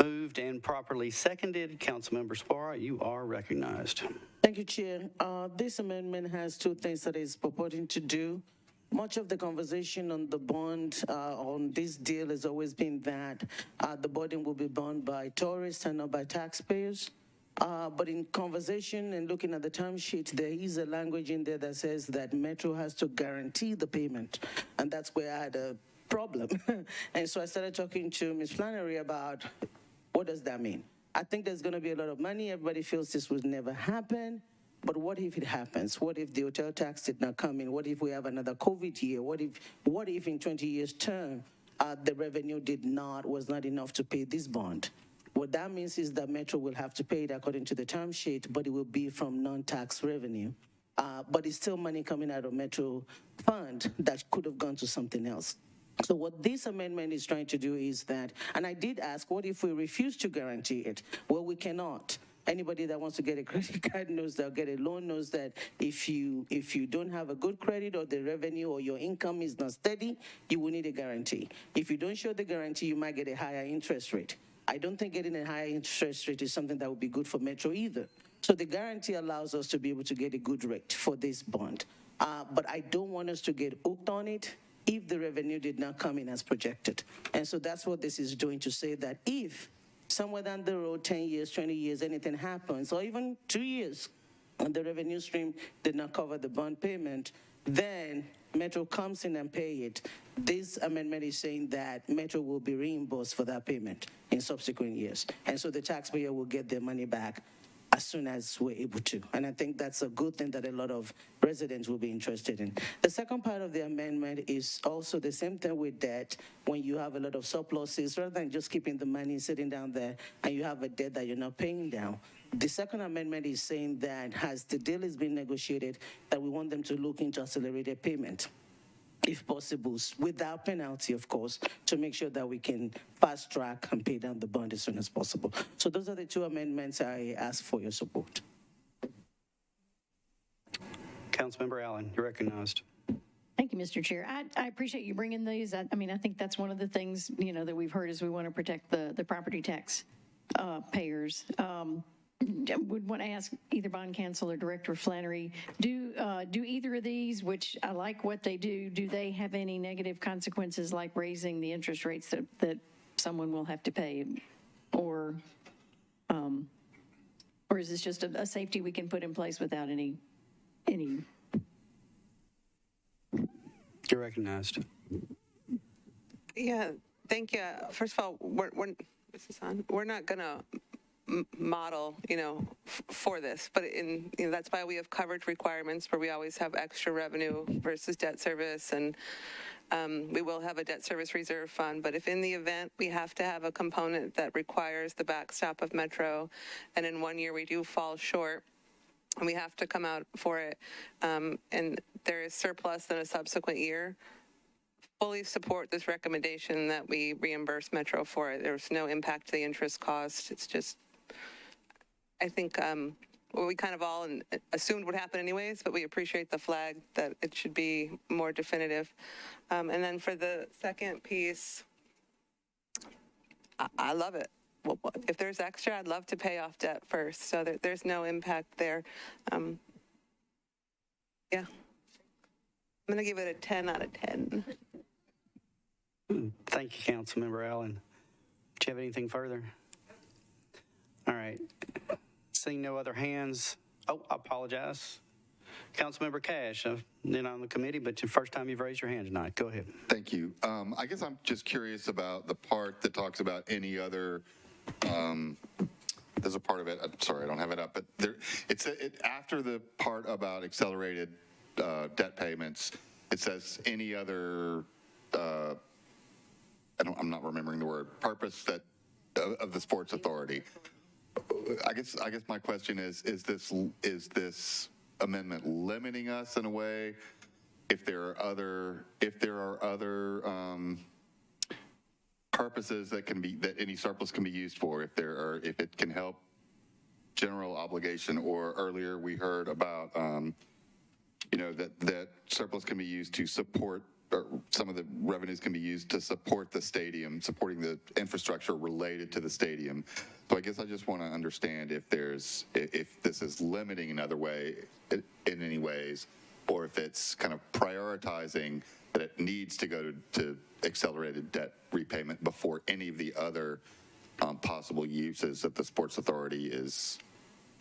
Moved and properly seconded. Councilmember Suara, you are recognized. Thank you, Chair. This amendment has 2 things that it's purporting to do. Much of the conversation on the bond on this deal has always been that the burden will be borne by tourists and not by taxpayers. But in conversation and looking at the term sheet, there is a language in there that says that Metro has to guarantee the payment. And that's where I had a problem. And so I started talking to Ms. Flannery about what does that mean? I think there's going to be a lot of money. Everybody feels this would never happen. But what if it happens? What if the hotel tax did not come in? What if we have another COVID year? What if in 20 years' term, the revenue was not enough to pay this bond? What that means is that Metro will have to pay it according to the term sheet, but it will be from non-tax revenue. But it's still money coming out of Metro fund that could have gone to something else. So what this amendment is trying to do is that, and I did ask, what if we refuse to guarantee it? Well, we cannot. Anybody that wants to get a credit card knows that, get a loan knows that if you don't have a good credit or the revenue or your income is not steady, you will need a guarantee. If you don't show the guarantee, you might get a higher interest rate. I don't think getting a higher interest rate is something that would be good for Metro either. So the guarantee allows us to be able to get a good rate for this bond. But I don't want us to get hooked on it if the revenue did not come in as projected. And so that's what this is doing, to say that if somewhere down the road, 10 years, 20 years, anything happens, or even 2 years, and the revenue stream did not cover the bond payment, then Metro comes in and pay it. This amendment is saying that Metro will be reimbursed for that payment in subsequent years. And so the taxpayer will get their money back as soon as we're able to. And I think that's a good thing that a lot of residents will be interested in. The second part of the amendment is also the same thing with debt. When you have a lot of surpluses, rather than just keeping the money sitting down there and you have a debt that you're not paying down, the second amendment is saying that as the deal is being negotiated, that we want them to look into accelerated payment, if possible, without penalty, of course, to make sure that we can fast track and pay down the bond as soon as possible. So those are the 2 amendments I ask for your support. Councilmember Allen, you're recognized. Thank you, Mr. Chair. I appreciate you bringing these. I mean, I think that's one of the things, that we've heard is we want to protect the property tax payers. Would want to ask either bond counsel or Director Flannery, do either of these, which I like what they do they have any negative consequences like raising the interest rates that someone will have to pay? Or is this just a safety we can put in place without any? You're recognized. Yeah, thank you. First of all, we're not going to model, for this, but that's why we have coverage requirements where we always have extra revenue versus debt service, and we will have a debt service reserve fund. But if in the event we have to have a component that requires the backstop of Metro, and in 1 year we do fall short, and we have to come out for it, and there is surplus in a subsequent year, fully support this recommendation that we reimburse Metro for it. There's no impact to the interest cost. It's just, I think we kind of all assumed would happen anyways, but we appreciate the flag that it should be more definitive. And then for the second piece, I love it. Well, if there's extra, I'd love to pay off debt first, so there's no impact there. Yeah. I'm going to give it a 10 out of 10. Thank you, Councilmember Allen. Do you have anything further? All right. Seeing no other hands. Oh, I apologize. Councilmember Cash, I've been on the committee, but it's the first time you've raised your hand tonight. Go ahead. Thank you. I guess I'm just curious about the part that talks about any other, there's a part of it, I'm sorry, I don't have it up, but there, after the part about accelerated debt payments, it says any other, I'm not remembering the word, purpose that of the Sports Authority. I guess my question is this amendment limiting us in a way if there are other purposes that any surplus can be used for, if it can help general obligation, or earlier we heard about that surplus can be used to support, or some of the revenues can be used to support the stadium, supporting the infrastructure related to the stadium. So I guess I just want to understand if this is limiting another way in any ways, or if it's kind of prioritizing that it needs to go to accelerated debt repayment before any of the other possible uses that the Sports Authority is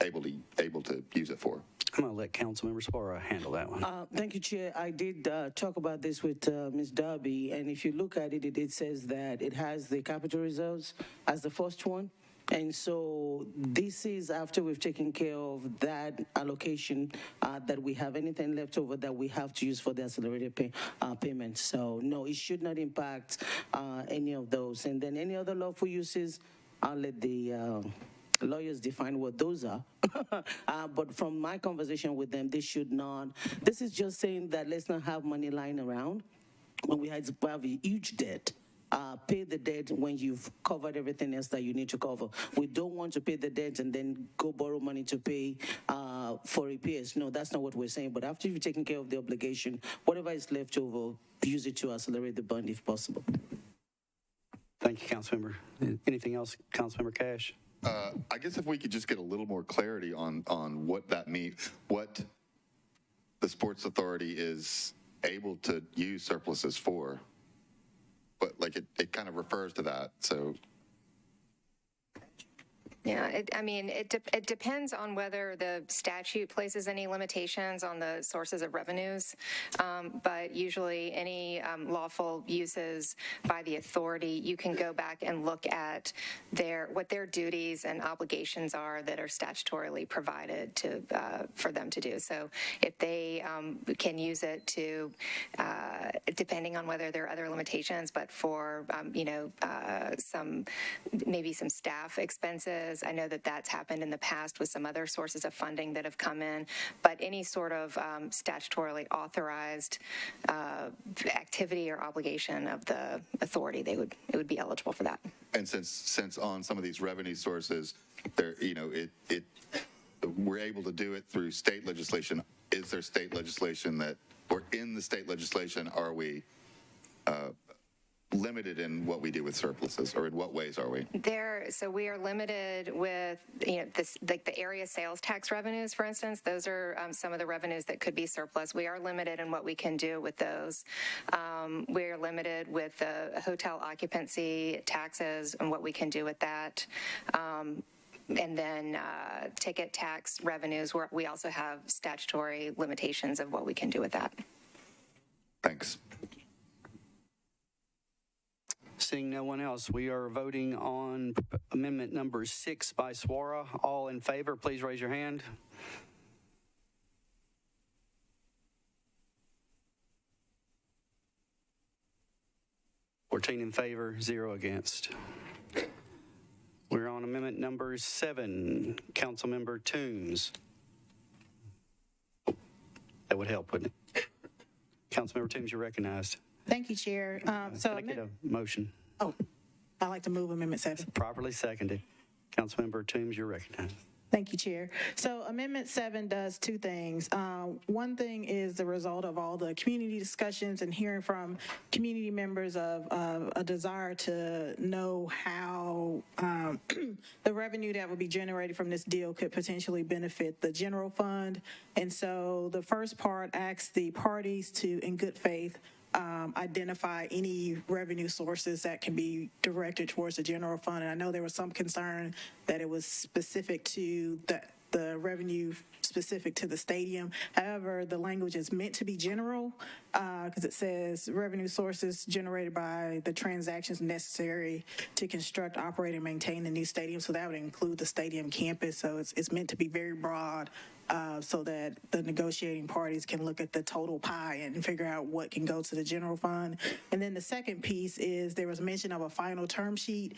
able to use it for. I'm going to let Councilmember Spora handle that one. Thank you, Chair. I did talk about this with Ms. Darby, and if you look at it, it says that it has the capital reserves as the first one. And so this is after we've taken care of that allocation, that we have anything left over that we have to use for the accelerated payment. So no, it should not impact any of those. And then any other lawful uses, I'll let the lawyers define what those are. But from my conversation with them, this is just saying that let's not have money lying around when we have a huge debt. Pay the debt when you've covered everything else that you need to cover. We don't want to pay the debt and then go borrow money to pay for repairs. No, that's not what we're saying. But after you've taken care of the obligation, whatever is left over, use it to accelerate the bond if possible. Thank you, Councilmember. Anything else, Councilmember Cash? I guess if we could just get a little more clarity on what that means, what the Sports Authority is able to use surpluses for. But like it kind of refers to that, so. Yeah, it depends on whether the statute places any limitations on the sources of revenues, but usually any lawful uses by the authority, you can go back and look at what their duties and obligations are that are statutorily provided for them to do. So if they can use it to, depending on whether there are other limitations, but for maybe some staff expenses. I know that that's happened in the past with some other sources of funding that have come in, but any sort of statutorily authorized activity or obligation of the authority, it would be eligible for that. And since on some of these revenue sources, we're able to do it through state legislation. Is there state legislation or in the state legislation, are we limited in what we do with surpluses, or in what ways are we? So we are limited with, like the area sales tax revenues, for instance. Those are some of the revenues that could be surplus. We are limited in what we can do with those. We are limited with the hotel occupancy taxes and what we can do with that. And then ticket tax revenues, where we also have statutory limitations of what we can do with that. Thanks. Seeing no one else, we are voting on amendment number 6 by Swara. All in favor, please raise your hand. (14 in favor, 0 against. We're on amendment number 7. Councilmember Toombs. That would help, wouldn't it? Councilmember Toombs, you're recognized. Thank you, Chair. Can I get a motion? Oh, I'd like to move Amendment 7. Properly seconded. Councilmember Toombs, you're recognized. Thank you, Chair. So Amendment 7 does two things. One thing is the result of all the community discussions and hearing from community members of a desire to know how the revenue that would be generated from this deal could potentially benefit the general fund. And so the first part asks the parties to, in good faith, identify any revenue sources that can be directed towards the general fund. And I know there was some concern that it was specific to the revenue specific to the stadium. However, the language is meant to be general because it says revenue sources generated by the transactions necessary to construct, operate, and maintain the new stadium. So that would include the stadium campus. So it's meant to be very broad so that the negotiating parties can look at the total pie and figure out what can go to the general fund. And then the second piece is there was mention of a final term sheet.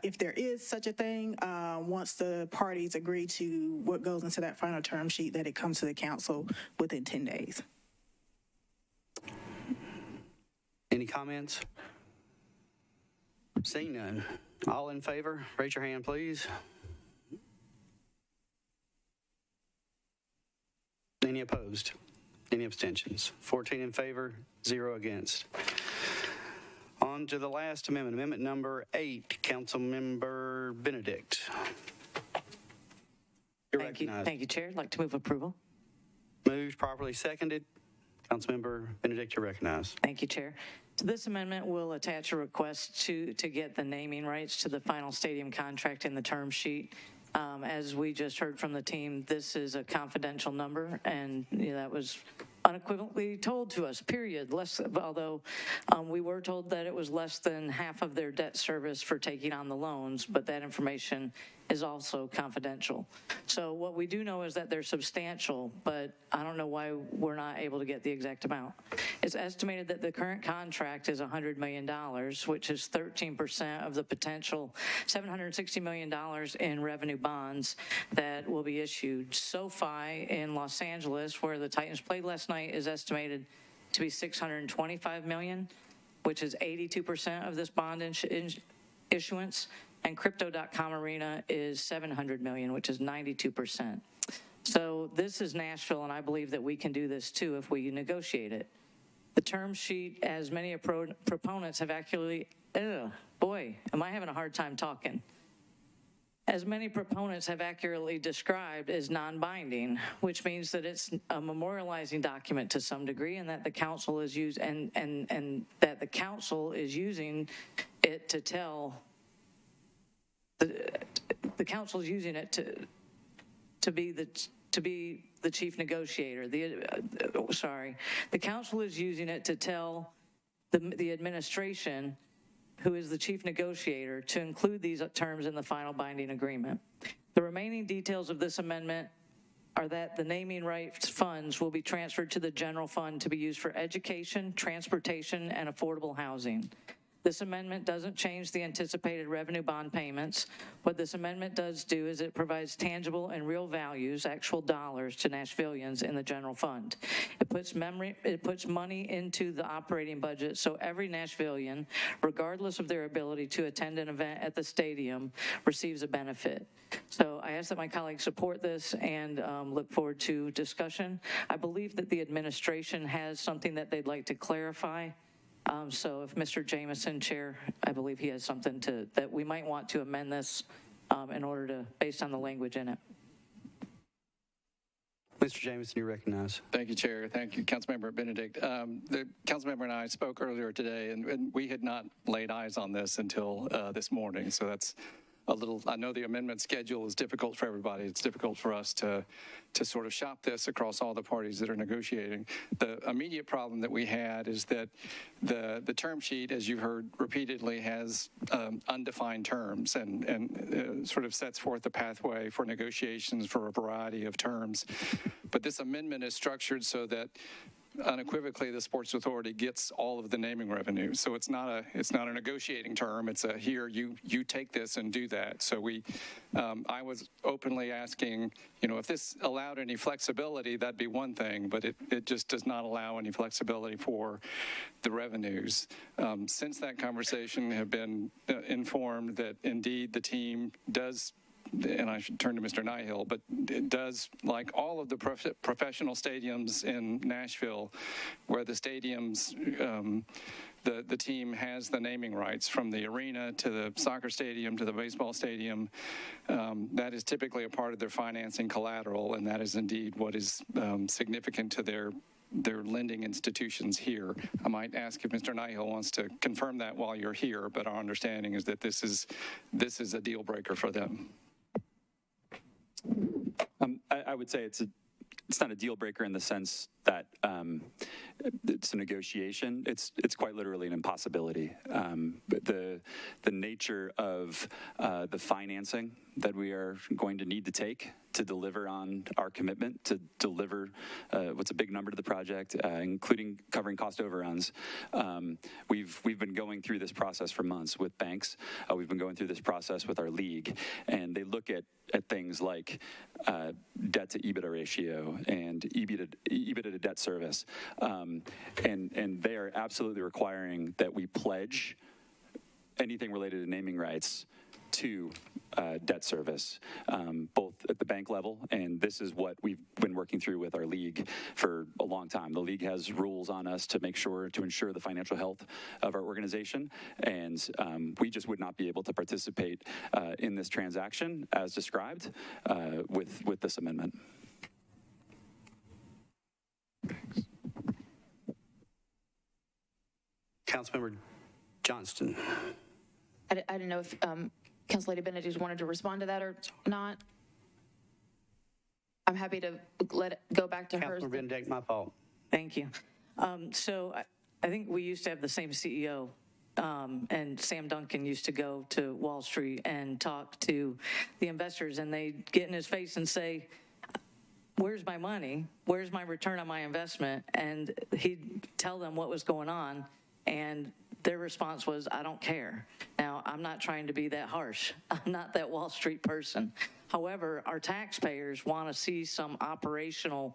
If there is such a thing, once the parties agree to what goes into that final term sheet, that it comes to the council within 10 days. Any comments? Seeing none. All in favor, raise your hand, please. Any opposed? Any abstentions? 14 in favor, 0 against. On to the last amendment, amendment number 8, Councilmember Benedict. You're recognized. Thank you, Chair. I'd like to move approval. Moved, properly seconded. Councilmember Benedict, you're recognized. Thank you, Chair. So this amendment will attach a request to get the naming rights to the final stadium contract in the term sheet. As we just heard from the team, this is a confidential number, and that was unequivocally told to us, period. Although we were told that it was less than half of their debt service for taking on the loans, but that information is also confidential. So what we do know is that they're substantial, but I don't know why we're not able to get the exact amount. It's estimated that the current contract is $100 million, which is 13% of the potential $760 million in revenue bonds that will be issued. SoFi in Los Angeles, where the Titans played last night, is estimated to be $625 million, which is 82% of this bond issuance. And Crypto.com Arena is $700 million, which is 92%. So this is Nashville, and I believe that we can do this too if we negotiate it. The term sheet, as many proponents have accurately, boy, am I having a hard time talking. As many proponents have accurately described, is non-binding, which means that it's a memorializing document to some degree, and that the council is and that the council is using it to tell. The council is using it to be the chief negotiator. The council is using it to tell the administration, who is the chief negotiator, to include these terms in the final binding agreement. The remaining details of this amendment are that the naming rights funds will be transferred to the general fund to be used for education, transportation, and affordable housing. This amendment doesn't change the anticipated revenue bond payments. What this amendment does do is it provides tangible and real values, actual dollars, to Nashvillians in the general fund. It puts money into the operating budget so every Nashvillian, regardless of their ability to attend an event at the stadium, receives a benefit. So I ask that my colleagues support this and look forward to discussion. I believe that the administration has something that they'd like to clarify. So if Mr. Jameson, Chair, I believe he has something that we might want to amend this in order to, based on the language in it. Mr. Jameson, you recognize. Thank you, Chair. Thank you, Councilmember Benedict. The Councilmember and I spoke earlier today, and we had not laid eyes on this until this morning. So that's a little, I know the amendment schedule is difficult for everybody. It's difficult for us to sort of shop this across all the parties that are negotiating. The immediate problem that we had is that the term sheet, as you've heard repeatedly, has undefined terms and sort of sets forth the pathway for negotiations for a variety of terms. But this amendment is structured so that unequivocally the Sports Authority gets all of the naming revenue. So it's not a negotiating term. It's a here, you take this and do that. So I was openly asking, if this allowed any flexibility, that'd be one thing, but it just does not allow any flexibility for the revenues. Since that conversation, have been informed that indeed the team does, and I should turn to Mr. Nihill, but it does, like all of the professional stadiums in Nashville, where the stadiums, the team has the naming rights, from the arena to the soccer stadium to the baseball stadium. That is typically a part of their financing collateral, and that is indeed what is significant to their their lending institutions here. I might ask if Mr. Nigel wants to confirm that while you're here, but our understanding is that this is a deal breaker for them. I would say it's not a deal breaker in the sense that it's a negotiation. It's quite literally an impossibility. The nature of the financing that we are going to need to take to deliver on our commitment to deliver what's a big number to the project, including covering cost overruns. We've been going through this process for months with banks. We've been going through this process with our league, and they look at things like debt to EBITDA ratio and EBITDA to debt service, and they are absolutely requiring that we pledge anything related to naming rights to debt service, both at the bank level, and this is what we've been working through with our league for a long time. The league has rules on us to ensure the financial health of our organization, and we just would not be able to participate in this transaction as described with this amendment. Councilmember Johnston. I didn't know if Council Lady Benedict wanted to respond to that or not. I'm happy to let it go back to her. Councilmember Benedict, my fault. Thank you. So I think we used to have the same CEO, and Sam Duncan used to go to Wall Street and talk to the investors, and they'd get in his face and say, where's my money? Where's my return on my investment? And he'd tell them what was going on, and their response was, I don't care. Now, I'm not trying to be that harsh. I'm not that Wall Street person. However, our taxpayers want to see some operational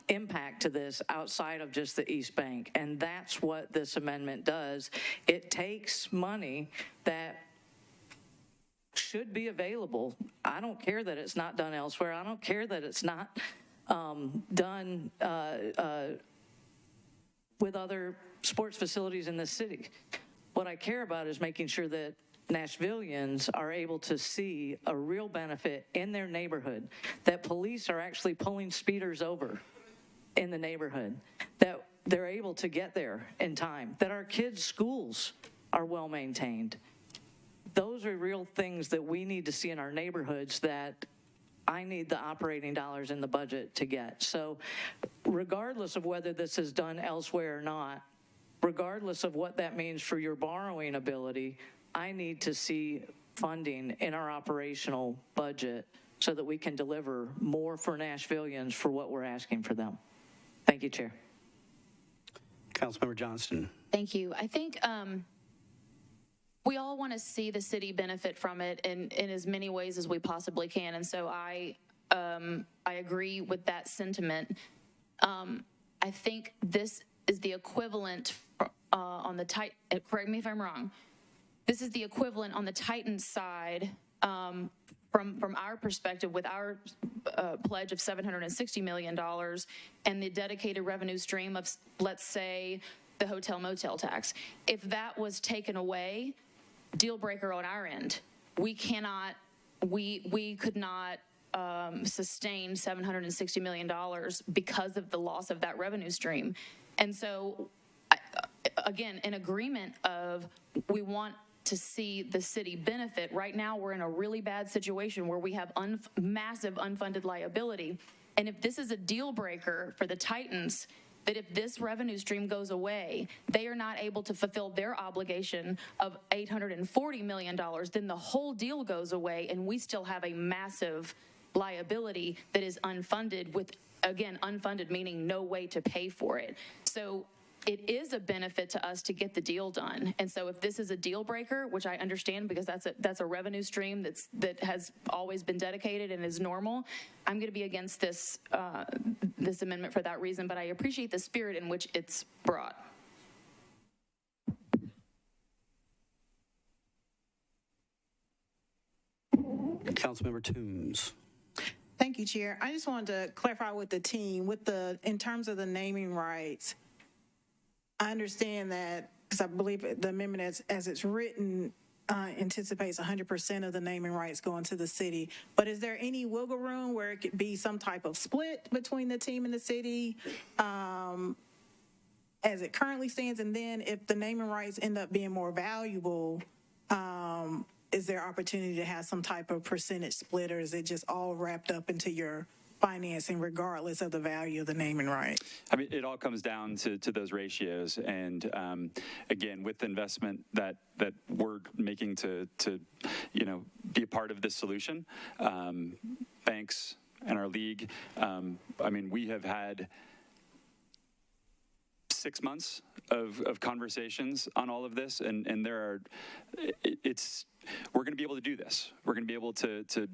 impact to this outside of just the East Bank, and that's what this amendment does. It takes money that should be available. I don't care that it's not done elsewhere. I don't care that it's not done with other sports facilities in this city. What I care about is making sure that Nashvillians are able to see a real benefit in their neighborhood, that police are actually pulling speeders over in the neighborhood, that they're able to get there in time, that our kids' schools are well maintained. Those are real things that we need to see in our neighborhoods that I need the operating dollars in the budget to get. So regardless of whether this is done elsewhere or not, regardless of what that means for your borrowing ability, I need to see funding in our operational budget so that we can deliver more for Nashvillians for what we're asking for them. Thank you, Chair. Councilmember Johnston. Thank you. I think we all want to see the city benefit from it in as many ways as we possibly can, and so I agree with that sentiment. I think this is the equivalent on the correct me if I'm wrong. This is the equivalent on the Titan side from our perspective with our pledge of $760 million and the dedicated revenue stream of, let's say, the hotel motel tax. If that was taken away, deal breaker on our end. We could not sustain $760 million because of the loss of that revenue stream. And so, again, in agreement of we want to see the city benefit. Right now, we're in a really bad situation where we have massive unfunded liability. And if this is a deal breaker for the Titans, that if this revenue stream goes away, they are not able to fulfill their obligation of $840 million, then the whole deal goes away and we still have a massive liability that is unfunded with, again, unfunded meaning no way to pay for it. So it is a benefit to us to get the deal done. And so if this is a deal breaker, which I understand because that's a revenue stream that has always been dedicated and is normal, I'm going to be against this this amendment for that reason, but I appreciate the spirit in which it's brought. Councilmember Toombs. Thank you, Chair. I just wanted to clarify with the team, in terms of the naming rights, I understand that, because I believe the amendment as it's written anticipates 100% of the naming rights going to the city. But is there any wiggle room where it could be some type of split between the team and the city as it currently stands? And then if the naming rights end up being more valuable, is there opportunity to have some type of percentage split, or is it just all wrapped up into your financing regardless of the value of the naming right? I mean, it all comes down to those ratios. And again, with the investment that we're making to be a part of this solution, banks and our league, I mean, we have had 6 months of conversations on all of this, and we're going to be able to do this. We're going to be able to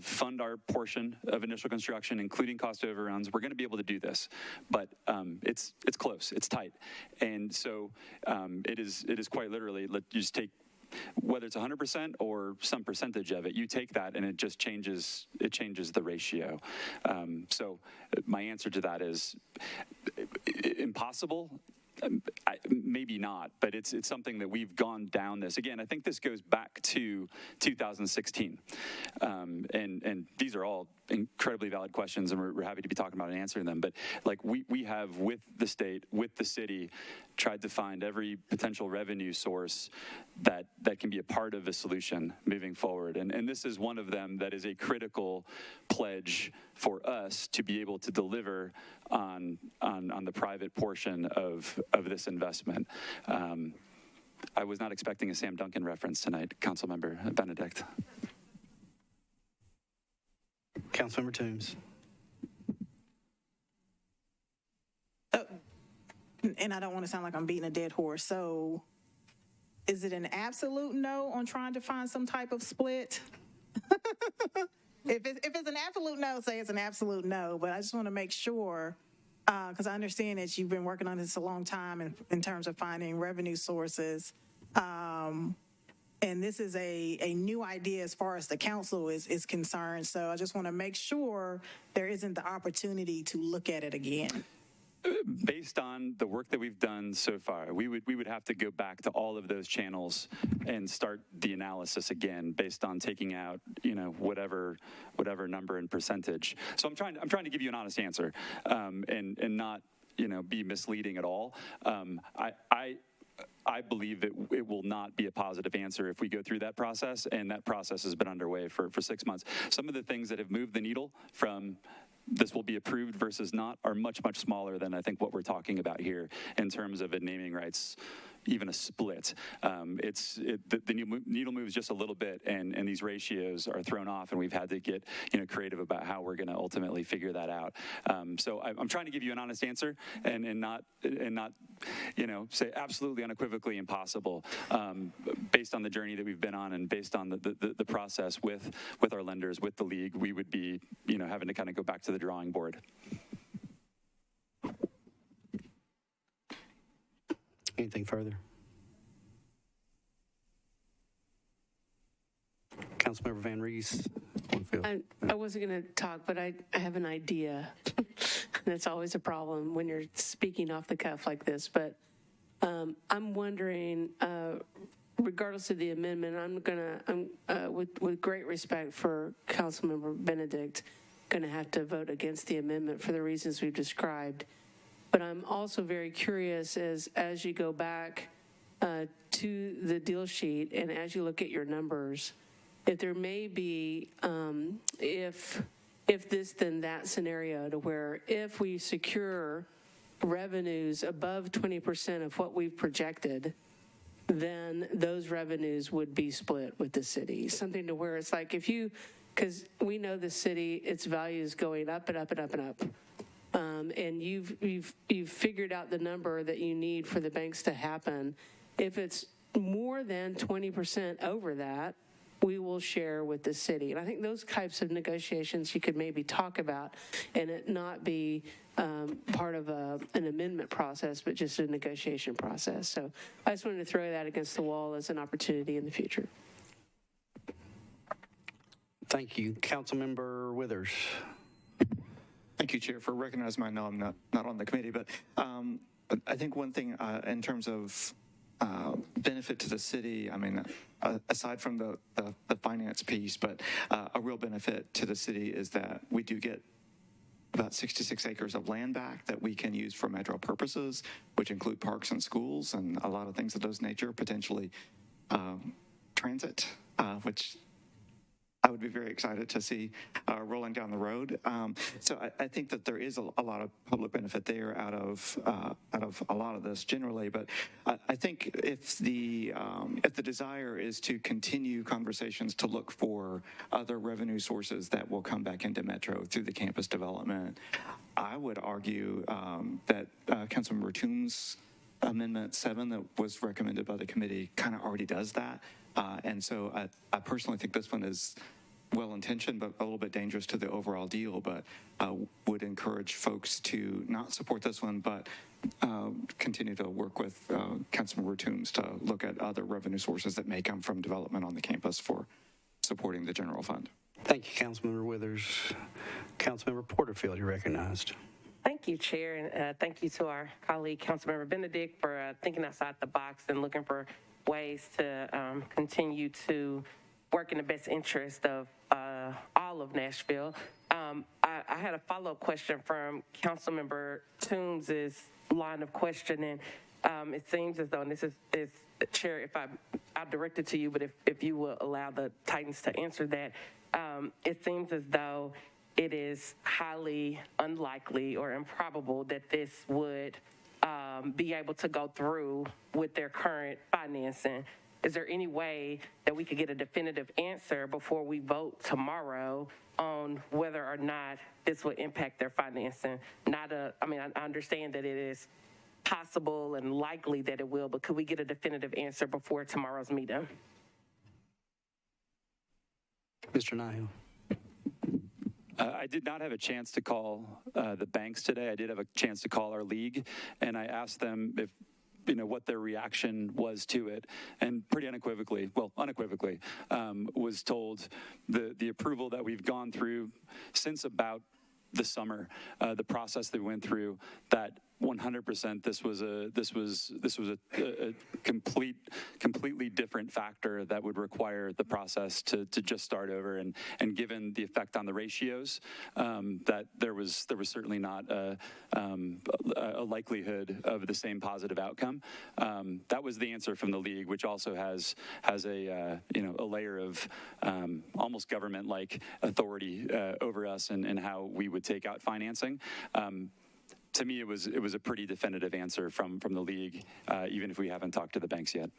fund our portion of initial construction, including cost overruns. We're going to be able to do this, but it's close, it's tight, and so it is quite literally. You just take, whether it's 100% or some percentage of it, you take that and it just changes the ratio. So my answer to that is impossible. Maybe not, but it's something that we've gone down this. Again, I think this goes back to 2016. And these are all incredibly valid questions, and we're happy to be talking about and answering them. But like we have, with the state, with the city, tried to find every potential revenue source that can be a part of a solution moving forward. And this is one of them that is a critical pledge for us to be able to deliver on the private portion of this investment. I was not expecting a Sam Duncan reference tonight, Councilmember Benedict. Councilmember Toombs. And I don't want to sound like I'm beating a dead horse. So is it an absolute no on trying to find some type of split? If it's an absolute no, say it's an absolute no. But I just want to make sure, because I understand that you've been working on this a long time in terms of finding revenue sources. And this is a new idea as far as the council is concerned. So I just want to make sure there isn't the opportunity to look at it again. Based on the work that we've done so far, we would have to go back to all of those channels and start the analysis again based on taking out, whatever number and percentage. So I'm trying to give you an honest answer, and not, be misleading at all. I believe it will not be a positive answer if we go through that process, and that process has been underway for 6 months. Some of the things that have moved the needle from this will be approved versus not are much, much smaller than I think what we're talking about here in terms of naming rights, even a split. The needle moves just a little bit, and these ratios are thrown off, and we've had to get creative about how we're going to ultimately figure that out. So I'm trying to give you an honest answer and not say absolutely unequivocally impossible. Based on the journey that we've been on and based on the process with our lenders, with the league, we would be having to kind of go back to the drawing board. Anything further? Councilmember Van Rees. I wasn't going to talk, but I have an idea. And it's always a problem when you're speaking off the cuff like this. But I'm wondering, regardless of the amendment, I'm with great respect for Councilmember Benedict, going to have to vote against the amendment for the reasons we've described. But I'm also very curious as you go back to the deal sheet and as you look at your numbers, if there may be, if this then that scenario to where if we secure revenues above 20% of what we've projected, then those revenues would be split with the city. Something to where it's like because we know the city, its value is going up and up and up and up. And you've figured out the number that you need for the banks to happen. If it's more than 20% over that, we will share with the city. And I think those types of negotiations you could maybe talk about and it not be part of an amendment process, but just a negotiation process. So I just wanted to throw that against the wall as an opportunity in the future. Thank you. Councilmember Withers. Thank you, Chair, for recognizing I know I'm not on the committee, but I think one thing in terms of benefit to the city, I mean, aside from the finance piece, but a real benefit to the city is that we do get about 66 acres of land back that we can use for metro purposes, which include parks and schools and a lot of things of those nature, potentially transit, which I would be very excited to see rolling down the road. So I think that there is a lot of public benefit there out of a lot of this generally. But I think if the desire is to continue conversations to look for other revenue sources that will come back into Metro through the campus development, I would argue that Councilmember Toombs' Amendment 7 that was recommended by the committee kind of already does that. And so I personally think this one is well-intentioned, but a little bit dangerous to the overall deal, but would encourage folks to not support this one, but continue to work with Councilmember Toombs to look at other revenue sources that may come from development on the campus for supporting the general fund. Thank you, Councilmember Withers. Councilmember Porterfield, you're recognized. Thank you, Chair, and thank you to our colleague, Councilmember Benedict, for thinking outside the box and looking for ways to continue to work in the best interest of all of Nashville. I had a follow-up question from Councilmember Toombs' line of questioning. It seems as though, and this is Chair, if I'll direct it to you, but if you will allow the Titans to answer that, it seems as though it is highly unlikely or improbable that this would be able to go through with their current financing. Is there any way that we could get a definitive answer before we vote tomorrow on whether or not this will impact their financing? I understand that it is possible and likely that it will, but could we get a definitive answer before tomorrow's meeting? Mr. Nihil. I did not have a chance to call the banks today. I did have a chance to call our league, and I asked them if, what their reaction was to it, and pretty unequivocally, was told the approval that we've gone through since about the summer, the process that we went through, that 100% this was a completely different factor that would require the process to just start over, and given the effect on the ratios, that there was certainly not a likelihood of the same positive outcome. That was the answer from the league, which also has a layer of almost government-like authority over us and how we would take out financing. To me, it was a pretty definitive answer from the league, even if we haven't talked to the banks yet.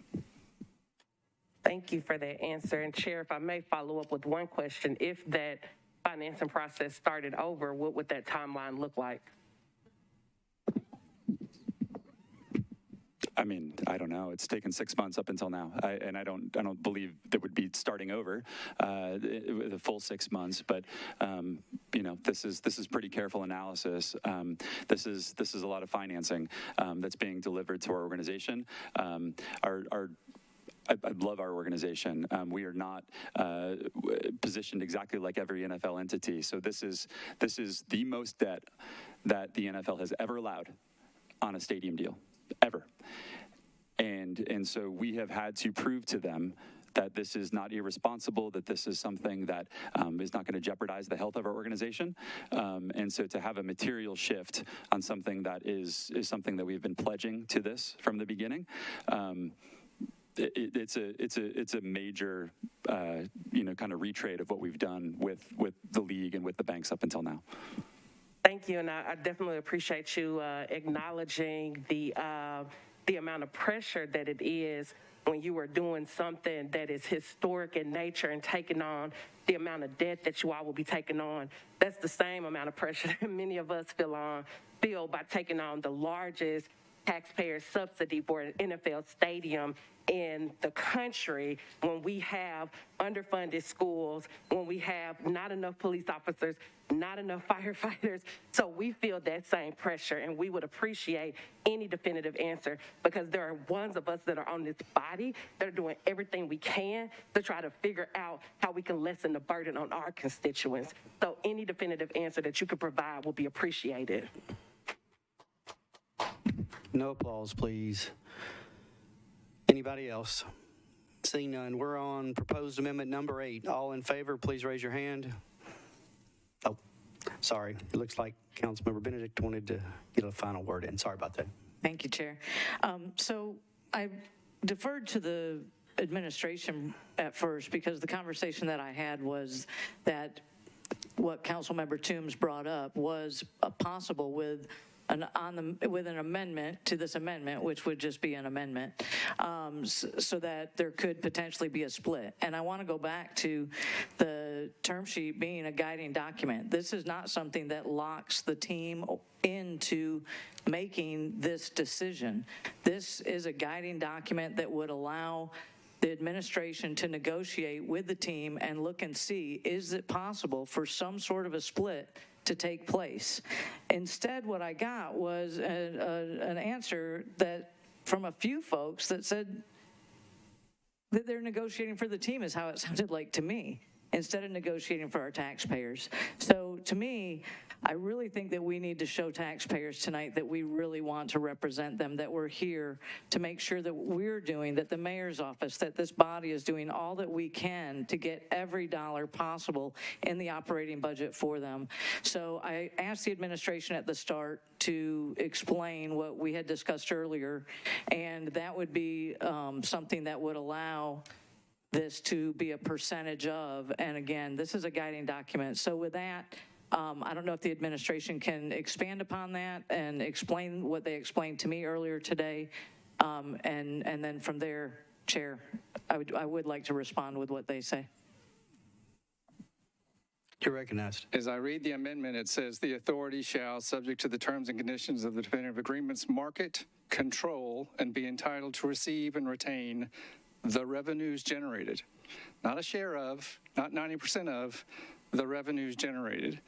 Thank you for that answer. And Chair, if I may follow up with one question, if that financing process started over, what would that timeline look like? I mean, I don't know. It's taken 6 months up until now, and I don't believe that would be starting over the full 6 months. But this is pretty careful analysis. This is a lot of financing that's being delivered to our organization. I love our organization. We are not positioned exactly like every NFL entity. So this is the most debt that the NFL has ever allowed on a stadium deal, ever. And so we have had to prove to them that this is not irresponsible, that this is something that is not going to jeopardize the health of our organization. And so to have a material shift on something that is something that we've been pledging to this from the beginning, it's a major kind of retrade of what we've done with the league and with the banks up until now. Thank you, and I definitely appreciate you acknowledging the amount of pressure that it is when you are doing something that is historic in nature and taking on the amount of debt that you all will be taking on. That's the same amount of pressure that many of us feel by taking on the largest taxpayer subsidy for an NFL stadium in the country, when we have underfunded schools, when we have not enough police officers, not enough firefighters. So we feel that same pressure, and we would appreciate any definitive answer, because there are ones of us that are on this body that are doing everything we can to try to figure out how we can lessen the burden on our constituents. So any definitive answer that you could provide will be appreciated. No applause, please. Anybody else? Seeing none, we're on proposed amendment number 8. All in favor, please raise your hand. Oh, sorry. It looks like Councilmember Benedict wanted to get a final word in. Sorry about that. Thank you, Chair. So I deferred to the administration at first because the conversation that I had was that what Councilmember Toombs brought up was possible with an amendment to this amendment, which would just be an amendment, so that there could potentially be a split. And I want to go back to the term sheet being a guiding document. This is not something that locks the team into making this decision. This is a guiding document that would allow the administration to negotiate with the team and look and see, is it possible for some sort of a split to take place? Instead, what I got was an answer that from a few folks that said that they're negotiating for the team, is how it sounded like to me, instead of negotiating for our taxpayers. So to me, I really think that we need to show taxpayers tonight that we really want to represent them, that we're here to make sure that we're doing, that the mayor's office, that this body is doing all that we can to get every dollar possible in the operating budget for them. So I asked the administration at the start to explain what we had discussed earlier, and that would be something that would allow this to be a percentage of, and again, this is a guiding document. So with that, I don't know if the administration can expand upon that and explain what they explained to me earlier today, and then from there, Chair, I would like to respond with what they say. You're recognized. As I read the amendment, it says the authority shall, subject to the terms and conditions of the definitive agreements, market, control, and be entitled to receive and retain the revenues generated. Not a share of, not 90% of, the revenues generated.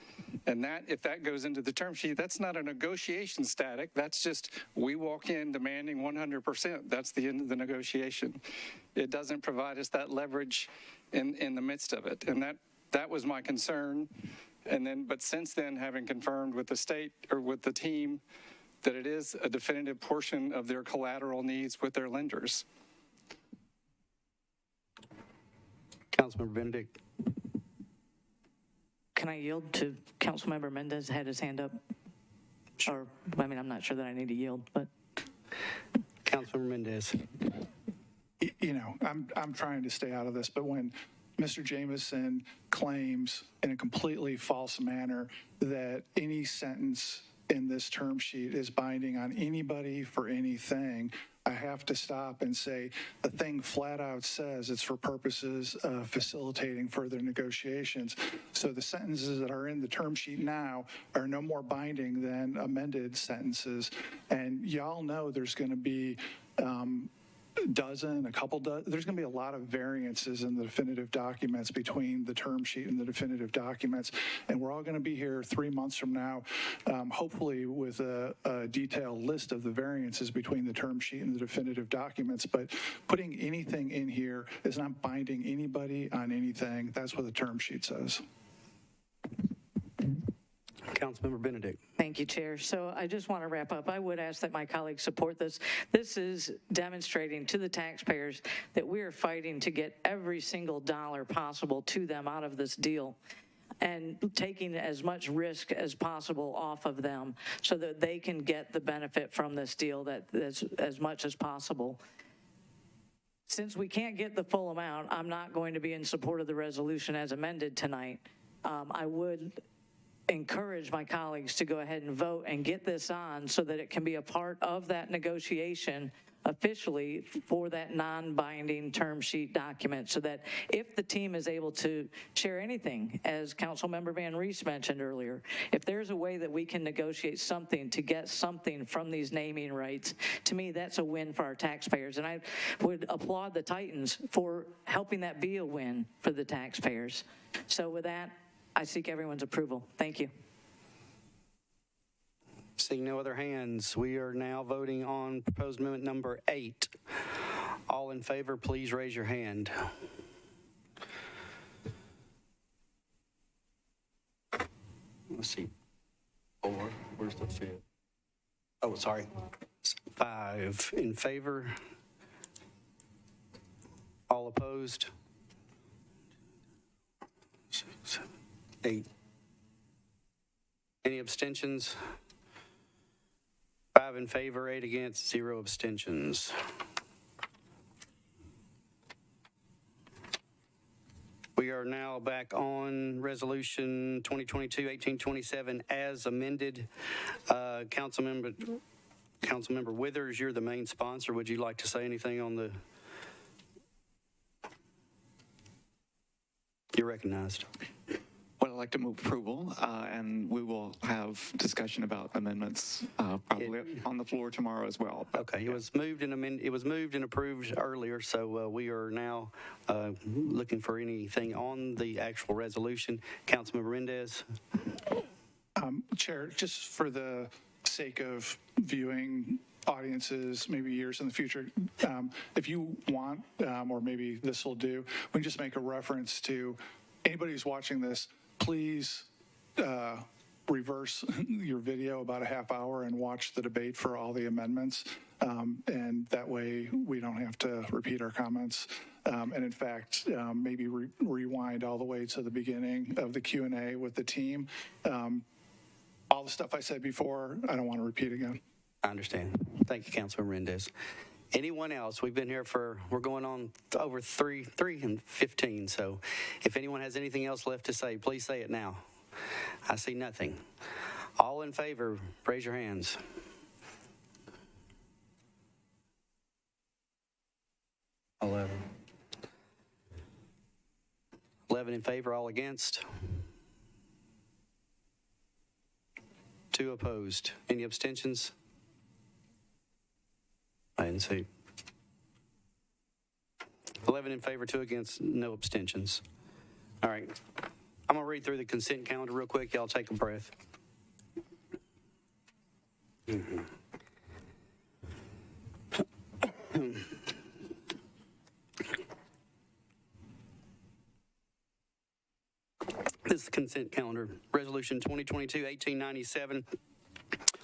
And that, if that goes into the term sheet, that's not a negotiation static. That's just, we walk in demanding 100%. That's the end of the negotiation. It doesn't provide us that leverage in the midst of it. And that was my concern. And then, but since then, having confirmed with the state or with the team that it is a definitive portion of their collateral needs with their lenders. Councilmember Benedict. Can I yield to Councilmember Mendez? Had his hand up. Or, I mean, I'm not sure that I need to yield, but. Councilmember Mendez. You know, I'm trying to stay out of this, but when Mr. Jameson claims in a completely false manner that any sentence in this term sheet is binding on anybody for anything, I have to stop and say the thing flat out says it's for purposes of facilitating further negotiations. So the sentences that are in the term sheet now are no more binding than amended sentences. And y'all know there's going to be there's going to be a lot of variances in the definitive documents between the term sheet and the definitive documents. And we're all going to be here 3 months from now, hopefully with a detailed list of the variances between the term sheet and the definitive documents. But putting anything in here is not binding anybody on anything. That's what the term sheet says. Councilmember Benedict. Thank you, Chair. So I just want to wrap up. I would ask that my colleagues support this. This is demonstrating to the taxpayers that we are fighting to get every single dollar possible to them out of this deal, and taking as much risk as possible off of them so that they can get the benefit from this deal as much as possible. Since we can't get the full amount, I'm not going to be in support of the resolution as amended tonight. I would encourage my colleagues to go ahead and vote and get this on so that it can be a part of that negotiation officially for that non-binding term sheet document, so that if the team is able to share anything, as Councilmember Van Rees mentioned earlier, if there's a way that we can negotiate something to get something from these naming rights, to me that's a win for our taxpayers. And I would applaud the Titans for helping that be a win for the taxpayers. So with that, I seek everyone's approval. Thank you. Seeing no other hands, we are now voting on proposed amendment number 8. All in favor, please raise your hand. Let's see. 4. Where's the 5th? Oh, sorry. 5 in favor. All opposed? 6, 7, 8. Any abstentions? 5 in favor, 8 against, 0 abstentions. We are now back on Resolution 2022-1827 as amended. Councilmember Withers, you're the main sponsor. Would you like to say anything on the? You're recognized. Well, I'd like to move approval, and we will have discussion about amendments probably on the floor tomorrow as well. Okay, it was moved and approved earlier, so we are now looking for anything on the actual resolution. Councilmember Mendez. Chair, just for the sake of viewing audiences, maybe years in the future, if you want, or maybe this will do, we can just make a reference to anybody who's watching this, please reverse your video about a half hour and watch the debate for all the amendments. And that way we don't have to repeat our comments. And in fact, maybe rewind all the way to the beginning of the Q&A with the team. All the stuff I said before, I don't want to repeat again. I understand. Thank you, Councilmember Mendez. Anyone else? We've been here we're going on over 3 and 15. So if anyone has anything else left to say, please say it now. I see nothing. All in favor, raise your hands. 11 in favor, all against. 2 opposed. Any abstentions? I didn't see. 11 in favor, 2 against, no abstentions. All right. I'm going to read through the consent calendar real quick. Y'all take a breath. This is the consent calendar. Resolution 2022-1897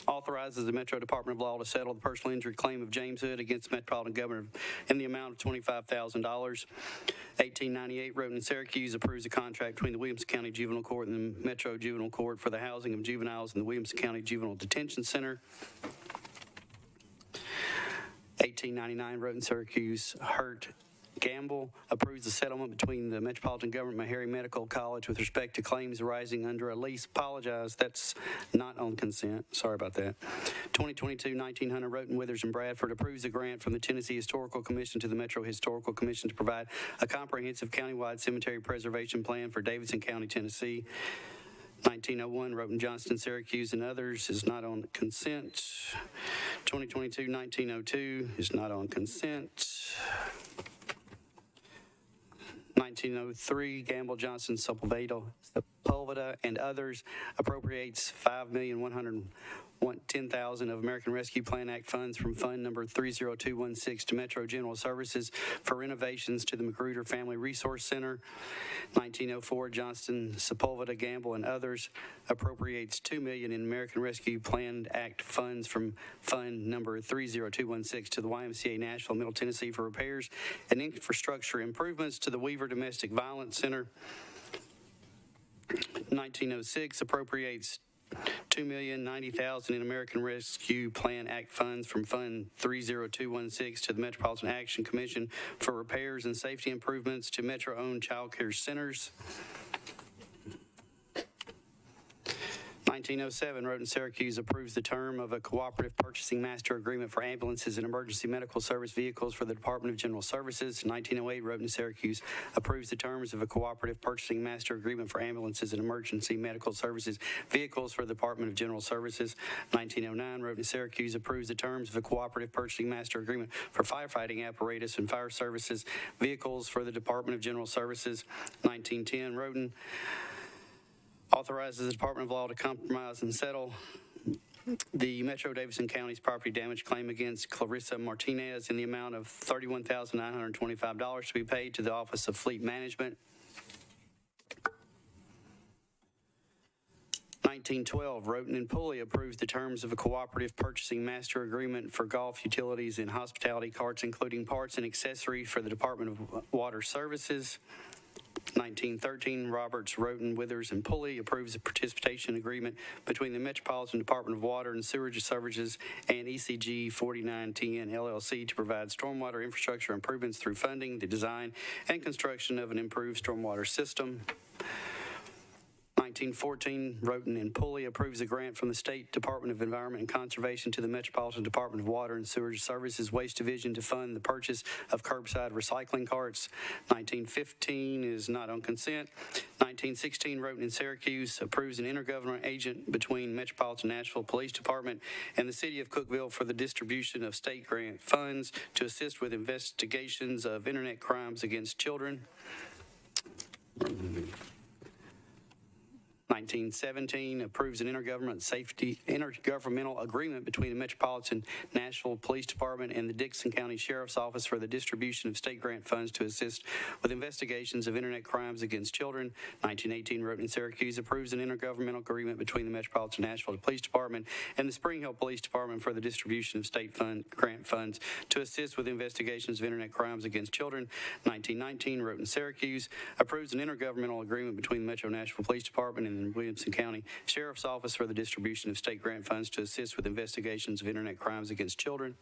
authorizes the Metro Department of Law to settle the personal injury claim of James Hood against the Metropolitan Governor in the amount of $25,000. 1898, Roten and Syracuse approves a contract between the Williamson County Juvenile Court and the Metro Juvenile Court for the housing of juveniles in the Williamson County Juvenile Detention Center. 1899, Roten, Syracuse, Hurt, Gamble approves the settlement between the Metropolitan Government and Meharry Medical College with respect to claims arising under a lease. Apologize, that's not on consent. Sorry about that. 2022-1900, Roten, Withers, and Bradford approves a grant from the Tennessee Historical Commission to the Metro Historical Commission to provide a comprehensive countywide cemetery preservation plan for Davidson County, Tennessee. 1901, Roten, Johnston, Syracuse, and others is not on consent. 2022-1902 is not on consent. 1903, Gamble, Johnson, Sepulveda, and others appropriates $5,110,000 of American Rescue Plan Act funds from Fund Number 30216 to Metro General Services for renovations to the Magruder Family Resource Center. 1904, Johnston, Sepulveda, Gamble, and others appropriates $2 million in American Rescue Plan Act funds from Fund Number 30216 to the YMCA Nashville, Middle Tennessee for repairs and infrastructure improvements to the Weaver Domestic Violence Center. 1906 appropriates $2,090,000 in American Rescue Plan Act funds from Fund 30216 to the Metropolitan Action Commission for repairs and safety improvements to Metro-owned child care centers. 1907, Roten, Syracuse approves the term of a cooperative purchasing master agreement for ambulances and emergency medical service vehicles for the Department of General Services. 1908, Roten, Syracuse approves the terms of a cooperative purchasing master agreement for ambulances and emergency medical services vehicles for the Department of General Services. 1909, Roten, Syracuse approves the terms of a cooperative purchasing master agreement for firefighting apparatus and fire services vehicles for the Department of General Services. 1910, Roten authorizes the Department of Law to compromise and settle the Metro Davidson County's property damage claim against Clarissa Martinez in the amount of $31,925 to be paid to the Office of Fleet Management. 1912, Roten and Pulley approves the terms of a cooperative purchasing master agreement for golf utilities and hospitality carts, including parts and accessories for the Department of Water Services. 1913, Roberts, Roten, Withers, and Pulley approves a participation agreement between the Metropolitan Department of Water and Sewerage Services and ECG 4910 LLC to provide stormwater infrastructure improvements through funding, the design, and construction of an improved stormwater system. 1914, Roten and Pulley approves a grant from the State Department of Environment and Conservation to the Metropolitan Department of Water and Sewerage Services Waste Division to fund the purchase of curbside recycling carts. 1915 is not on consent. 1916, Roten and Syracuse approves an intergovernmental agent between Metropolitan Nashville Police Department and the City of Cookeville for the distribution of state grant funds to assist with investigations of internet crimes against children. 1917 approves an intergovernmental agreement between the Metropolitan Nashville Police Department and the Davidson County Sheriff's Office for the distribution of state grant funds to assist with investigations of internet crimes against children. 1918, Roten and Syracuse approves an intergovernmental agreement between the Metropolitan Nashville Police Department and the Spring Hill Police Department for the distribution of state grant funds to assist with investigations of internet crimes against children. 1919, Roten and Syracuse approves an intergovernmental agreement between the Metro Nashville Police Department and the Williamson County Sheriff's Office for the distribution of state grant funds to assist with investigations of internet crimes against children.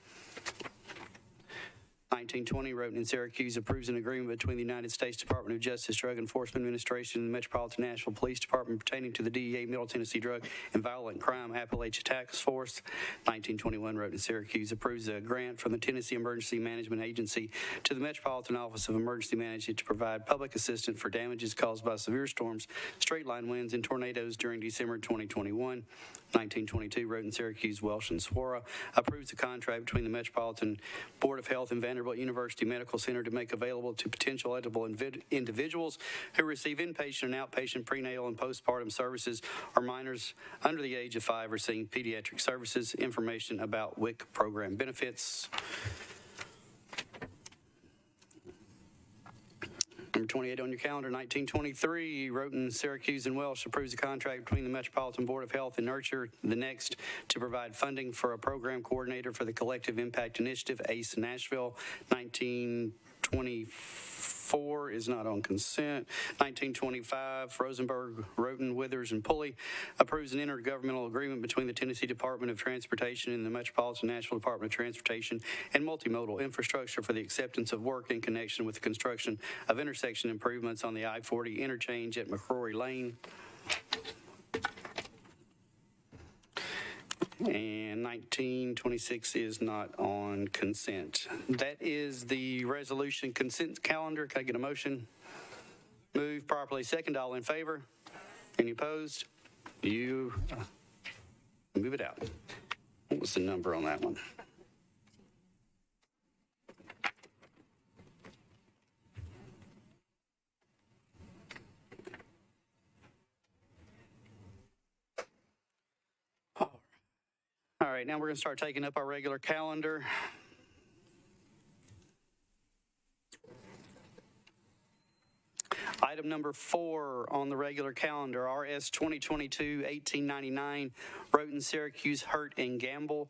1920, Roten and Syracuse approves an agreement between the United States Department of Justice Drug Enforcement Administration and the Metropolitan Nashville Police Department pertaining to the DEA Middle Tennessee Drug and Violent Crime Appalachia Task Force. 1921, Roten and Syracuse approves a grant from the Tennessee Emergency Management Agency to the Metropolitan Office of Emergency Management to provide public assistance for damages caused by severe storms, straight-line winds, and tornadoes during December 2021. 1922, Roten, Syracuse, Welsh, and Swara approves a contract between the Metropolitan Board of Health and Vanderbilt University Medical Center to make available to potential eligible individuals who receive inpatient and outpatient prenatal and postpartum services or minors under the age of 5 receiving pediatric services. Information about WIC program benefits. Number 28 on your calendar, 1923, Roten, Syracuse, and Welsh approves a contract between the Metropolitan Board of Health and Nurture the Next to provide funding for a program coordinator for the Collective Impact Initiative, ACE Nashville. 1924 is not on consent. 1925, Rosenberg, Roten, Withers, and Pulley approves an intergovernmental agreement between the Tennessee Department of Transportation and the Metropolitan Nashville Department of Transportation and Multimodal Infrastructure for the acceptance of work in connection with the construction of intersection improvements on the I-40 interchange at McCrory Lane. And 1926 is not on consent. That is the resolution consent calendar. Can I get a motion? Move properly. Second. All in favor? Any opposed? You move it out. What was the number on that one? All right, now we're going to start taking up our regular calendar. Item number 4 on the regular calendar, RS 2022-1899, Roten, Syracuse, Hurt and Gamble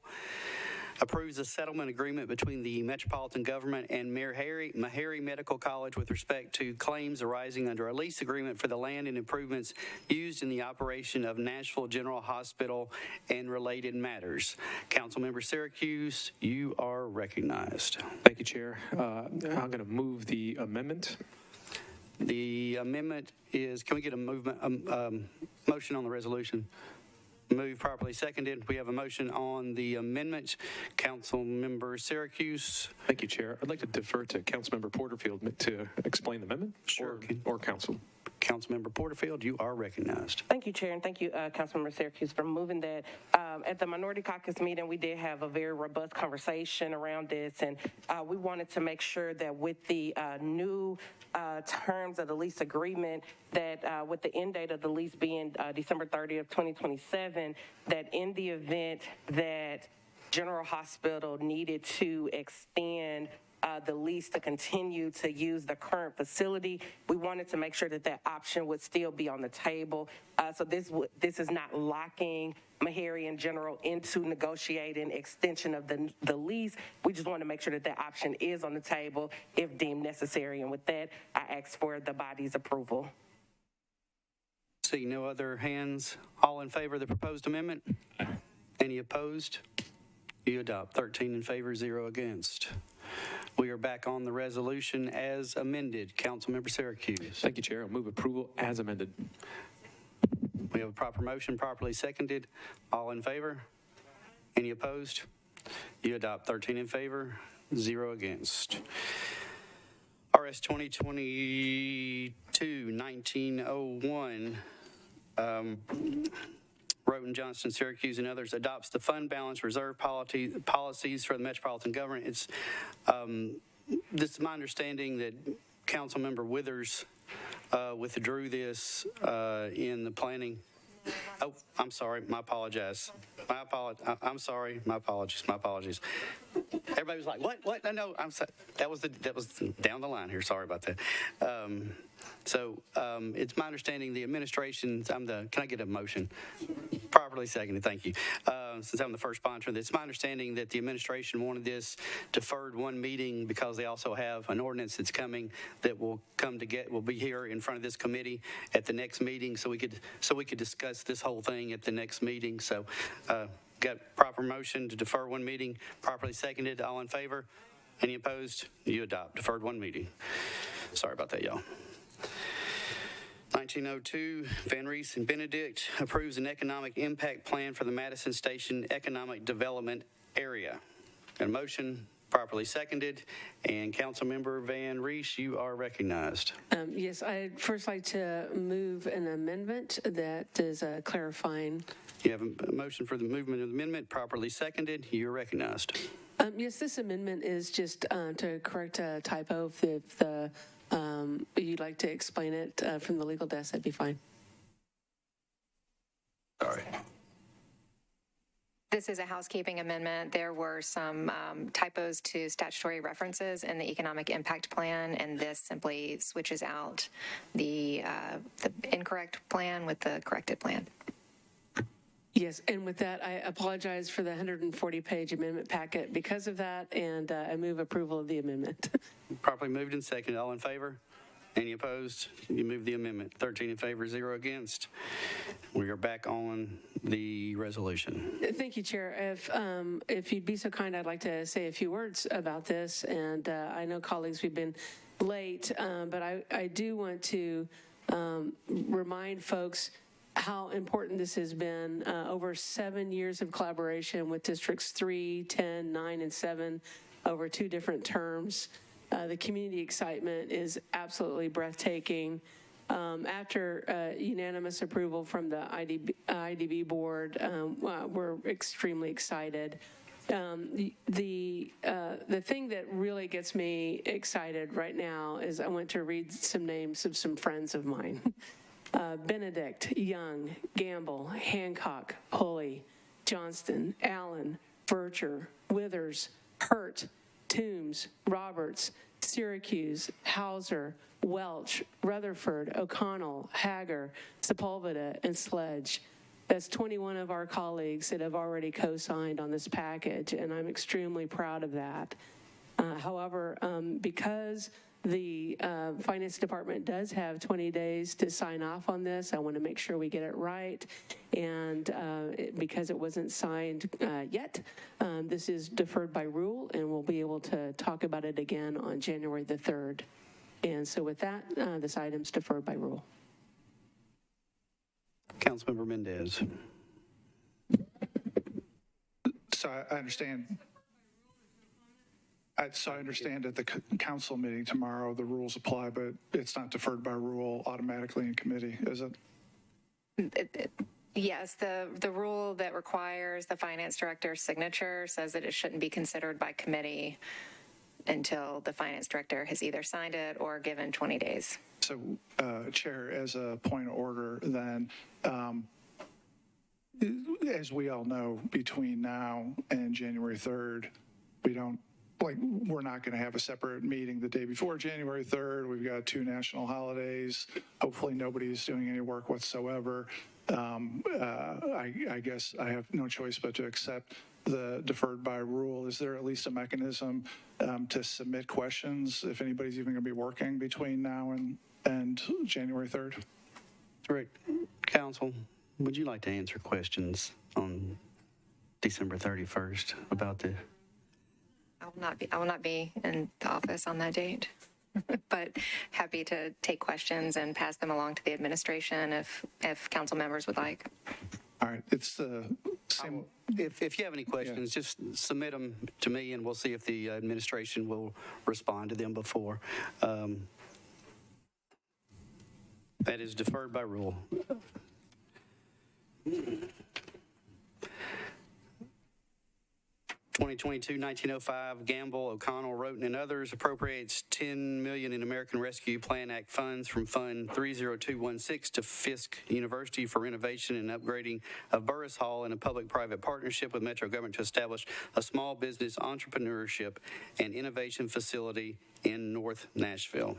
approves a settlement agreement between the Metropolitan Government and Meharry Medical College with respect to claims arising under a lease agreement for the land and improvements used in the operation of Nashville General Hospital and related matters. Councilmember Syracuse, you are recognized. Thank you, Chair. I'm going to move the amendment. The amendment is, can we get a motion on the resolution? Moved properly seconded. We have a motion on the amendment. Councilmember Syracuse. Thank you, Chair. I'd like to defer to Councilmember Porterfield to explain the amendment. Sure. Or Council. Councilmember Porterfield, you are recognized. Thank you, Chair, and thank you, Councilmember Syracuse, for moving that. At the Minority Caucus meeting, we did have a very robust conversation around this, and we wanted to make sure that with the new terms of the lease agreement, that with the end date of the lease being December 30th, 2027, that in the event that General Hospital needed to extend the lease to continue to use the current facility. We wanted to make sure that that option would still be on the table. So this is not locking Meharry in general into negotiating extension of the lease. We just want to make sure that that option is on the table if deemed necessary. And with that, I ask for the body's approval. See no other hands. All in favor of the proposed amendment? Any opposed? You adopt. 13 in favor, 0 against. We are back on the resolution as amended. Councilmember Syracuse. Thank you, Chair. I'll move approval as amended. We have a proper motion, properly seconded. All in favor? Any opposed? You adopt. 13 in favor, 0 against. RS 2022-1901, Roten, Johnston, Syracuse, and others adopts the fund balance reserve policies for the Metropolitan government. It's this is my understanding that Councilmember Withers withdrew this in the planning. Oh, I'm sorry. My apologies. I'm sorry. My apologies. Everybody was like, "What? What? No. I'm sorry." That was down the line here. Sorry about that. It's my understanding the administration. Can I get a motion? Properly seconded. Thank you. Since I'm the first sponsor, it's my understanding that the administration wanted this deferred one meeting because they also have an ordinance that's coming that will will be here in front of this committee at the next meeting, so we could discuss this whole thing at the next meeting. So, got proper motion to defer one meeting, properly seconded. All in favor? Any opposed? You adopt. Deferred one meeting. Sorry about that, y'all. 1902, Van Rees and Benedict approves an economic impact plan for the Madison Station Economic Development Area. A motion properly seconded, and Councilmember Van Rees, you are recognized. Yes, I'd first like to move an amendment that is clarifying. You have a motion for the movement of the amendment, properly seconded. You're recognized. Yes, this amendment is just to correct a typo. If you'd like to explain it from the legal desk, that'd be fine. Sorry. This is a housekeeping amendment. There were some typos to statutory references in the economic impact plan, and this simply switches out the incorrect plan with the corrected plan. Yes, and with that, I apologize for the 140-page amendment packet because of that, and I move approval of the amendment. Properly moved and seconded. All in favor? Any opposed? You move the amendment. 13 in favor, 0 against. We are back on the resolution. Thank you, Chair. If you'd be so kind, I'd like to say a few words about this. And I know, colleagues, we've been late, but I do want to remind folks how important this has been. Over 7 years of collaboration with districts 3, 10, 9, and 7 over 2 different terms. The community excitement is absolutely breathtaking. After unanimous approval from the IDB board, we're extremely excited. The thing that really gets me excited right now is I want to read some names of some friends of mine. Benedict, Young, Gamble, Hancock, Pulley, Johnston, Allen, Vercher, Withers, Hurt, Toombs, Roberts, Syracuse, Hauser, Welch, Rutherford, O'Connell, Hager, Sepulveda, and Sledge. That's 21 of our colleagues that have already co-signed on this package, and I'm extremely proud of that. However, because the Finance Department does have 20 days to sign off on this, I want to make sure we get it right. And because it wasn't signed yet, this is deferred by rule, and we'll be able to talk about it again on January the 3rd. And so with that, this item's deferred by rule. Councilmember Mendez. So I understand. So I understand at the council meeting tomorrow, the rules apply, but it's not deferred by rule automatically in committee, is it? Yes, the rule that requires the finance director's signature says that it shouldn't be considered by committee until the finance director has either signed it or given 20 days. So, Chair, as a point of order, then, as we all know, between now and January 3rd, we don't like, we're not going to have a separate meeting the day before January 3rd. We've got 2 national holidays. Hopefully nobody's doing any work whatsoever. I guess I have no choice but to accept the deferred by rule. Is there at least a mechanism to submit questions if anybody's even going to be working between now and January 3rd? Rick, Council, would you like to answer questions on December 31st about the... I will not be in the office on that date, but happy to take questions and pass them along to the administration if council members would like. All right, it's the same. If you have any questions, just submit them to me, and we'll see if the administration will respond to them before. That is deferred by rule. 2022-1905, Gamble, O'Connell, Roten, and others appropriates $10 million in American Rescue Plan Act funds from Fund 30216 to Fisk University for renovation and upgrading of Burris Hall in a public-private partnership with Metro government to establish a small business entrepreneurship and innovation facility in North Nashville.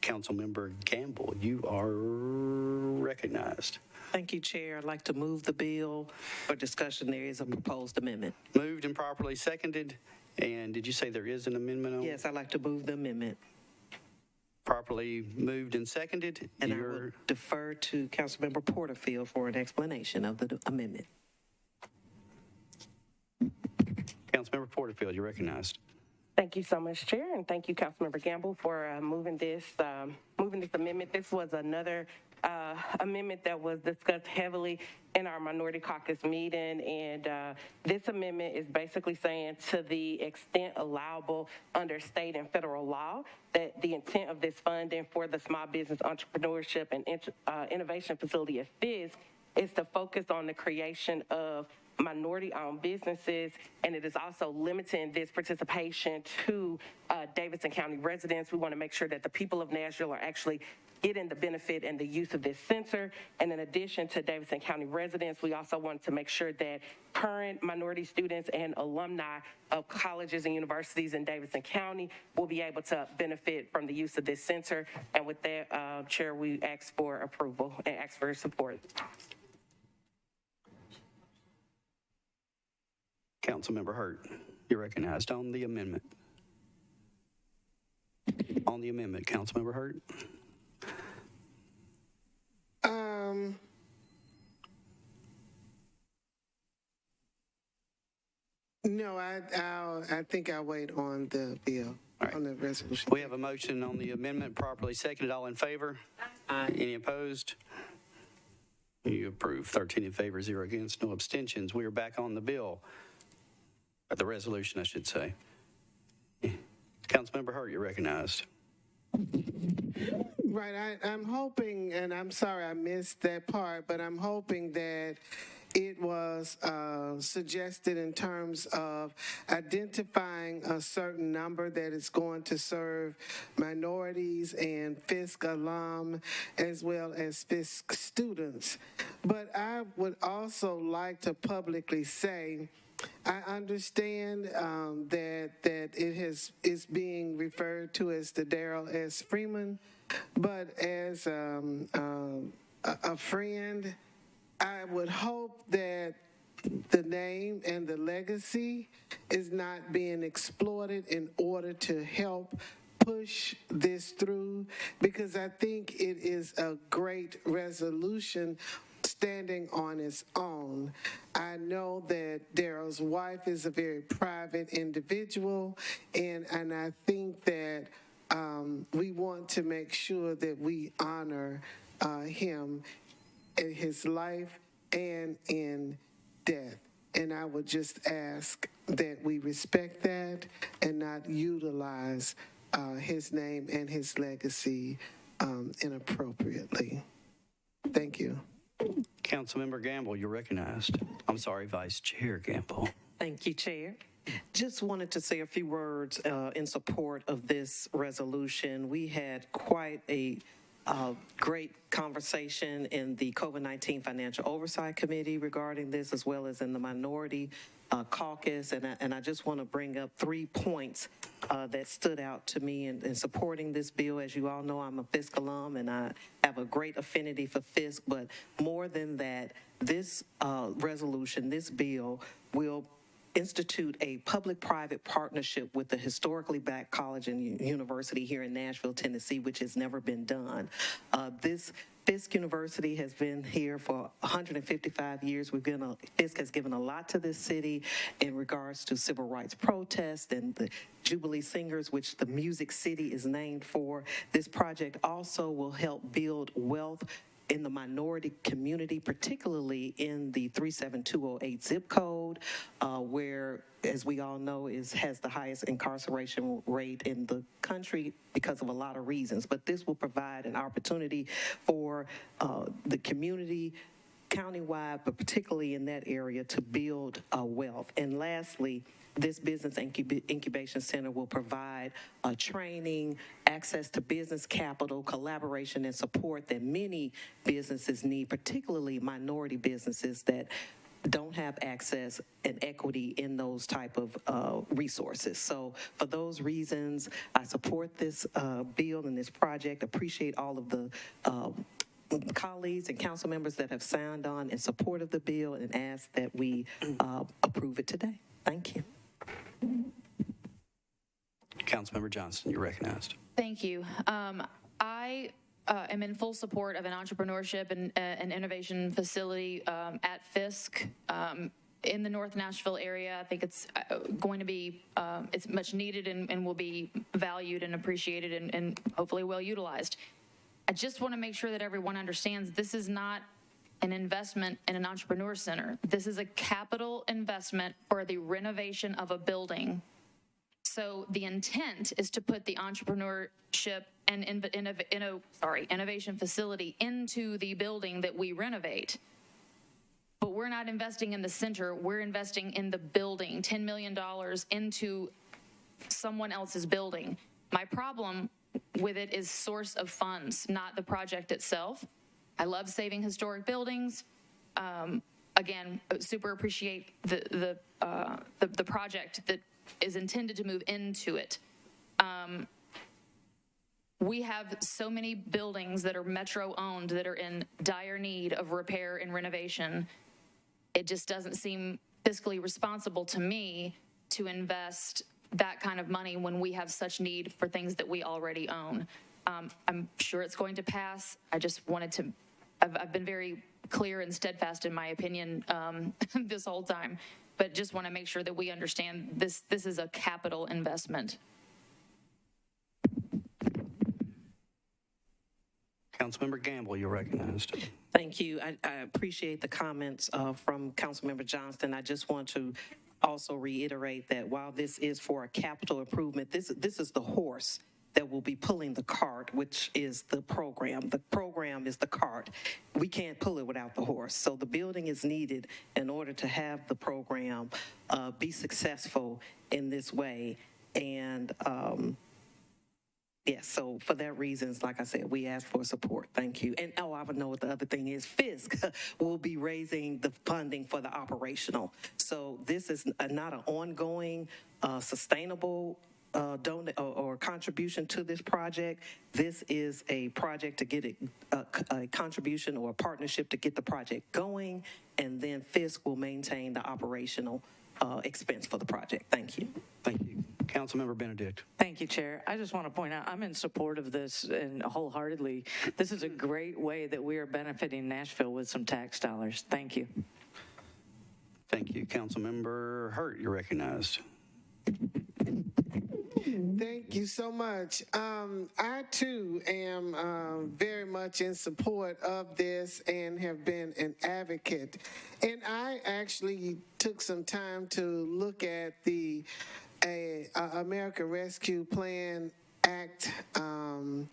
Councilmember Gamble, you are recognized. Thank you, Chair. I'd like to move the bill for discussion. There is a proposed amendment. Moved and properly seconded. And did you say there is an amendment on? Yes, I'd like to move the amendment. Properly moved and seconded. And I would defer to Councilmember Porterfield for an explanation of the amendment. Councilmember Porterfield, you're recognized. Thank you so much, Chair, and thank you, Councilmember Gamble, for moving this amendment. This was another amendment that was discussed heavily in our minority caucus meeting, and this amendment is basically saying, to the extent allowable under state and federal law, that the intent of this funding for the Small Business Entrepreneurship and Innovation Facility at Fisk is to focus on the creation of minority-owned businesses, and it is also limiting this participation to Davidson County residents. We want to make sure that the people of Nashville are actually getting the benefit and the use of this center. And in addition to Davidson County residents, we also want to make sure that current minority students and alumni of colleges and universities in Davidson County will be able to benefit from the use of this center. And with that, Chair, we ask for approval and ask for support. Councilmember Hurt, you're recognized on the amendment. On the amendment, Councilmember Hurt. No, I think I'll wait on the bill, on the resolution. We have a motion on the amendment properly seconded. All in favor? Aye. Any opposed? You approve. 13 in favor, 0 against, no abstentions. We are back on the bill. The resolution, I should say. Councilmember Hurt, you're recognized. Right, I'm hoping, and I'm sorry I missed that part, but I'm hoping that it was suggested in terms of identifying a certain number that is going to serve minorities and Fisk alum as well as Fisk students. But I would also like to publicly say, I understand that it is being referred to as the Darrell S. Freeman, but as a friend, I would hope that the name and the legacy is not being exploited in order to help push this through, because I think it is a great resolution standing on its own. I know that Darrell's wife is a very private individual, and I think that we want to make sure that we honor him in his life and in death. And I would just ask that we respect that and not utilize his name and his legacy inappropriately. Thank you. Councilmember Gamble, you're recognized. I'm sorry, Vice Chair Gamble. Thank you, Chair. Just wanted to say a few words in support of this resolution. We had quite a great conversation in the COVID-19 Financial Oversight Committee regarding this, as well as in the Minority caucus, and I just want to bring up 3 points that stood out to me in supporting this bill. As you all know, I'm a Fisk alum, and I have a great affinity for Fisk, but more than that, this resolution, this bill, will institute a public-private partnership with the historically black college and university here in Nashville, Tennessee, which has never been done. This Fisk University has been here for 155 years. Fisk has given a lot to this city in regards to civil rights protests and the Jubilee Singers, which the Music City is named for. This project also will help build wealth in the minority community, particularly in the 37208 zip code, where, as we all know, has the highest incarceration rate in the country because of a lot of reasons. But this will provide an opportunity for the community countywide, but particularly in that area, to build wealth. And lastly, this business incubation center will provide training, access to business capital, collaboration, and support that many businesses need, particularly minority businesses that don't have access and equity in those type of resources. So for those reasons, I support this bill and this project. Appreciate all of the colleagues and council members that have signed on in support of the bill, and ask that we approve it today. Thank you. Councilmember Johnston, you're recognized. Thank you. I am in full support of an entrepreneurship and an innovation facility at Fisk in the North Nashville area. I think it's going to be, it's much needed and will be valued and appreciated and hopefully well utilized. I just want to make sure that everyone understands this is not an investment in an entrepreneur center. This is a capital investment for the renovation of a building. So the intent is to put the entrepreneurship and innovation facility into the building that we renovate. But we're not investing in the center, we're investing in the building, $10 million into someone else's building. My problem with it is source of funds, not the project itself. I love saving historic buildings. Again, super appreciate the project that is intended to move into it. We have so many buildings that are Metro owned that are in dire need of repair and renovation. It just doesn't seem fiscally responsible to me to invest that kind of money when we have such need for things that we already own. I'm sure it's going to pass. I just wanted to, I've been very clear and steadfast in my opinion this whole time, but just want to make sure that we understand this is a capital investment. Councilmember Gamble, you're recognized. Thank you. I appreciate the comments from Councilmember Johnston. I just want to also reiterate that while this is for a capital improvement, this is the horse that will be pulling the cart, which is the program. The program is the cart. We can't pull it without the horse. So the building is needed in order to have the program be successful in this way. And yes, so for that reasons, like I said, we ask for support. Thank you. And I know what the other thing is. Fisk will be raising the funding for the operational. So this is not an ongoing, sustainable or contribution to this project. This is a project to get it, a contribution or a partnership to get the project going, and then Fisk will maintain the operational expense for the project. Thank you. Thank you. Councilmember Benedict. Thank you, Chair. I just want to point out, I'm in support of this and wholeheartedly. This is a great way that we are benefiting Nashville with some tax dollars. Thank you. Thank you. Councilmember Hurt, you're recognized. Thank you so much. I too am very much in support of this and have been an advocate. And I actually took some time to look at the American Rescue Plan Act, and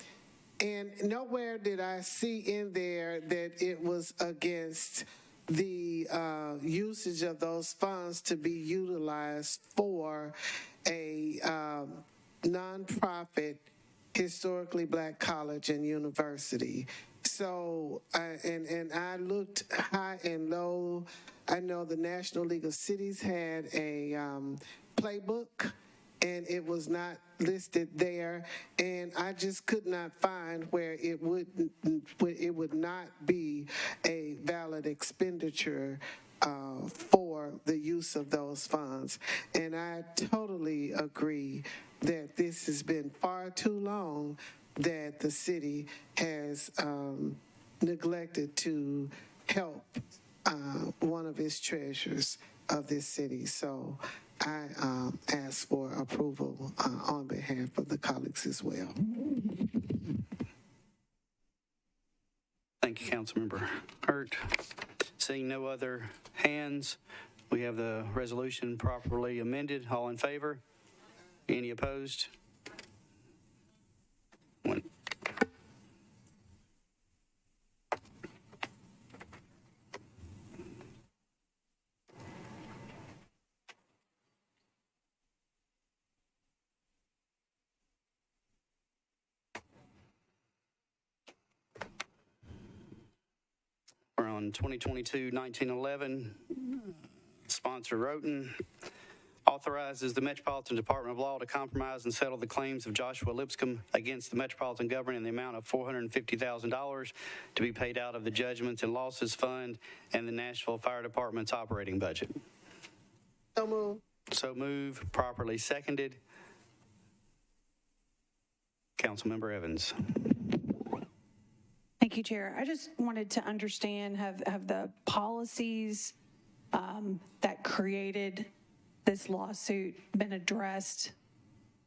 nowhere did I see in there that it was against the usage of those funds to be utilized for a nonprofit historically black college and university. So, and I looked high and low. I know the National League of Cities had a playbook, and it was not listed there, and I just could not find where it would not be a valid expenditure for the use of those funds. And I totally agree that this has been far too long that the city has neglected to help one of its treasures of this city. So I ask for approval on behalf of the colleagues as well. Thank you, Councilmember Hurt. Seeing no other hands, we have the resolution properly amended. All in favor? Any opposed? One. We're on 2022-1911. Sponsor Roten authorizes the Metropolitan Department of Law to compromise and settle the claims of Joshua Lipscomb against the Metropolitan government in the amount of $450,000 to be paid out of the Judgments and Losses Fund and the Nashville Fire Department's operating budget. So move. So move. Properly seconded. Councilmember Evans. Thank you, Chair. I just wanted to understand, have the policies that created this lawsuit been addressed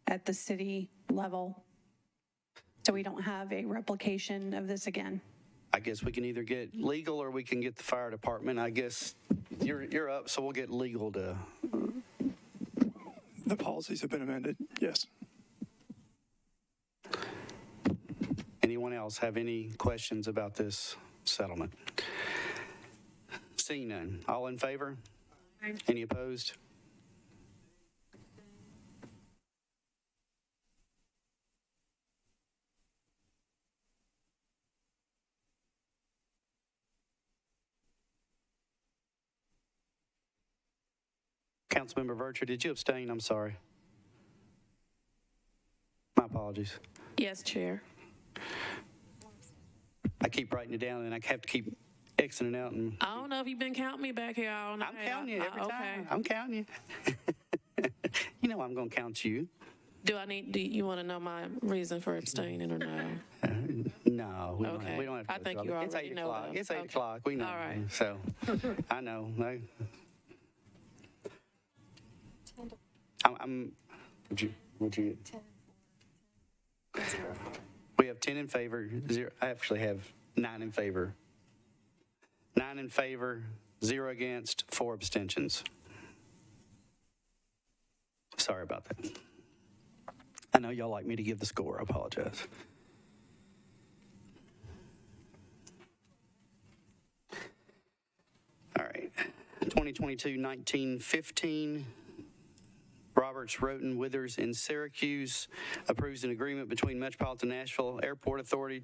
at the city level so we don't have a replication of this again? I guess we can either get legal or we can get the fire department. I guess you're up, so we'll get legal to. The policies have been amended, yes. Anyone else have any questions about this settlement? Seeing none. All in favor? Aye. Any opposed? Councilmember Vercher, did you abstain? I'm sorry. My apologies. Yes, Chair. I keep writing it down, and I have to keep Xing it out. And I don't know if you've been counting me back here all night. I'm counting you every okay. time. I'm counting you. You know I'm going to count you. Do you want to know my reason for abstaining or no? No, we don't have to. I think go you through it. It's already 8 know, o'clock. though. It's 8 Okay. o'clock. We know. All right. So I know. What'd you get? 10. We have 10 in favor, 0. I actually have 9 in favor. 9 in favor, 0 against, 4 abstentions. Sorry about that. I know y'all like me to give the score. I apologize. All right. 2022-1915. Roberts, Roten, Withers, and Syracuse approves an agreement between Metropolitan Nashville Airport Authority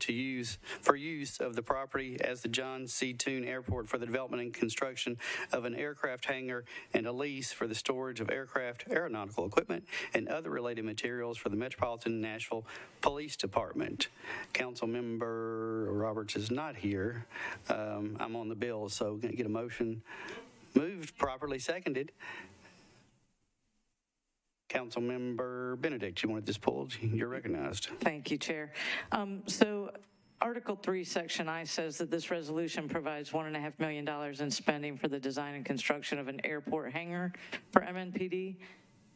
for use of the property as the John C. Toon Airport for the development and construction of an aircraft hangar and a lease for the storage of aircraft, aeronautical equipment, and other related materials for the Metropolitan Nashville Police Department. Councilmember Roberts is not here. I'm on the bill, so going to get a motion moved, properly seconded. Councilmember Benedict, you wanted this pulled? You're recognized. Thank you, Chair. So Article 3, Section I says that this resolution provides $1.5 million in spending for the design and construction of an airport hangar for MNPD.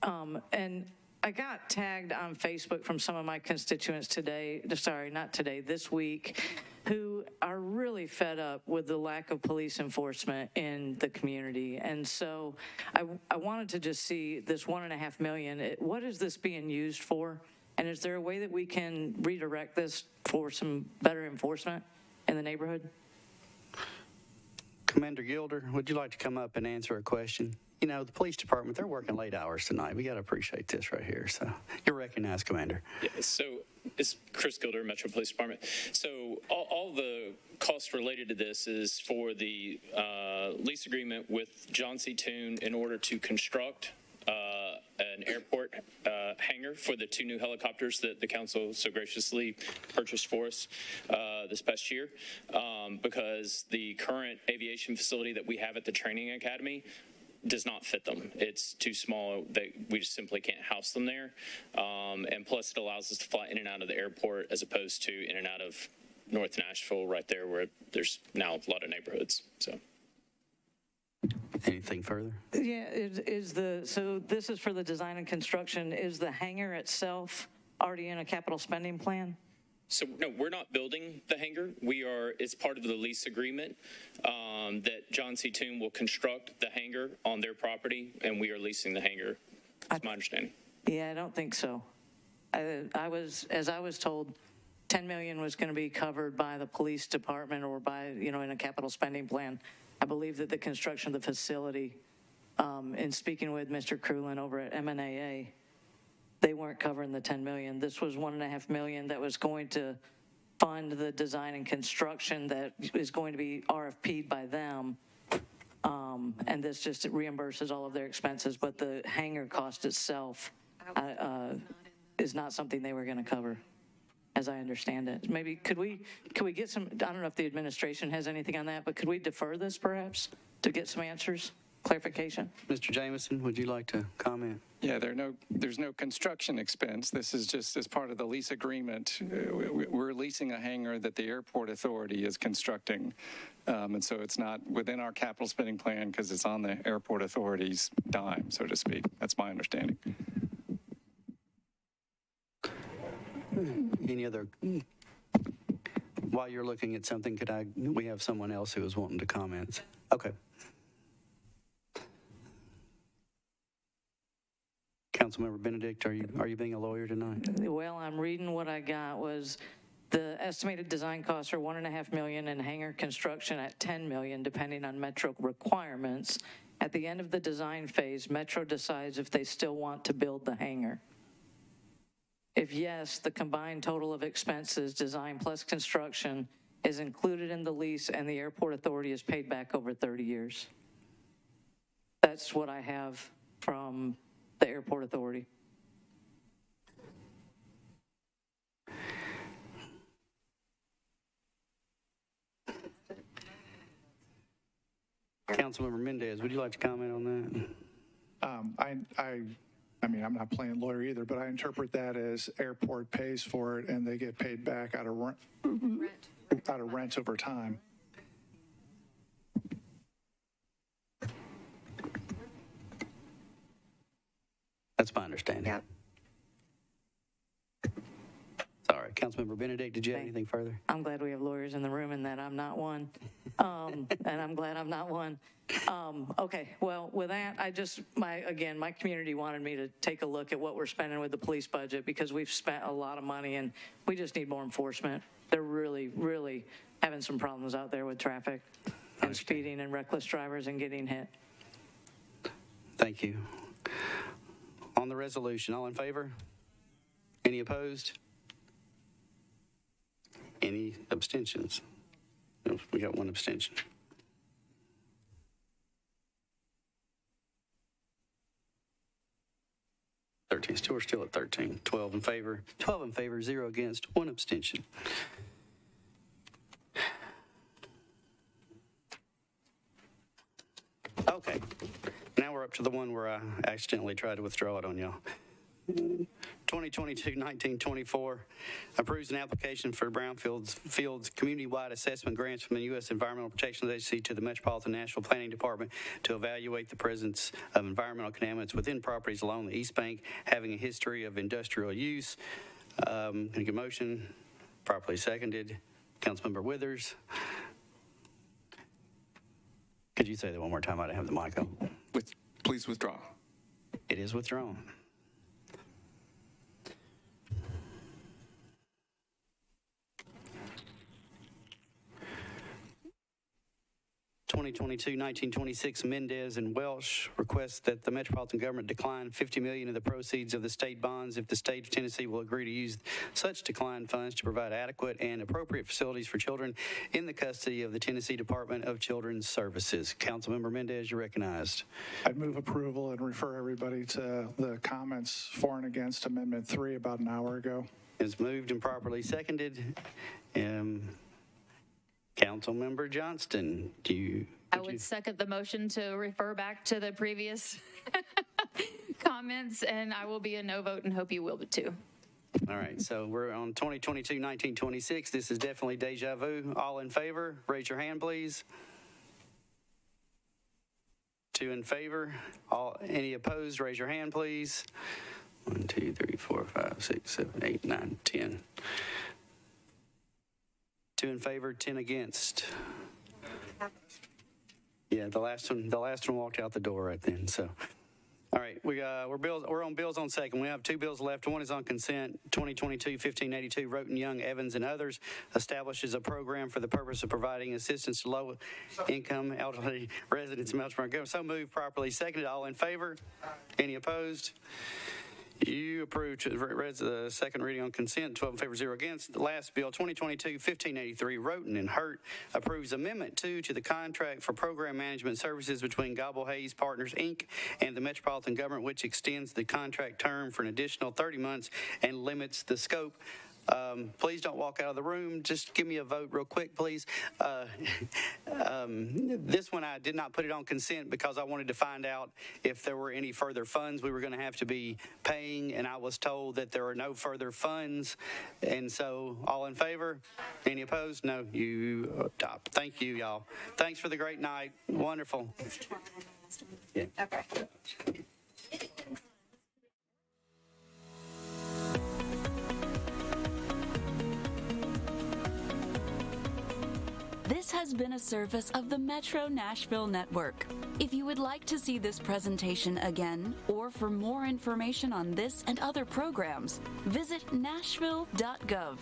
And I got tagged on Facebook from some of my constituents this week, who are really fed up with the lack of police enforcement in the community. And so I wanted to just see this $1.5 million. What is this being used for? And is there a way that we can redirect this for some better enforcement in the neighborhood? Commander Gilder, would you like to come up and answer a question? you know, the police department, they're working late hours tonight. We got to appreciate this right here. So you're recognized, Commander. Yeah, so it's Chris Gilder, Metro Police Department. So all the costs related to this is for the lease agreement with John C. Toon in order to construct an airport hangar for the 2 new helicopters that the council so graciously purchased for us this past year, because the current aviation facility that we have at the training academy does not fit them. It's too small. We just simply can't house them there. And plus it allows us to fly in and out of the airport as opposed to in and out of North Nashville right there where there's now a lot of neighborhoods. So. Anything further? Yeah, so this is for the design and construction. Is the hangar itself already in a capital spending plan? So no, we're not building the hangar. It's part of the lease agreement that John C. Toon will construct the hangar on their property, and we are leasing the hangar. That's my understanding. Yeah, I don't think so. As I was told, $10 million was going to be covered by the police department or by, in a capital spending plan. I believe that the construction of the facility, in speaking with Mr. Krulin over at MNAA, they weren't covering the $10 million. This was $1.5 million that was going to fund the design and construction that is going to be RFP'd by them. And this just reimburses all of their expenses, but the hangar cost itself is not something they were going to cover, as I understand it. Maybe could we get some, I don't know if the administration has anything on that, but could we defer this perhaps to get some answers, clarification? Mr. Jameson, would you like to comment? Yeah, there's no construction expense. This is just as part of the lease agreement. We're leasing a hangar that the airport authority is constructing. And so it's not within our capital spending plan because it's on the airport authority's dime, so to speak. That's my understanding. Any other, while you're looking at something, we have someone else who is wanting to comment. Okay. Councilmember Benedict, are you being a lawyer tonight? Well, I'm reading what I got was the estimated design costs are $1.5 million and hangar construction at $10 million, depending on Metro requirements. At the end of the design phase, Metro decides if they still want to build the hangar. If yes, the combined total of expenses, design plus construction, is included in the lease and the airport authority is paid back over 30 years. That's what I have from the airport authority. Councilmember Mendez, would you like to comment on that? I mean, I'm not playing lawyer either, but I interpret that as airport pays for it and they get paid back out of rent over time. That's my understanding. Yeah. Sorry, Councilmember Benedict, did you have anything further? I'm glad we have lawyers in the room and that I'm not one. And I'm glad I'm not one. Okay, well, with that, my community wanted me to take a look at what we're spending with the police budget because we've spent a lot of money and we just need more enforcement. They're really, really having some problems out there with traffic and speeding and reckless drivers and getting hit. Thank you. On the resolution, all in favor? Any opposed? Any abstentions? No, we got one abstention. We're still at 13. 12 in favor, 0 against, 1 abstention. Okay, now we're up to the one where I accidentally tried to withdraw it on y'all. 2022-1924 approves an application for Brownfield's community-wide assessment grants from the U.S. Environmental Protection Agency to the Metropolitan Nashville Planning Department to evaluate the presence of environmental contaminants within properties along the East Bank having a history of industrial use. Can I get a motion? Properly seconded. Councilmember Withers. Could you say that one more time? I didn't have the mic on. Please withdraw. It is withdrawn. 2022-1926, Mendez and Welsh request that the Metropolitan government decline $50 million of the proceeds of the state bonds if the state of Tennessee will agree to use such declined funds to provide adequate and appropriate facilities for children in the custody of the Tennessee Department of Children's Services. Councilmember Mendez, you're recognized. I'd move approval and refer everybody to the comments for and against Amendment 3 about an hour ago. It's moved and properly seconded. Councilmember Johnston, I would second the motion to refer back to the previous comments, and I will be a no vote and hope you will too. All right, so we're on 2022-1926. This is definitely deja vu. All in favor, raise your hand, please. 2 in favor. Any opposed, raise your hand, please. 1, 2, 3, 4, 5, 6, 7, 8, 9, 10. 2 in favor, 10 against. Yeah, the last one walked out the door right then. So, all right, we're on bills on second. We have 2 bills left. One is on consent. 2022-1582, Roten Young, Evans, and others establishes a program for the purpose of providing assistance to low-income elderly residents in Metropolitan. So moved, properly seconded. All in favor? Any opposed? You approved the second reading on consent, 12 in favor, 0 against. The last bill, 2022-1583, Roten and Hurt approves Amendment 2 to the contract for program management services between Gobble Hayes Partners, Inc. and the Metropolitan Government, which extends the contract term for an additional 30 months and limits the scope. Please don't walk out of the room. Just give me a vote real quick, please. This one, I did not put it on consent because I wanted to find out if there were any further funds we were going to have to be paying, and I was told that there are no further funds. And so, all in favor? Any opposed? No, you adopt. Thank you, y'all. Thanks for the great night. Wonderful. Yeah. Okay. This has been a service of the Metro Nashville Network. If you would like to see this presentation again, or for more information on this and other programs, visit nashville.gov.